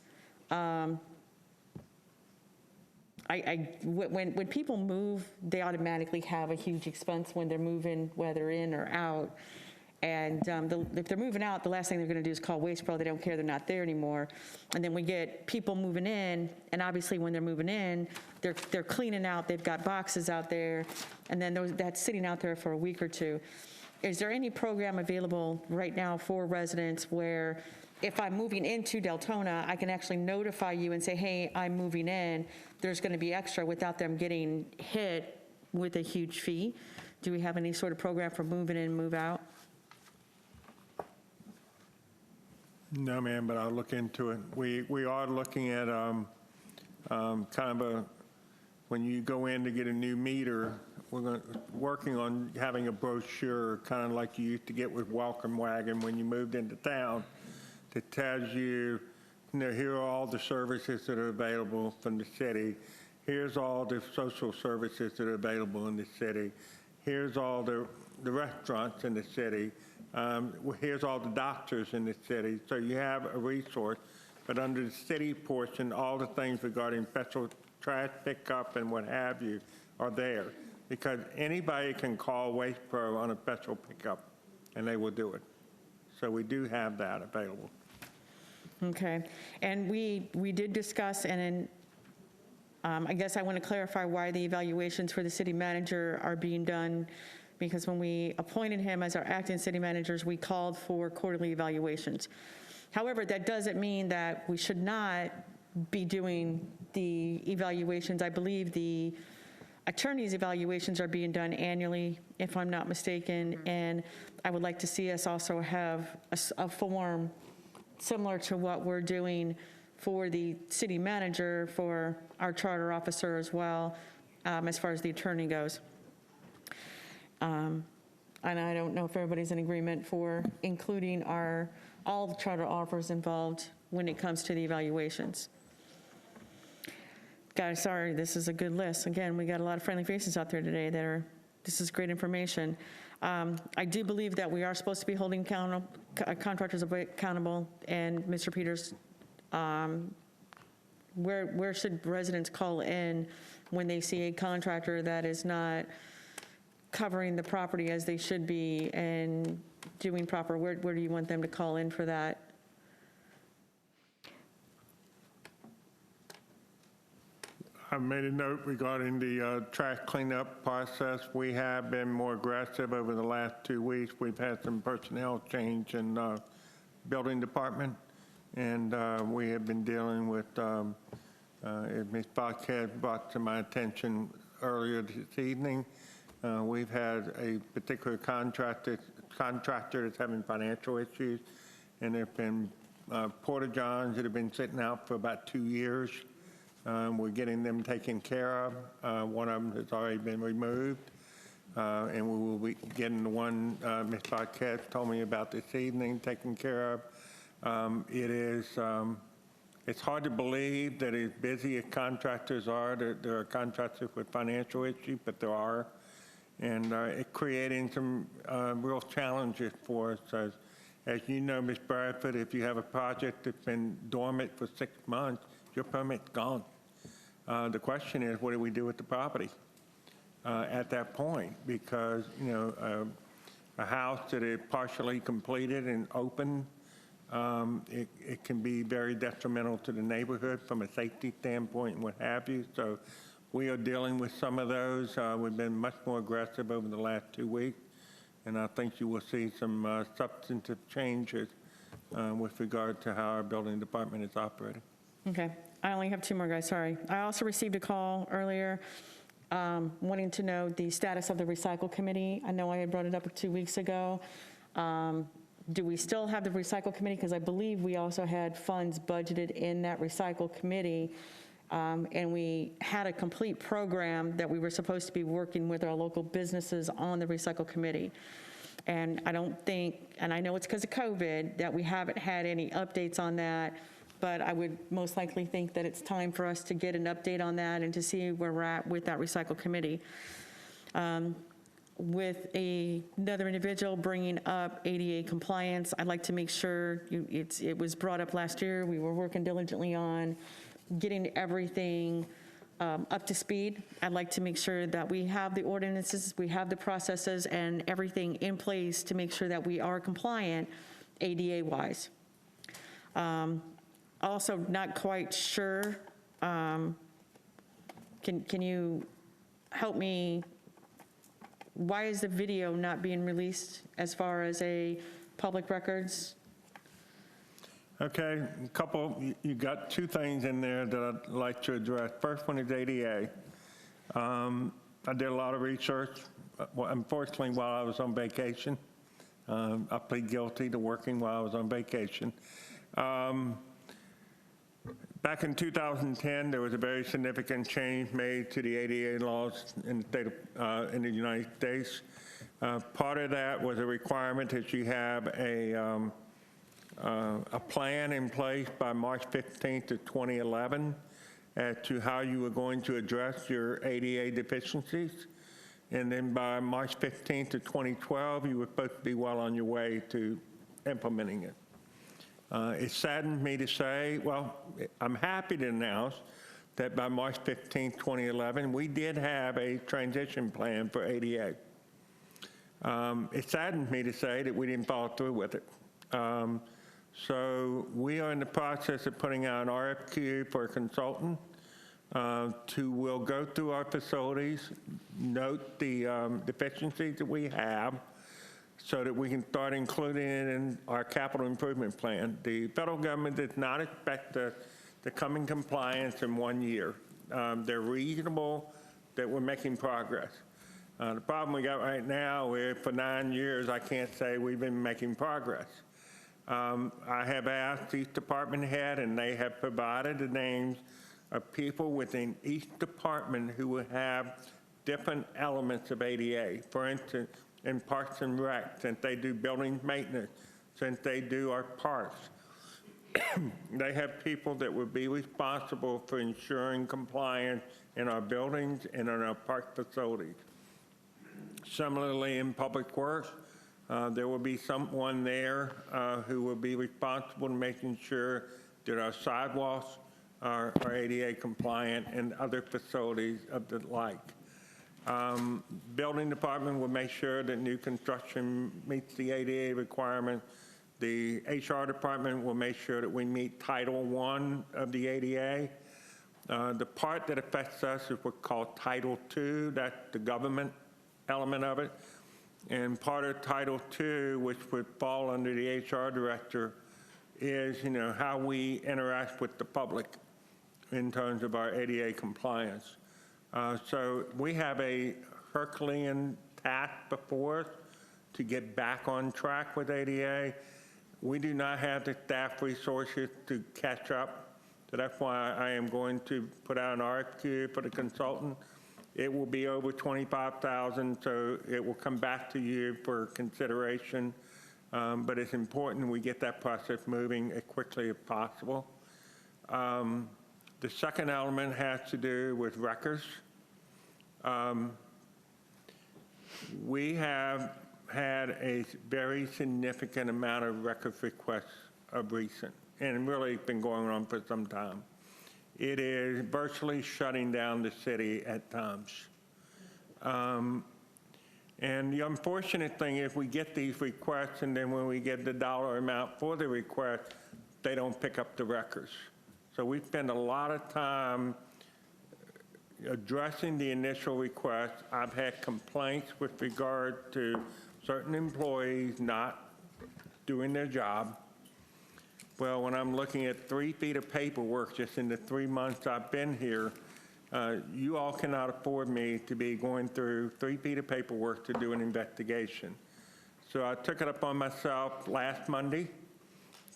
C: When people move, they automatically have a huge expense when they're moving, whether in or out. And if they're moving out, the last thing they're going to do is call Waste Pro. They don't care, they're not there anymore. And then we get people moving in, and obviously when they're moving in, they're cleaning out, they've got boxes out there, and then that's sitting out there for a week or two. Is there any program available right now for residents where if I'm moving into Deltona, I can actually notify you and say, hey, I'm moving in, there's going to be extra without them getting hit with a huge fee? Do we have any sort of program for moving in and move out?
H: No, ma'am, but I'll look into it. We are looking at kind of when you go in to get a new meter, we're working on having a brochure, kind of like you used to get with Welcome Wagon when you moved into town, that tells you, here are all the services that are available from the city. Here's all the social services that are available in the city. Here's all the restaurants in the city. Here's all the doctors in the city. So you have a resource, but under the city portion, all the things regarding special trash pickup and what have you are there, because anybody can call Waste Pro on a special pickup, and they will do it. So we do have that available.
C: Okay, and we did discuss, and I guess I want to clarify why the evaluations for the city manager are being done, because when we appointed him as our acting city managers, we called for quarterly evaluations. However, that doesn't mean that we should not be doing the evaluations. I believe the attorney's evaluations are being done annually, if I'm not mistaken, and I would like to see us also have a form similar to what we're doing for the city manager, for our charter officer as well, as far as the attorney goes. And I don't know if everybody's in agreement for including all the charter offers involved when it comes to the evaluations. Guys, sorry, this is a good list. Again, we got a lot of friendly faces out there today this is great information. I do believe that we are supposed to be holding contractors accountable, and Mr. Peters, where should residents call in when they see a contractor that is not covering the property as they should be and doing proper? Where do you want them to call in for that?
H: I made a note regarding the trash cleanup process. We have been more aggressive over the last 2 weeks. We've had some personnel change in building department, and we have been dealing with, Ms. Buckhead brought to my attention earlier this evening, we've had a particular contractor that's having financial issues, and there have been porta-johns that have been sitting out for about 2 years. We're getting them taken care of. One of them has already been removed, and we will be getting the one Ms. Buckhead told me about this evening taken care of. It's hard to believe that as busy as contractors are, there are contractors with financial issues, but there are. And it's creating some real challenges for us. As you know, Ms. Bradford, if you have a project that's been dormant for 6 months, your permit's gone. The question is, what do we do with the property at that point? Because, a house that is partially completed and open, it can be very detrimental to the neighborhood from a safety standpoint and what have you. So we are dealing with some of those. We've been much more aggressive over the last 2 weeks, and I think you will see some substantive changes with regard to how our building department is operating.
C: Okay, I only have 2 more, guys, sorry. I also received a call earlier wanting to know the status of the recycle committee. I know I had brought it up 2 weeks ago. Do we still have the recycle committee? Because I believe we also had funds budgeted in that recycle committee. and we had a complete program that we were supposed to be working with our local businesses on the recycle committee. And I don't think, and I know it's because of COVID, that we haven't had any updates on that, but I would most likely think that it's time for us to get an update on that and to see where we're at with that recycle committee. With another individual bringing up ADA compliance, I'd like to make sure it was brought up last year. We were working diligently on getting everything up to speed. I'd like to make sure that we have the ordinances, we have the processes, and everything in place to make sure that we are compliant ADA-wise. Also, not quite sure. Can you help me? Why is the video not being released as far as a public records?
H: Okay, you got two things in there that I'd like to address. First one is ADA. I did a lot of research, unfortunately, while I was on vacation. I plead guilty to working while I was on vacation. Back in 2010, there was a very significant change made to the ADA laws in the state of, in the United States. Part of that was a requirement that you have a plan in place by March 15th of 2011 as to how you were going to address your ADA deficiencies. And then by March 15th of 2012, you were supposed to be well on your way to implementing it. It saddens me to say, well, I'm happy to announce that by March 15, 2011, we did have a transition plan for ADA. It saddens me to say that we didn't follow through with it. So we are in the process of putting out an RFQ for a consultant will go through our facilities, note the deficiencies that we have, so that we can start including it in our capital improvement plan. The federal government does not expect us to come in compliance in 1 year. They're reasonable that we're making progress. The problem we got right now is for 9 years, I can't say we've been making progress. I have asked each department head, and they have provided the names of people within each department who will have different elements of ADA. For instance, in Parks and Rec, since they do building maintenance, since they do our parks. They have people that would be responsible for ensuring compliance in our buildings and in our park facilities. Similarly, in Public Works, there will be someone there who will be responsible to making sure that our sidewalks are ADA compliant and other facilities of the like. Building department will make sure that new construction meets the ADA requirement. The HR department will make sure that we meet Title I of the ADA. The part that affects us is what's called Title II. That's the government element of it. And part of Title II, which would fall under the HR director, is how we interact with the public in terms of our ADA compliance. So we have a Herculean task before us to get back on track with ADA. We do not have the staff resources to catch up. So that's why I am going to put out an RFQ for the consultant. It will be over $25,000, so it will come back to you for consideration. But it's important we get that process moving as quickly as possible. The second element has to do with records. We have had a very significant amount of records requests of recent, and really been going on for some time. It is virtually shutting down the city at times. And the unfortunate thing is we get these requests, and then when we get the dollar amount for the request, they don't pick up the records. So we spend a lot of time addressing the initial request. I've had complaints with regard to certain employees not doing their job. Well, when I'm looking at 3 feet of paperwork just in the 3 months I've been here, you all cannot afford me to be going through 3 feet of paperwork to do an investigation. So I took it upon myself last Monday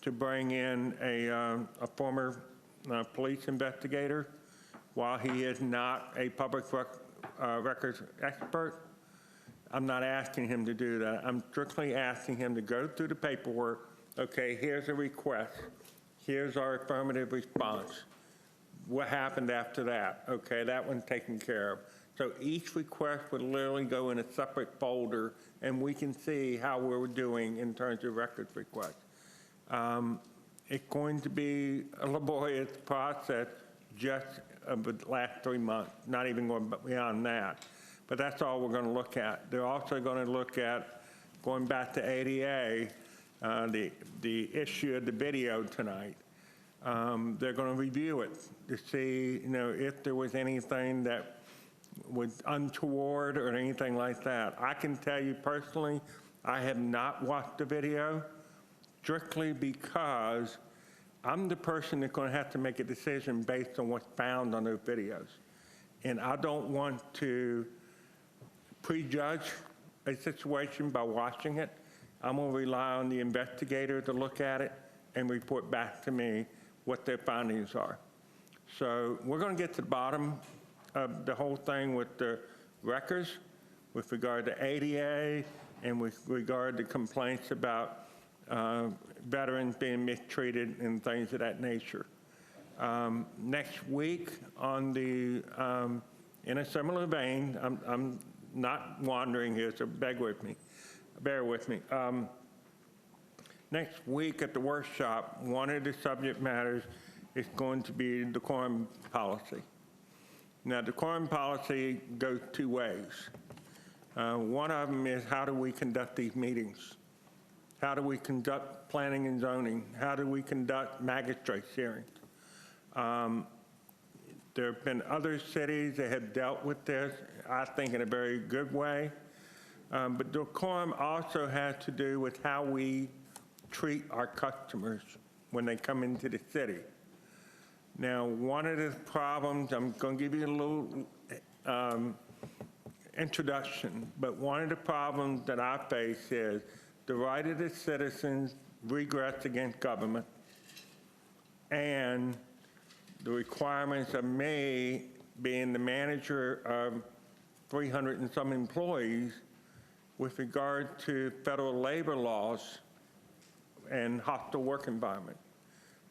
H: to bring in a former police investigator while he is not a public records expert, I'm not asking him to do that. I'm strictly asking him to go through the paperwork. Okay, here's a request. Here's our affirmative response. What happened after that? Okay, that one's taken care of. So each request would literally go in a separate folder, and we can see how we're doing in terms of records requests. It's going to be a laborious process just of the last 3 months, not even going beyond that. But that's all we're going to look at. They're also going to look at, going back to ADA, the issue of the video tonight. They're going to review it to see, if there was anything that was untoward or anything like that. I can tell you personally, I have not watched the video strictly because I'm the person that's going to have to make a decision based on what's found on those videos. And I don't want to prejudge a situation by watching it. I'm going to rely on the investigator to look at it and report back to me what their findings are. So we're going to get to the bottom of the whole thing with the records, with regard to ADA, and with regard to complaints about veterans being mistreated and things of that nature. Next week, on the in a similar vein, I'm not wandering here, so bear with me. Next week at the workshop, one of the subject matters is going to be decorum policy. Now, decorum policy goes two ways. One of them is, how do we conduct these meetings? How do we conduct planning and zoning? How do we conduct magistrates hearings? There have been other cities that have dealt with this, I think, in a very good way. But decorum also has to do with how we treat our customers when they come into the city. Now, one of the problems, I'm going to give you a little introduction, but one of the problems that I face is the right of the citizens regress against government and the requirements of me being the manager of 300 and some employees with regard to federal labor laws and hostile work environment.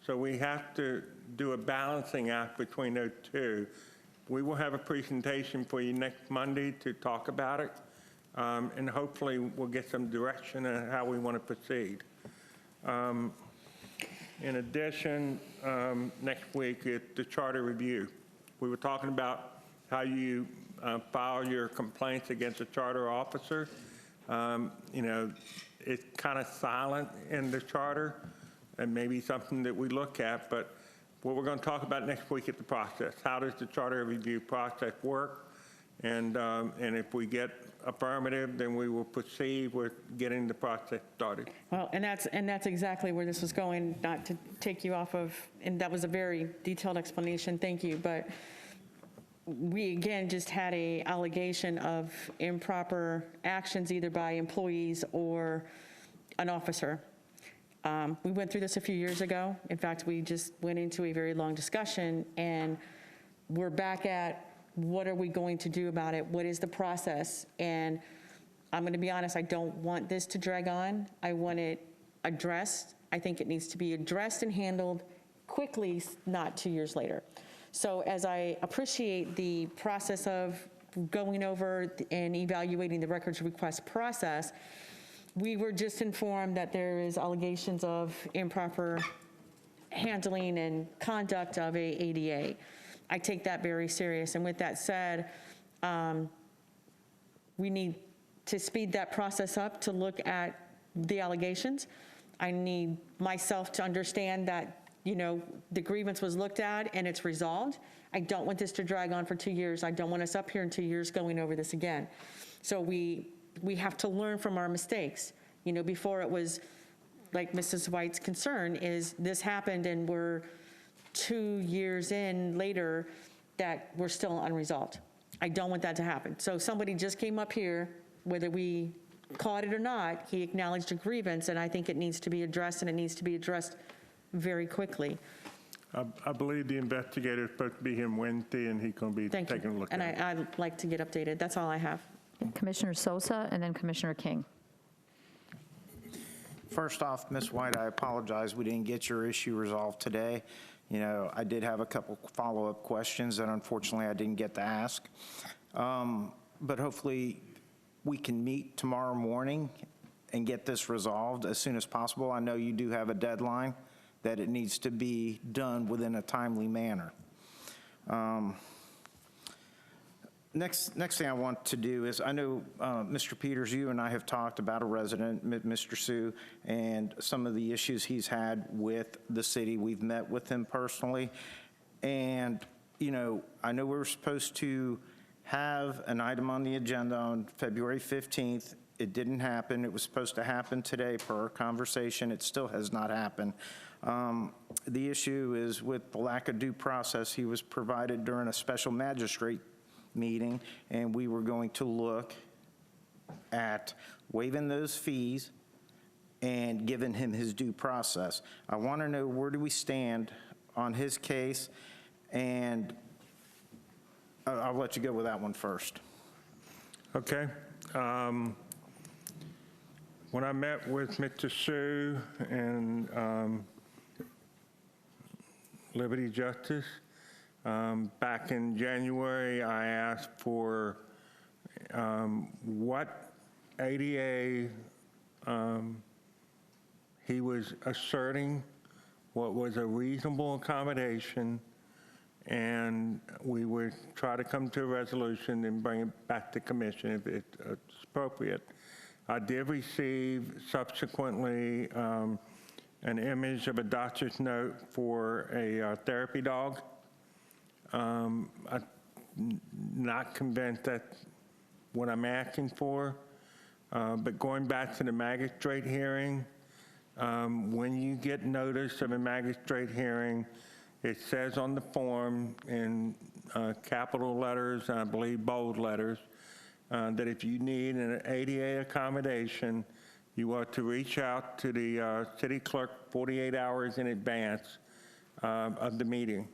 H: So we have to do a balancing act between those two. We will have a presentation for you next Monday to talk about it, and hopefully we'll get some direction on how we want to proceed. In addition, next week is the charter review. We were talking about how you file your complaints against a charter officer. It's kind of silent in the charter, and maybe something that we look at, but what we're going to talk about next week is the process. How does the charter review process work? And if we get affirmative, then we will proceed with getting the process started.
C: Well, and that's exactly where this was going, not to take you off of, and that was a very detailed explanation, thank you, but we again just had a allegation of improper actions either by employees or an officer. We went through this a few years ago. In fact, we just went into a very long discussion, and we're back at what are we going to do about it? What is the process? And I'm going to be honest, I don't want this to drag on. I want it addressed. I think it needs to be addressed and handled quickly, not 2 years later. So as I appreciate the process of going over and evaluating the records request process, we were just informed that there is allegations of improper handling and conduct of a ADA. I take that very serious. And with that said, we need to speed that process up to look at the allegations. I need myself to understand that, the grievance was looked at and it's resolved. I don't want this to drag on for 2 years. I don't want us up here in 2 years going over this again. So we have to learn from our mistakes. Before it was, like Mrs. White's concern, is this happened and we're 2 years in later that we're still unresolved. I don't want that to happen. So somebody just came up here, whether we caught it or not, he acknowledged a grievance, and I think it needs to be addressed, and it needs to be addressed very quickly.
H: I believe the investigator is supposed to be here Wednesday, and he's going to be
C: Thank
H: taking a
C: you.
H: look
C: And
H: at it.
C: I'd like to get updated. That's all I have.
A: Commissioner Sosa and then Commissioner King.
I: First off, Ms. White, I apologize we didn't get your issue resolved today. You know, I did have a couple follow-up questions that unfortunately I didn't get to ask. But hopefully we can meet tomorrow morning and get this resolved as soon as possible. I know you do have a deadline that it needs to be done within a timely manner. Next thing I want to do is, I know, Mr. Peters, you and I have talked about a resident, Mr. Sue, and some of the issues he's had with the city. We've met with him personally. And, you know, I know we were supposed to have an item on the agenda on February 15th. It didn't happen. It was supposed to happen today per our conversation. It still has not happened. The issue is with the lack of due process. He was provided during a special magistrate meeting, and we were going to look at waiving those fees and giving him his due process. I want to know, where do we stand on his case? And I'll let you go with that one first.
H: Okay. When I met with Mr. Sue and Liberty Justice, back in January, I asked for what ADA he was asserting, what was a reasonable accommodation, and we would try to come to a resolution and bring it back to commission if it's appropriate. I did receive subsequently an image of a doctor's note for a therapy dog. I'm not convinced that's what I'm asking for, but going back to the magistrate hearing, when you get notice of a magistrate hearing, it says on the form in capital letters, and I believe bold letters, that if you need an ADA accommodation, you are to reach out to the city clerk 48 hours in advance of the meeting.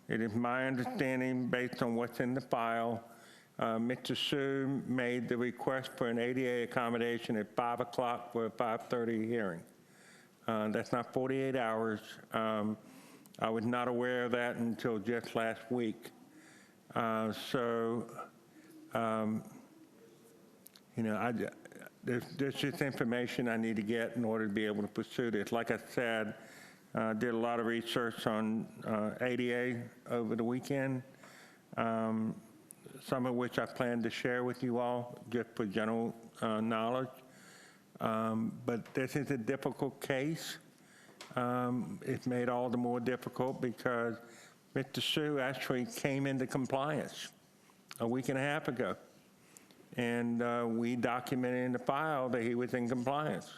H: It is my understanding, based on what's in the file, Mr. Sue made the request for an ADA accommodation at 5 o'clock for a 5:30 hearing. That's not 48 hours. I was not aware of that until just last week. You know, there's just information I need to get in order to be able to pursue this. Like I said, did a lot of research on ADA over the weekend, some of which I plan to share with you all just for general knowledge. But this is a difficult case. It's made all the more difficult because Mr. Sue actually came into compliance a week and a half ago. And we documented in the file that he was in compliance.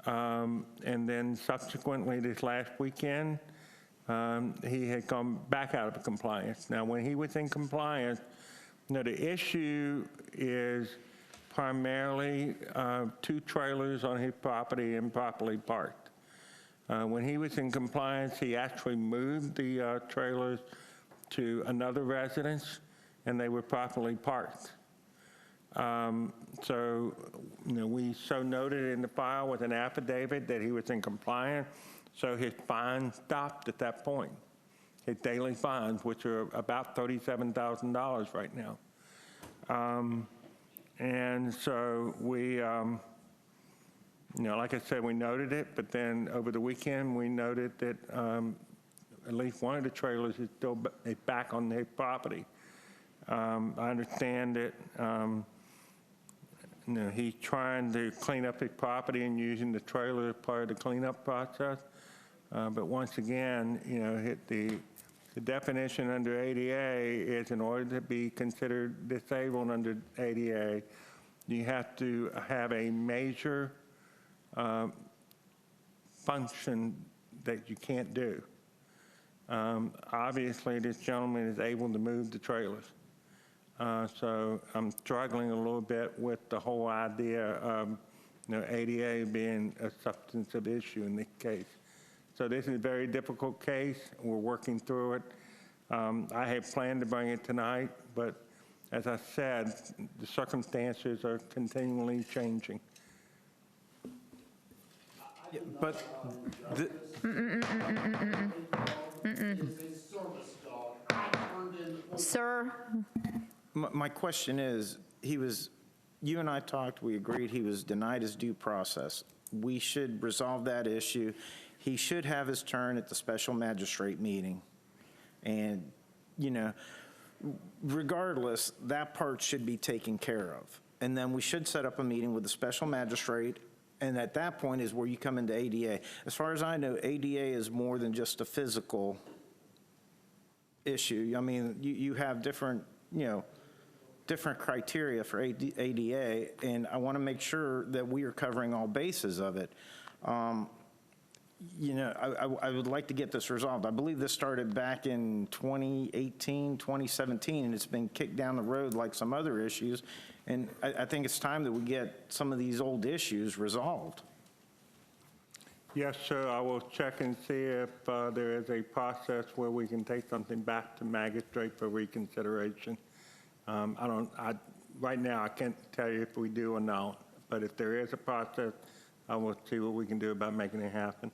H: And then subsequently this last weekend, he had gone back out of compliance. Now, when he was in compliance, you know, the issue is primarily 2 trailers on his property improperly parked. When he was in compliance, he actually moved the trailers to another residence, and they were properly parked. So, you know, we so noted in the file with an affidavit that he was in compliance, so his fine stopped at that point. His daily fines, which are about $37,000 right now. And so we, you know, like I said, we noted it, but then over the weekend, we noted that at least one of the trailers is still back on their property. I understand that, you know, he's trying to clean up his property and using the trailer as part of the cleanup process. But once again, you know, the definition under ADA is, in order to be considered disabled under ADA, you have to have a major function that you can't do. Obviously, this gentleman is able to move the trailers. So I'm struggling a little bit with the whole idea of, you know, ADA being a substantive issue in this case. So this is a very difficult case. We're working through it. I had planned to bring it tonight, but as I said, the circumstances are continually changing.
I: But
A: Sir?
I: my question is, you and I talked, we agreed he was denied his due process. We should resolve that issue. He should have his turn at the special magistrate meeting. And, you know, regardless, that part should be taken care of. And then we should set up a meeting with the special magistrate, and at that point is where you come into ADA. As far as I know, ADA is more than just a physical issue. I mean, you have different, you know, different criteria for ADA, and I want to make sure that we are covering all bases of it. You know, I would like to get this resolved. I believe this started back in 2018, 2017, and it's been kicked down the road like some other issues. And I think it's time that we get some of these old issues resolved.
H: Yes, sir, I will check and see if there is a process where we can take something back to magistrate for reconsideration. Right now, I can't tell you if we do or not, but if there is a process, I will see what we can do about making it happen.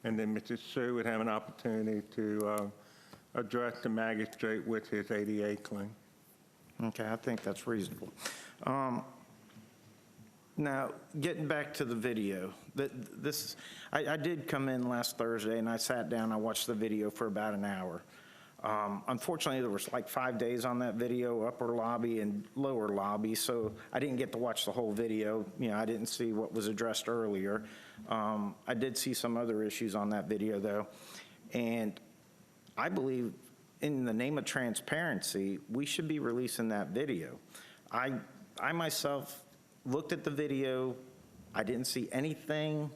H: And then Mr. Sue would have an opportunity to address the magistrate with his ADA claim.
I: Okay, I think that's reasonable. Now, getting back to the video, I did come in last Thursday and I sat down, I watched the video for about an hour. Unfortunately, there was like 5 days on that video, upper lobby and lower lobby, so I didn't get to watch the whole video. You know, I didn't see what was addressed earlier. I did see some other issues on that video, though, and I believe in the name of transparency, we should be releasing that video. I myself looked at the video. I didn't see anything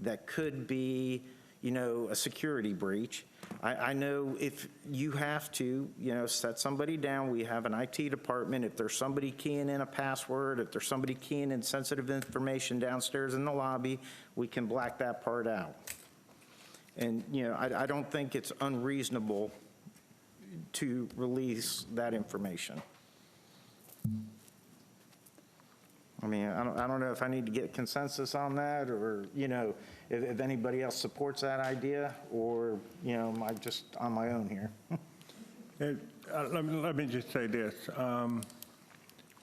I: that could be, you know, a security breach. I know if you have to, you know, set somebody down, we have an IT department. If there's somebody keying in a password, if there's somebody keying in sensitive information downstairs in the lobby, we can black that part out. And, you know, I don't think it's unreasonable to release that information. I mean, I don't know if I need to get consensus on that, or, you know, if anybody else supports that idea, or, you know, am I just on my own here?
H: Let me just say this.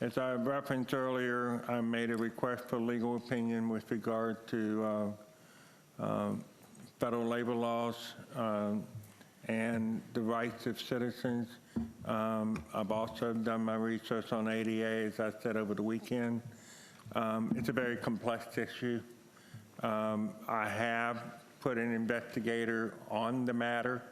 H: As I referenced earlier, I made a request for legal opinion with regard to federal labor laws and the rights of citizens. I've also done my research on ADA, as I said, over the weekend. It's a very complex issue. I have put an investigator on the matter.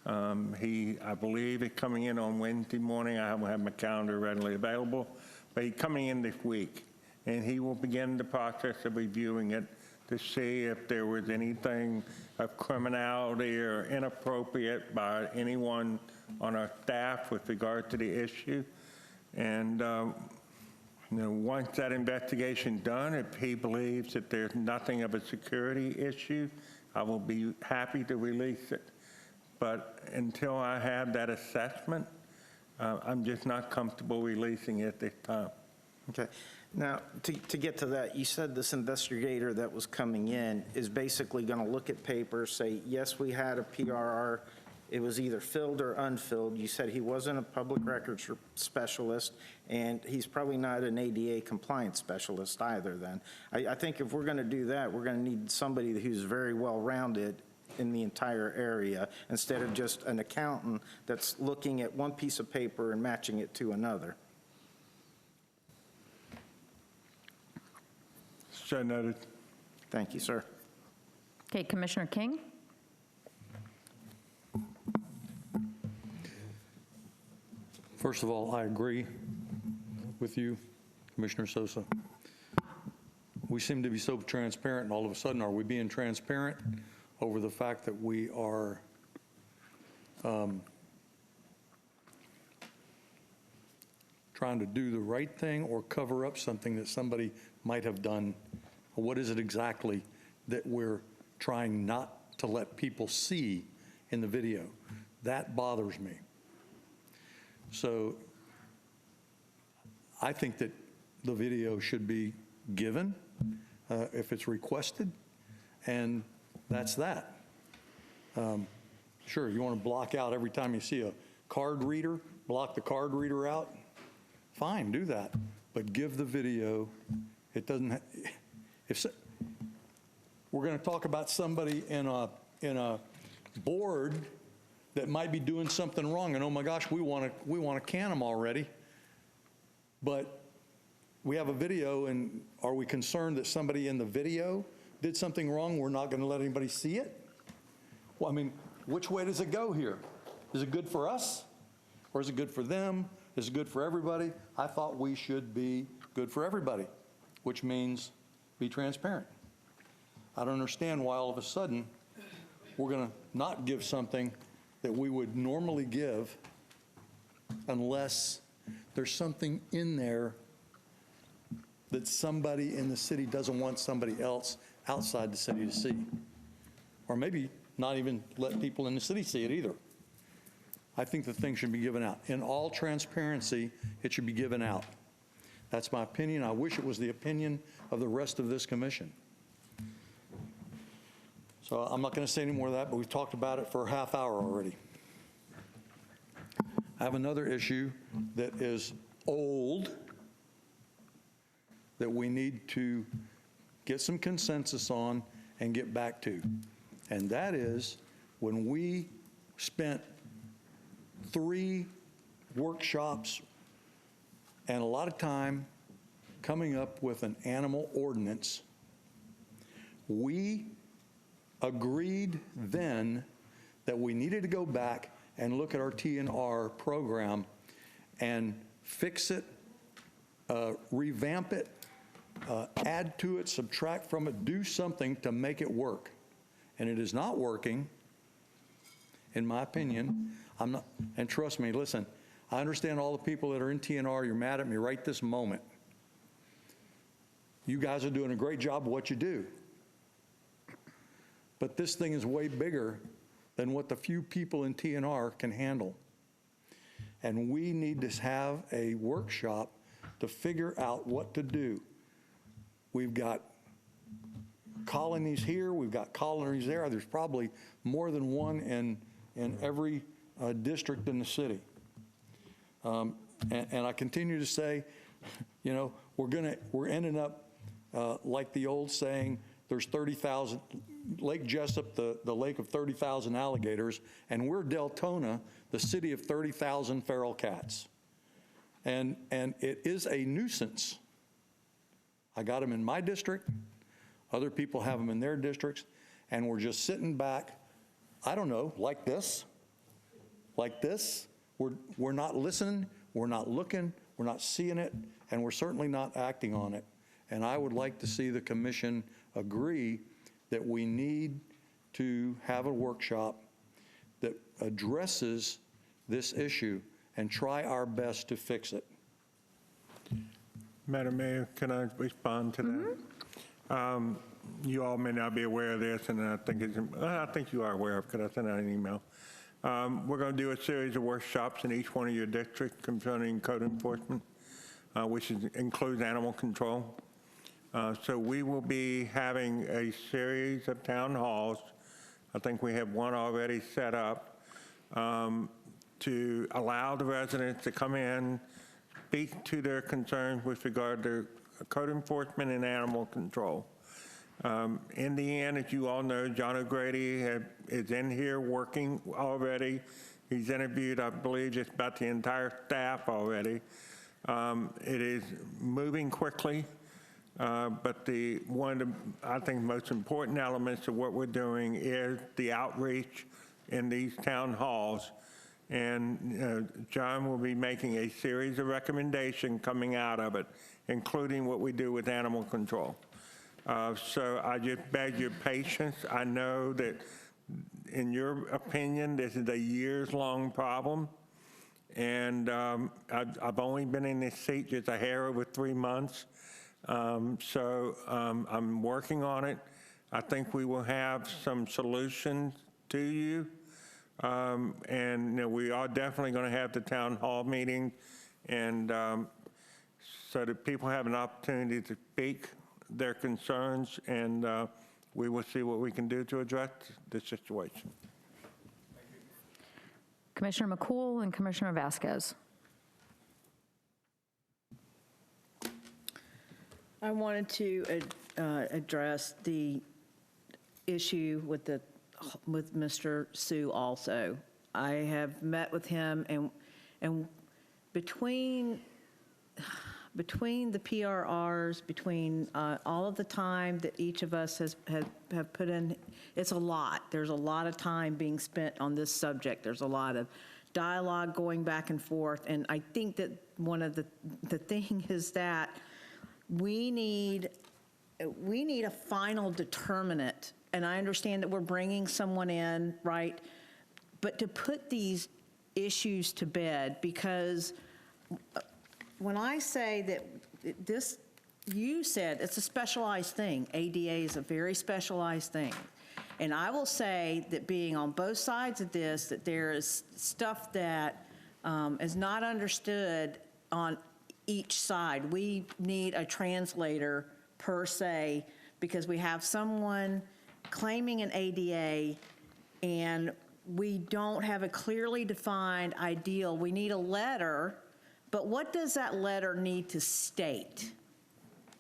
H: I believe, is coming in on Wednesday morning. I don't have my calendar readily available, but he's coming in this week, and he will begin the process of reviewing it to see if there was anything of criminality or inappropriate by anyone on our staff with regard to the issue. And you know, once that investigation's done, if he believes that there's nothing of a security issue, I will be happy to release it. But until I have that assessment, I'm just not comfortable releasing it at this time.
I: Okay. Now, to get to that, you said this investigator that was coming in is basically going to look at papers, say, yes, we had a PRR. It was either filled or unfilled. You said he wasn't a public records specialist, and he's probably not an ADA compliance specialist either then. I think if we're going to do that, we're going to need somebody who's very well-rounded in the entire area, instead of just an accountant that's looking at one piece of paper and matching it to another.
H: So noted.
I: Thank you, sir.
A: Okay, Commissioner King?
S: First of all, I agree with you, Commissioner Sosa. We seem to be so transparent, and all of a sudden, are we being transparent over the fact that we are trying to do the right thing or cover up something that somebody might have done? What is it exactly that we're trying not to let people see in the video. That bothers me. So I think that the video should be given if it's requested, and that's that. Sure, you want to block out every time you see a card reader, block the card reader out, fine, do that. But give the video. It doesn't, we're going to talk about somebody in a board that might be doing something wrong, and oh my gosh, we want to can them already. But we have a video, and are we concerned that somebody in the video did something wrong? We're not going to let anybody see it? Well, I mean, which way does it go here? Is it good for us? Or is it good for them? Is it good for everybody? I thought we should be good for everybody, which means be transparent. I don't understand why all of a sudden we're going to not give something that we would normally give unless there's something in there that somebody in the city doesn't want somebody else outside the city to see. Or maybe not even let people in the city see it either. I think the thing should be given out. In all transparency, it should be given out. That's my opinion. I wish it was the opinion of the rest of this commission. So I'm not going to say any more of that, but we've talked about it for a half hour already. I have another issue that is old that we need to get some consensus on and get back to. And that is when we spent 3 workshops and a lot of time coming up with an animal ordinance, we agreed then that we needed to go back and look at our TNR program and fix it, revamp it, add to it, subtract from it, do something to make it work. And it is not working, in my opinion. I'm not, and trust me, listen, I understand all the people that are in TNR, you're mad at me right this moment. You guys are doing a great job of what you do. But this thing is way bigger than what the few people in TNR can handle. And we need to have a workshop to figure out what to do. We've got colonies here, we've got colonies there. There's probably more than one in every district in the city. And I continue to say, you know, we're ending up like the old saying, there's 30,000, Lake Jessup, the lake of 30,000 alligators, and we're Deltona, the city of 30,000 feral cats. And it is a nuisance. I got them in my district, other people have them in their districts, and we're just sitting back, I don't know, like this. We're not listening, we're not looking, we're not seeing it, and we're certainly not acting on it. And I would like to see the commission agree that we need to have a workshop that addresses this issue and try our best to fix it.
H: Madam Mayor, can I respond to that? You all may not be aware of this, and I think you are aware of it because I sent out an email. We're going to do a series of workshops in each one of your districts concerning code enforcement, which includes animal control. So we will be having a series of town halls. I think we have one already set up to allow the residents to come in, speak to their concerns with regard to code enforcement and animal control. In the end, as you all know, John O'Grady is in here working already. He's interviewed, I believe, just about the entire staff already. It is moving quickly, but one of the, I think, most important elements of what we're doing is the outreach in these town halls. And John will be making a series of recommendations coming out of it, including what we do with animal control. So I just beg your patience. I know that in your opinion, this is a years-long problem. And I've only been in this seat just a hair over 3 months. So I'm working on it. I think we will have some solutions to you. And you know, we are definitely going to have the town hall meeting, and so that people have an opportunity to speak their concerns, and we will see what we can do to address the situation.
A: Commissioner McCool and Commissioner Vasquez.
F: I wanted to address the issue with Mr. Sue also. I have met with him, and between the PRRs, between all of the time that each of us have put in, it's a lot. There's a lot of time being spent on this subject. There's a lot of dialogue going back and forth, and I think that one of the thing is that we need a final determinant, and I understand that we're bringing someone in, right? But to put these issues to bed, because when I say that this, you said it's a specialized thing. ADA is a very specialized thing. And I will say that being on both sides of this, that there is stuff that is not understood on each side. We need a translator per se, because we have someone claiming an ADA and we don't have a clearly defined ideal. We need a letter, but what does that letter need to state?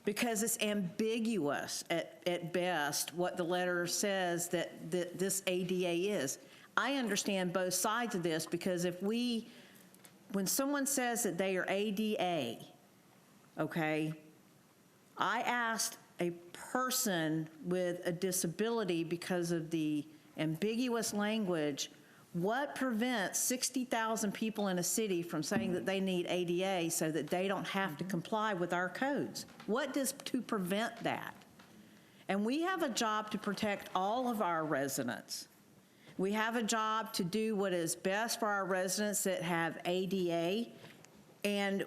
F: Because it's ambiguous at best what the letter says that this ADA is. I understand both sides of this, because when someone says that they are ADA, okay, I asked a person with a disability, because of the ambiguous language, what prevents 60,000 people in a city from saying that they need ADA so that they don't have to comply with our codes? What does to prevent that? And we have a job to protect all of our residents. We have a job to do what is best for our residents that have ADA, and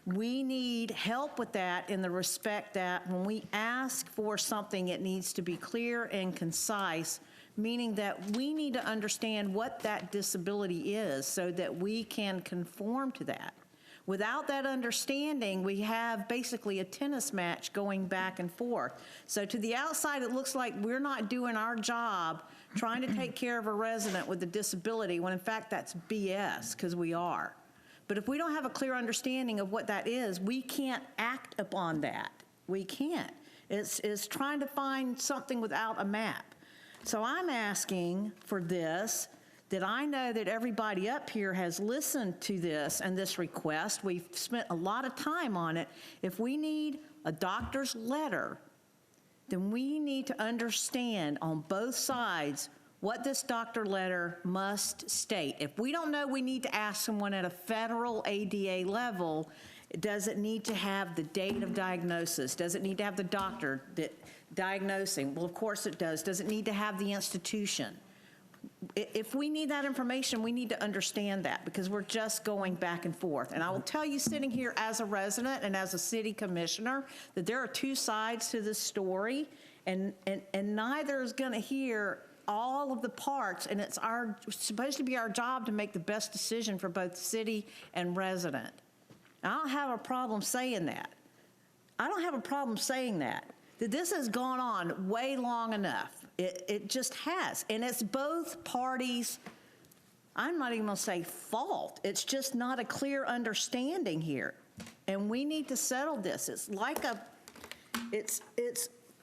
F: we need help with that in the respect that when we ask for something, it needs to be clear and concise, meaning that we need to understand what that disability is so that we can conform to that. Without that understanding, we have basically a tennis match going back and forth. So to the outside, it looks like we're not doing our job trying to take care of a resident with a disability, when in fact that's BS, because we are. But if we don't have a clear understanding of what that is, we can't act upon that. We can't. It's trying to find something without a map. So I'm asking for this, that I know that everybody up here has listened to this and this request. We've spent a lot of time on it. If we need a doctor's letter, then we need to understand on both sides what this doctor letter must state. If we don't know, we need to ask someone at a federal ADA level, does it need to have the date of diagnosis? Does it need to have the doctor diagnosing? Well, of course it does. Does it need to have the institution? If we need that information, we need to understand that, because we're just going back and forth. And I will tell you, sitting here as a resident and as a city commissioner, that there are two sides to this story, and neither is going to hear all of the parts, and it's supposed to be our job to make the best decision for both city and resident. And I don't have a problem saying that. I don't have a problem saying that this has gone on way long enough. It just has, and it's both parties, I'm not even gonna say fault, it's just not a clear understanding here. And we need to settle this. It's like it's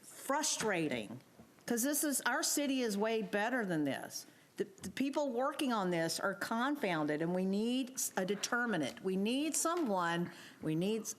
F: frustrating, because our city is way better than this. The people working on this are confounded, and we need a determinant. We need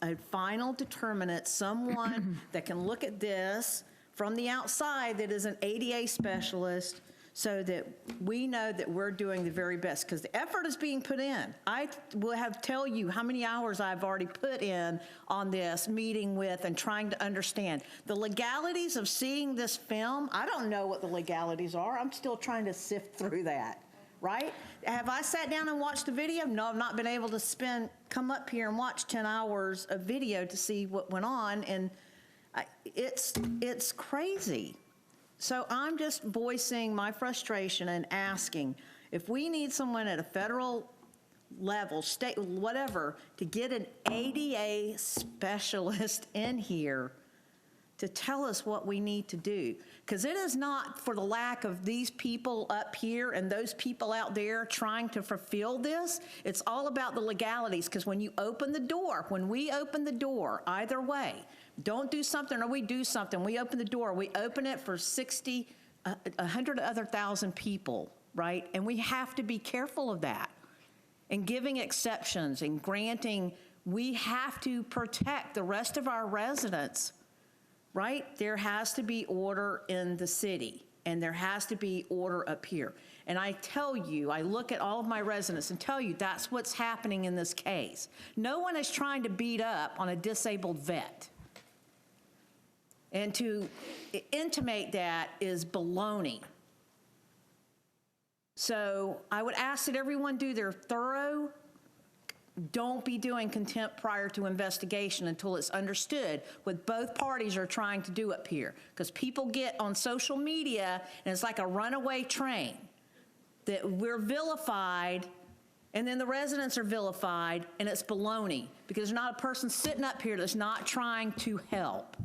F: a final determinant, someone that can look at this from the outside that is an ADA specialist, so that we know that we're doing the very best, because the effort is being put in. I will tell you how many hours I've already put in on this, meeting with and trying to understand. The legalities of seeing this film, I don't know what the legalities are. I'm still trying to sift through that, right? Have I sat down and watched the video? No, I've not been able to come up here and watch 10 hours of video to see what went on, and it's crazy. So I'm just voicing my frustration and asking, if we need someone at a federal level, state, whatever, to get an ADA specialist in here to tell us what we need to do. Because it is not for the lack of these people up here and those people out there trying to fulfill this. It's all about the legalities, because when you open the door, when we open the door, either way, don't do something or we do something, we open the door, we open it for 60, 100 other thousand people, right? And we have to be careful of that. And giving exceptions and granting, we have to protect the rest of our residents, right? There has to be order in the city, and there has to be order up here. And I tell you, I look at all of my residents and tell you that's what's happening in this case. No one is trying to beat up on a disabled vet. And to intimate that is baloney. So I would ask that everyone do their thorough. Don't be doing contempt prior to investigation until it's understood what both parties are trying to do up here. Because people get on social media, and it's like a runaway train, that we're vilified, and then the residents are vilified, and it's baloney, because there's not a person sitting up here that's not trying to help.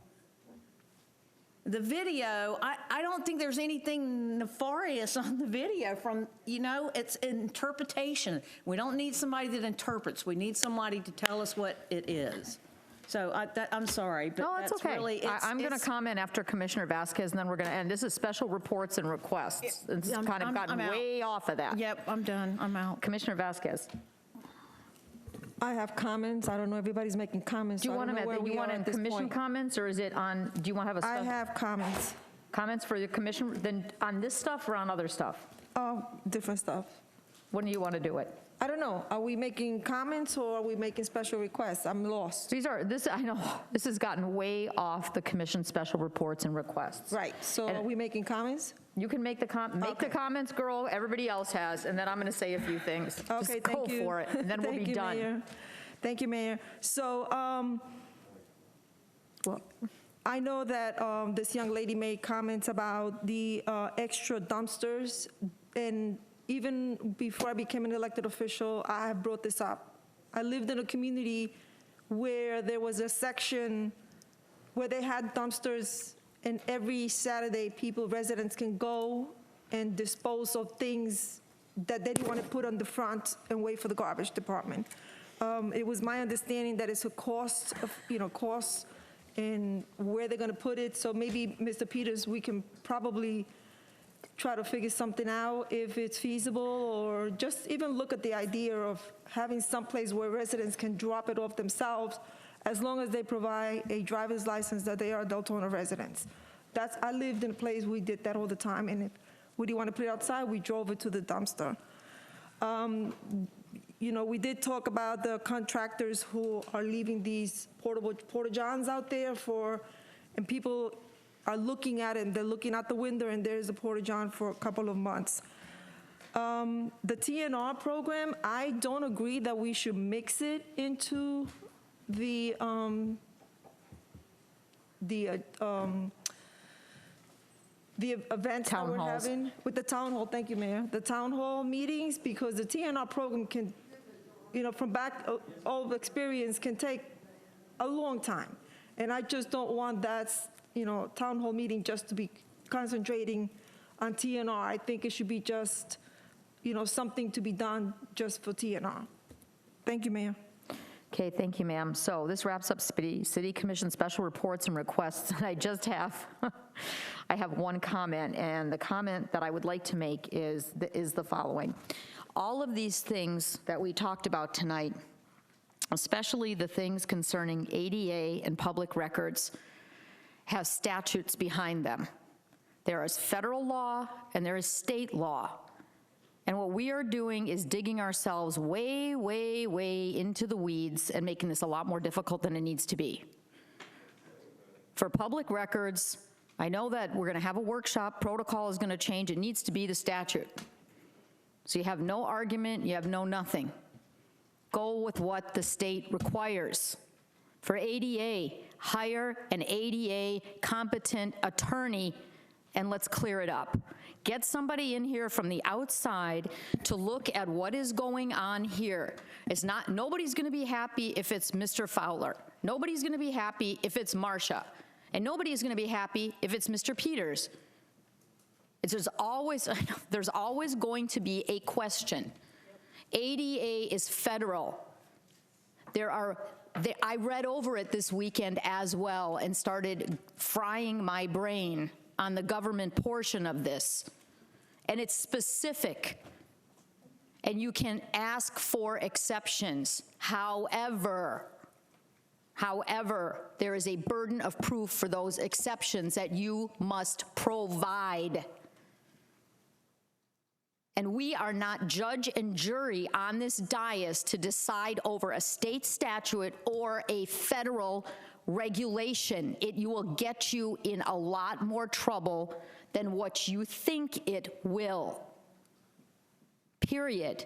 F: The video, I don't think there's anything nefarious on the video from, you know, it's interpretation. We don't need somebody that interprets. We need somebody to tell us what it is. So I'm sorry, but
A: No, that's okay.
F: really,
A: I'm going to comment after Commissioner Vasquez, and then we're going to end. This is special reports and requests. It's kind of gotten way off of that.
F: Yep, I'm done. I'm out.
A: Commissioner Vasquez.
E: I have comments. I don't know, everybody's making comments.
A: Do you
E: so I
A: want
E: don't
A: them
E: know
A: at,
E: where
A: you
E: we
A: want
E: are
A: in
E: at this
A: commission
E: point.
A: comments, or is it on, do you want to have a?
E: I have comments.
A: Comments for the commission, then on this stuff or on other stuff?
E: Oh, different stuff.
A: When do you want to do it?
E: I don't know. Are we making comments or are we making special requests? I'm lost.
A: I know, this has gotten way off the commission special reports and requests.
E: Right, so are we making comments?
A: You can make the comments, girl, everybody else has, and then I'm going to say a few things.
E: Okay,
A: Just go
E: thank you.
A: for it, and then we'll
E: Thank
A: be
E: you,
A: done.
E: Mayor. Thank you, Mayor. So, well, I know that this young lady made comments about the extra dumpsters, and even before I became an elected official, I have brought this up. I lived in a community where there was a section where they had dumpsters, and every Saturday, residents can go and dispose of things that they didn't want to put on the front and wait for the garbage department. It was my understanding that it's a cost and where they're going to put it. So maybe, Mr. Peters, we can probably try to figure something out if it's feasible, or just even look at the idea of having some place where residents can drop it off themselves, as long as they provide a driver's license that they are Deltona residents. I lived in a place we did that all the time, and if we didn't want to put it outside, we drove it to the dumpster. You know, we did talk about the contractors who are leaving these portable porta-johns out there and people are looking at it, and they're looking out the window, and there's a porta-john for a couple of months. The TNR program, I don't agree that we should mix it into the events that we're having with the town hall. Thank you, Mayor. The town hall meetings, because the TNR program can, you know, from all experience, can take a long time. And I just don't want that, you know, town hall meeting just to be concentrating on TNR. I think it should be just, you know, something to be done just for TNR. Thank you, Mayor.
A: Okay, thank you, ma'am. So this wraps up City Commission special reports and requests. And I just have, I have one comment, and the comment that I would like to make is the following. All of these things that we talked about tonight, especially the things concerning ADA and public records, have statutes behind them. There is federal law and there is state law. And what we are doing is digging ourselves way, way, way into the weeds and making this a lot more difficult than it needs to be. For public records, I know that we're going to have a workshop, protocol is going to change, it needs to be the statute. So you have no argument, you have no nothing. Go with what the state requires. For ADA, hire an ADA competent attorney and let's clear it up. Get somebody in here from the outside to look at what is going on here. It's not, nobody's gonna be happy if it's Mr. Fowler. Nobody's gonna be happy if it's Marcia. And nobody's gonna be happy if it's Mr. Peters. There's always going to be a question. ADA is federal. I read over it this weekend as well and started frying my brain on the government portion of this. And it's specific. And you can ask for exceptions. However, there is a burden of proof for those exceptions that you must provide. And we are not judge and jury on this dais to decide over a state statute or a federal regulation. You will get you in a lot more trouble than what you think it will. Period.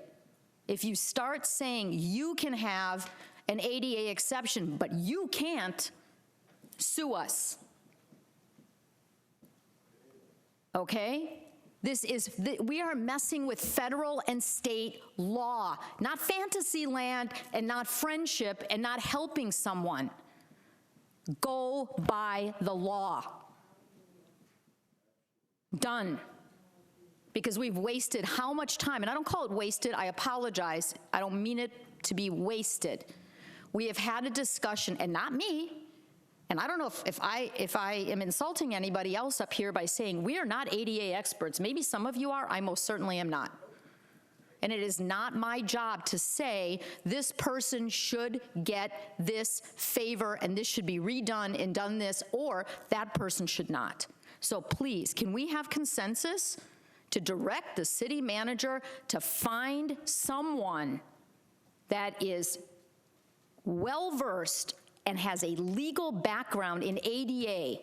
A: If you start saying you can have an ADA exception, but you can't, sue us. Okay? We are messing with federal and state law, not fantasy land and not friendship and not helping someone. Go by the law. Done. Because we've wasted how much time, and I don't call it wasted, I apologize, I don't mean it to be wasted. We have had a discussion, and not me, and I don't know if I am insulting anybody else up here by saying we are not ADA experts. Maybe some of you are, I most certainly am not. And it is not my job to say this person should get this favor and this should be redone and done this, or that person should not. So please, can we have consensus to direct the city manager to find someone that is well-versed and has a legal background in ADA?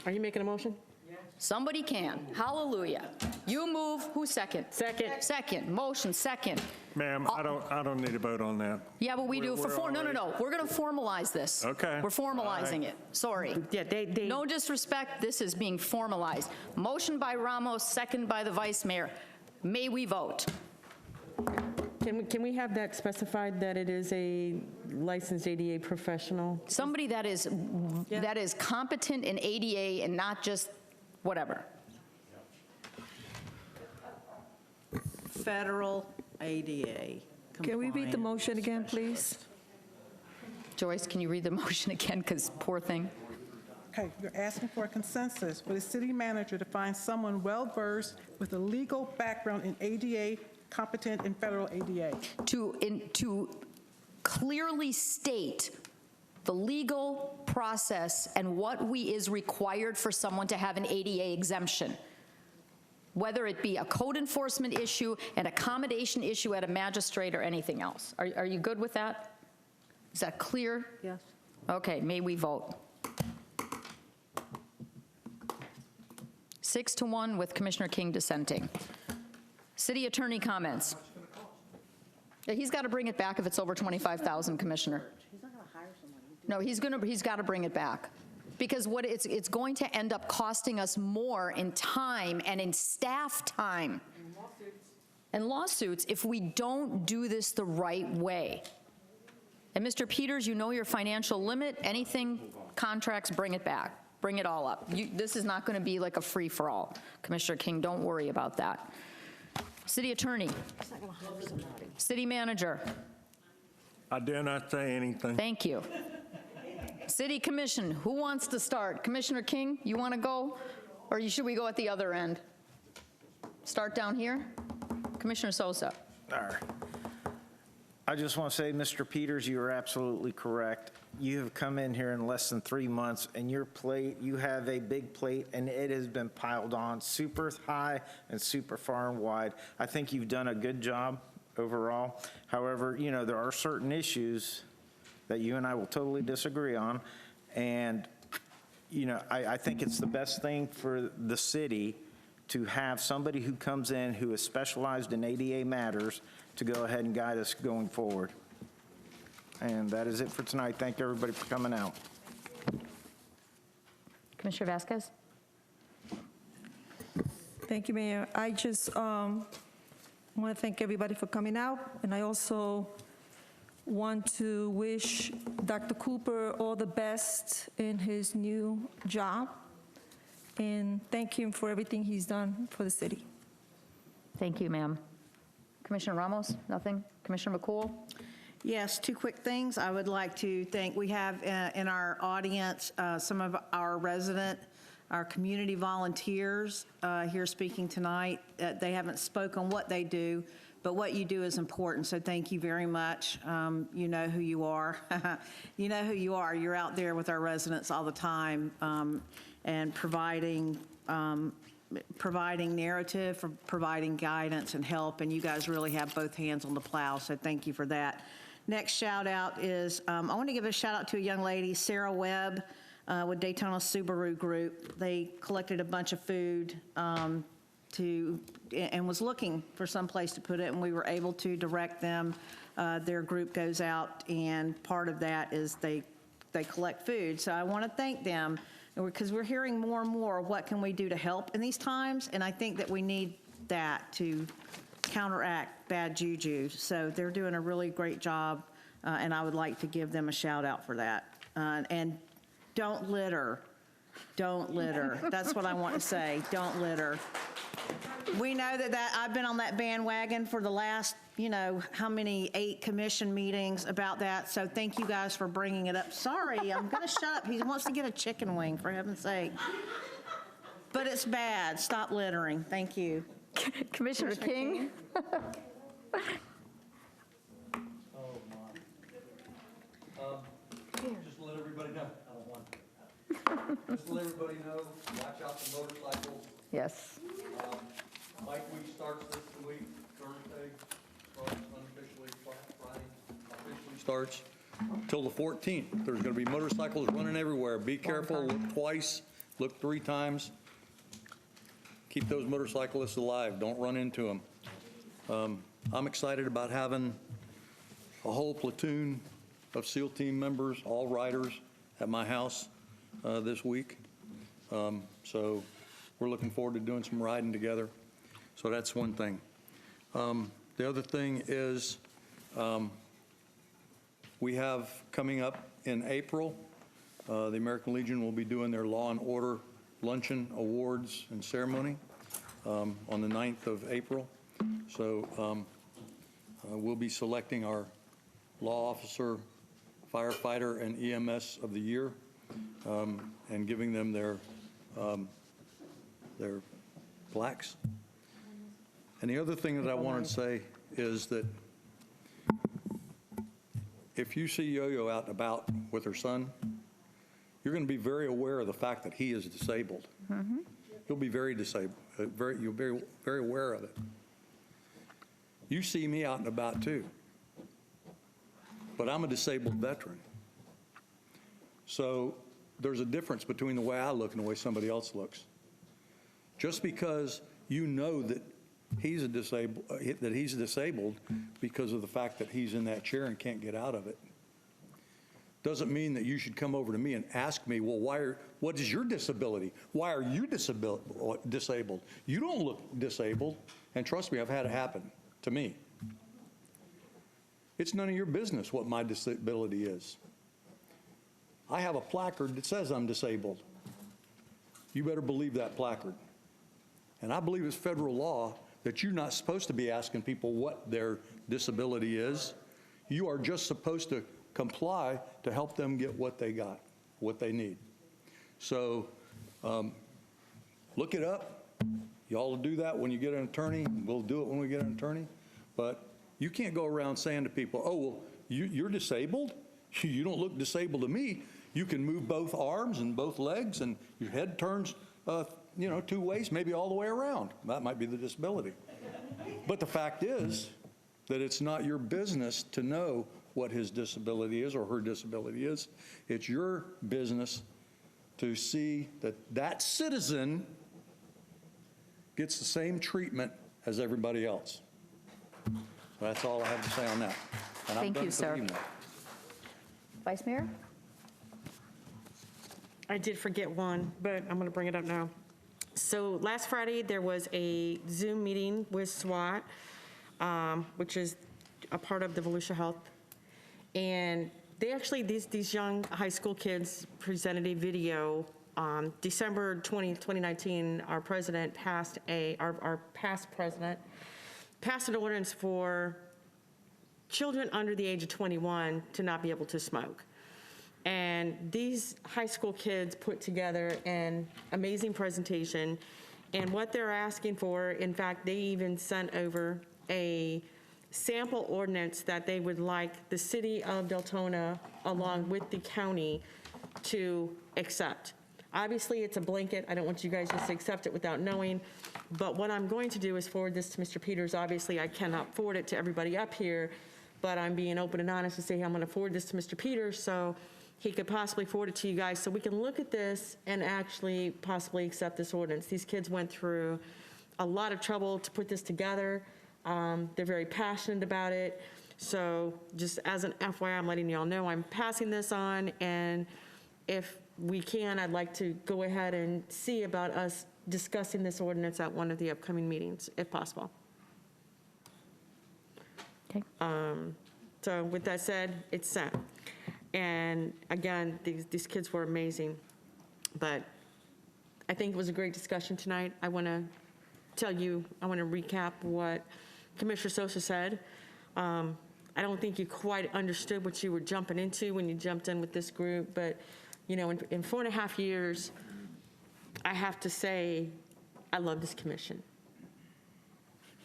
C: Are you making a motion?
A: Somebody can. Hallelujah. You move. Who's second?
C: Second.
A: Second. Motion second.
H: Ma'am, I don't need to vote on that.
A: Yeah, but we do. No. We're going to formalize this.
H: Okay.
A: We're formalizing it. Sorry.
C: Yeah,
A: No disrespect. This is being formalized. Motion by Ramos, second by the vice mayor. May we vote?
C: Can we have that specified that it is a licensed ADA professional?
A: Somebody that is competent in ADA and not just whatever.
F: Federal ADA.
E: Can we read the motion again, please?
A: Joyce, can you read the motion again? Because poor thing.
B: Okay, you're asking for a consensus for the city manager to find someone well-versed with a legal background in ADA, competent in federal ADA.
A: To clearly state the legal process and what is required for someone to have an ADA exemption, whether it be a code enforcement issue, an accommodation issue at a magistrate, or anything else. Are you good with that? Is that clear?
F: Yes.
A: Okay, may we vote? 6-1 with Commissioner King dissenting. City attorney comments. Yeah, he's got to bring it back if it's over 25,000, Commissioner. No, he's got to bring it back. Because what it's going to end up costing us more in time and in staff time and lawsuits if we don't do this the right way. And Mr. Peters, you know your financial limit. Anything, contracts, bring it back. Bring it all up. This is not going to be like a free-for-all. Commissioner King, don't worry about that. City attorney. City manager.
H: I dare not say anything.
A: Thank you. City commission, who wants to start? Commissioner King, you want to go? Or should we go at the other end? Start down here? Commissioner Sosa.
I: All right. I just want to say, Mr. Peters, you are absolutely correct. You have come in here in less than 3 months, and your plate, you have a big plate, and it has been piled on super high and super far and wide. I think you've done a good job overall. However, there are certain issues that you and I will totally disagree on, and, I think it's the best thing for the city to have somebody who comes in who is specialized in ADA matters to go ahead and guide us going forward. And that is it for tonight. Thank everybody for coming out.
A: Commissioner Vasquez?
K: Thank you, Mayor. I just want to thank everybody for coming out, and I also want to wish Dr. Cooper all the best in his new job, and thank him for everything he's done for the city.
A: Thank you, ma'am. Commissioner Ramos, nothing? Commissioner McCool?
F: Yes, two quick things. I would like to thank, we have in our audience some of our our community volunteers here speaking tonight. They haven't spoken what they do, but what you do is important, so thank you very much. You know who you are. You know who you are. You're out there with our residents all the time and providing narrative, for providing guidance and help, and you guys really have both hands on the plow, so thank you for that. Next shout out is, I want to give a shout out to a young lady, Sarah Webb, with Daytona Subaru Group. They collected a bunch of food and was looking for some place to put it, and we were able to direct them. Their group goes out, and part of that is they collect food. So I want to thank them, because we're hearing more and more, what can we do to help in these times? And I think that we need that to counteract bad juju. So they're doing a really great job, and I would like to give them a shout out for that. And don't litter. Don't litter. That's what I want to say. Don't litter. We know that I've been on that bandwagon for the last, how many, 8 commission meetings about that. So thank you guys for bringing it up. Sorry, I'm going to shut up. He wants to get a chicken wing, for heaven's sake. But it's bad. Stop littering. Thank you.
A: Commissioner King?
S: Just to let everybody know, I don't want just to let everybody know, watch out for motorcycles.
A: Yes.
S: Bike week starts this week, Thursday, starts unofficially, Friday officially starts till the 14th. There's going to be motorcycles running everywhere. Be careful, look twice, look 3 times. Keep those motorcyclists alive, don't run into them. I'm excited about having a whole platoon of SEAL team members, all riders, at my house this week. So we're looking forward to doing some riding together. So that's one thing. The other thing is we have coming up in April, the American Legion will be doing their Law and Order Luncheon Awards and Ceremony on the 9th of April. So we'll be selecting our law officer, firefighter, and EMS of the year, and giving them their plaques. And the other thing that I wanted to say is that if you see Yo-Yo out and about with her son, you're going to be very aware of the fact that he is disabled.
A: Mm-hmm.
S: You'll be very disabled. You'll be very aware of it. You see me out and about too, but I'm a disabled veteran. So there's a difference between the way I look and the way somebody else looks. Just because you know that he's disabled because of the fact that he's in that chair and can't get out of it, doesn't mean that you should come over to me and ask me, well, what is your disability? Why are you disabled? You don't look disabled. And trust me, I've had it happen to me. It's none of your business what my disability is. I have a placard that says I'm disabled. You better believe that placard. And I believe it's federal law that you're not supposed to be asking people what their disability is. You are just supposed to comply to help them get what they got, what they need. So look it up. Y'all will do that when you get an attorney. We'll do it when we get an attorney. But you can't go around saying to people, oh, well, you're disabled? You don't look disabled to me. You can move both arms and both legs, and your head turns 2 ways, maybe all the way around. That might be the disability. But the fact is that it's not your business to know what his disability is or her disability is. It's your business to see that that citizen gets the same treatment as everybody else. That's all I have to say on that. And
A: Thank you, sir. Vice Mayor?
C: I did forget one, but I'm going to bring it up now. So last Friday, there was a Zoom meeting with SWAT, which is a part of the Volusia Health. And they actually, these young high school kids presented a video. December 2019, our president passed our past president passed an ordinance for children under the age of 21 to not be able to smoke. And these high school kids put together an amazing presentation. And what they're asking for, in fact, they even sent over a sample ordinance that they would like the city of Deltona, along with the county, to accept. Obviously, it's a blanket. I don't want you guys just to accept it without knowing. But what I'm going to do is forward this to Mr. Peters. Obviously, I cannot forward it to everybody up here, but I'm being open and honest to say I'm going to forward this to Mr. Peters so he could possibly forward it to you guys so we can look at this and actually possibly accept this ordinance. These kids went through a lot of trouble to put this together. They're very passionate about it. So just as an FYI, I'm letting y'all know I'm passing this on, and if we can, I'd like to go ahead and see about us discussing this ordinance at one of the upcoming meetings, if possible.
A: Okay.
C: So with that said, it's sent. And again, these kids were amazing. But I think it was a great discussion tonight. I want to tell you, I want to recap what Commissioner Sosa said. I don't think you quite understood what you were jumping into when you jumped in with this group, but you know, in 4.5 years, I have to say, I love this commission.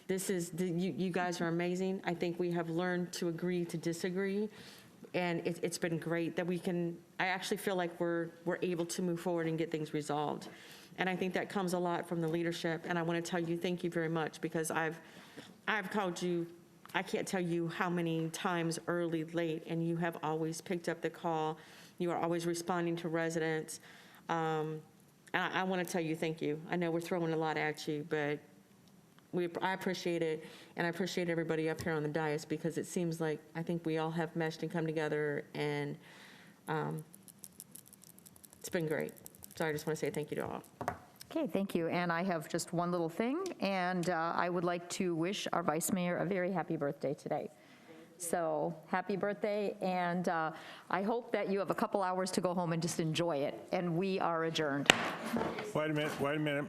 C: This is, you guys are amazing. I think we have learned to agree to disagree, and it's been great that we can, I actually feel like we're able to move forward and get things resolved. And I think that comes a lot from the leadership, and I want to tell you thank you very much, because I've called you, I can't tell you how many times early, late, and you have always picked up the call. You are always responding to residents. And I want to tell you thank you. I know we're throwing a lot at you, but I appreciate it, and I appreciate everybody up here on the dais, because it seems like I think we all have meshed and come together, and it's been great. So I just want to say thank you to all.
A: Okay, thank you. And I have just one little thing, and I would like to wish our Vice Mayor a very happy birthday today. So happy birthday, and I hope that you have a couple hours to go home and just enjoy it, and we are adjourned.
H: Wait a minute.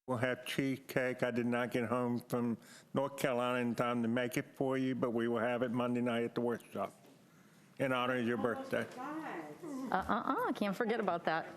H: We'll have cheesecake. I did not get home from North Carolina in time to make it for you, but we will have it Monday night at the workshop in honor of your birthday.
A: Can't forget about that.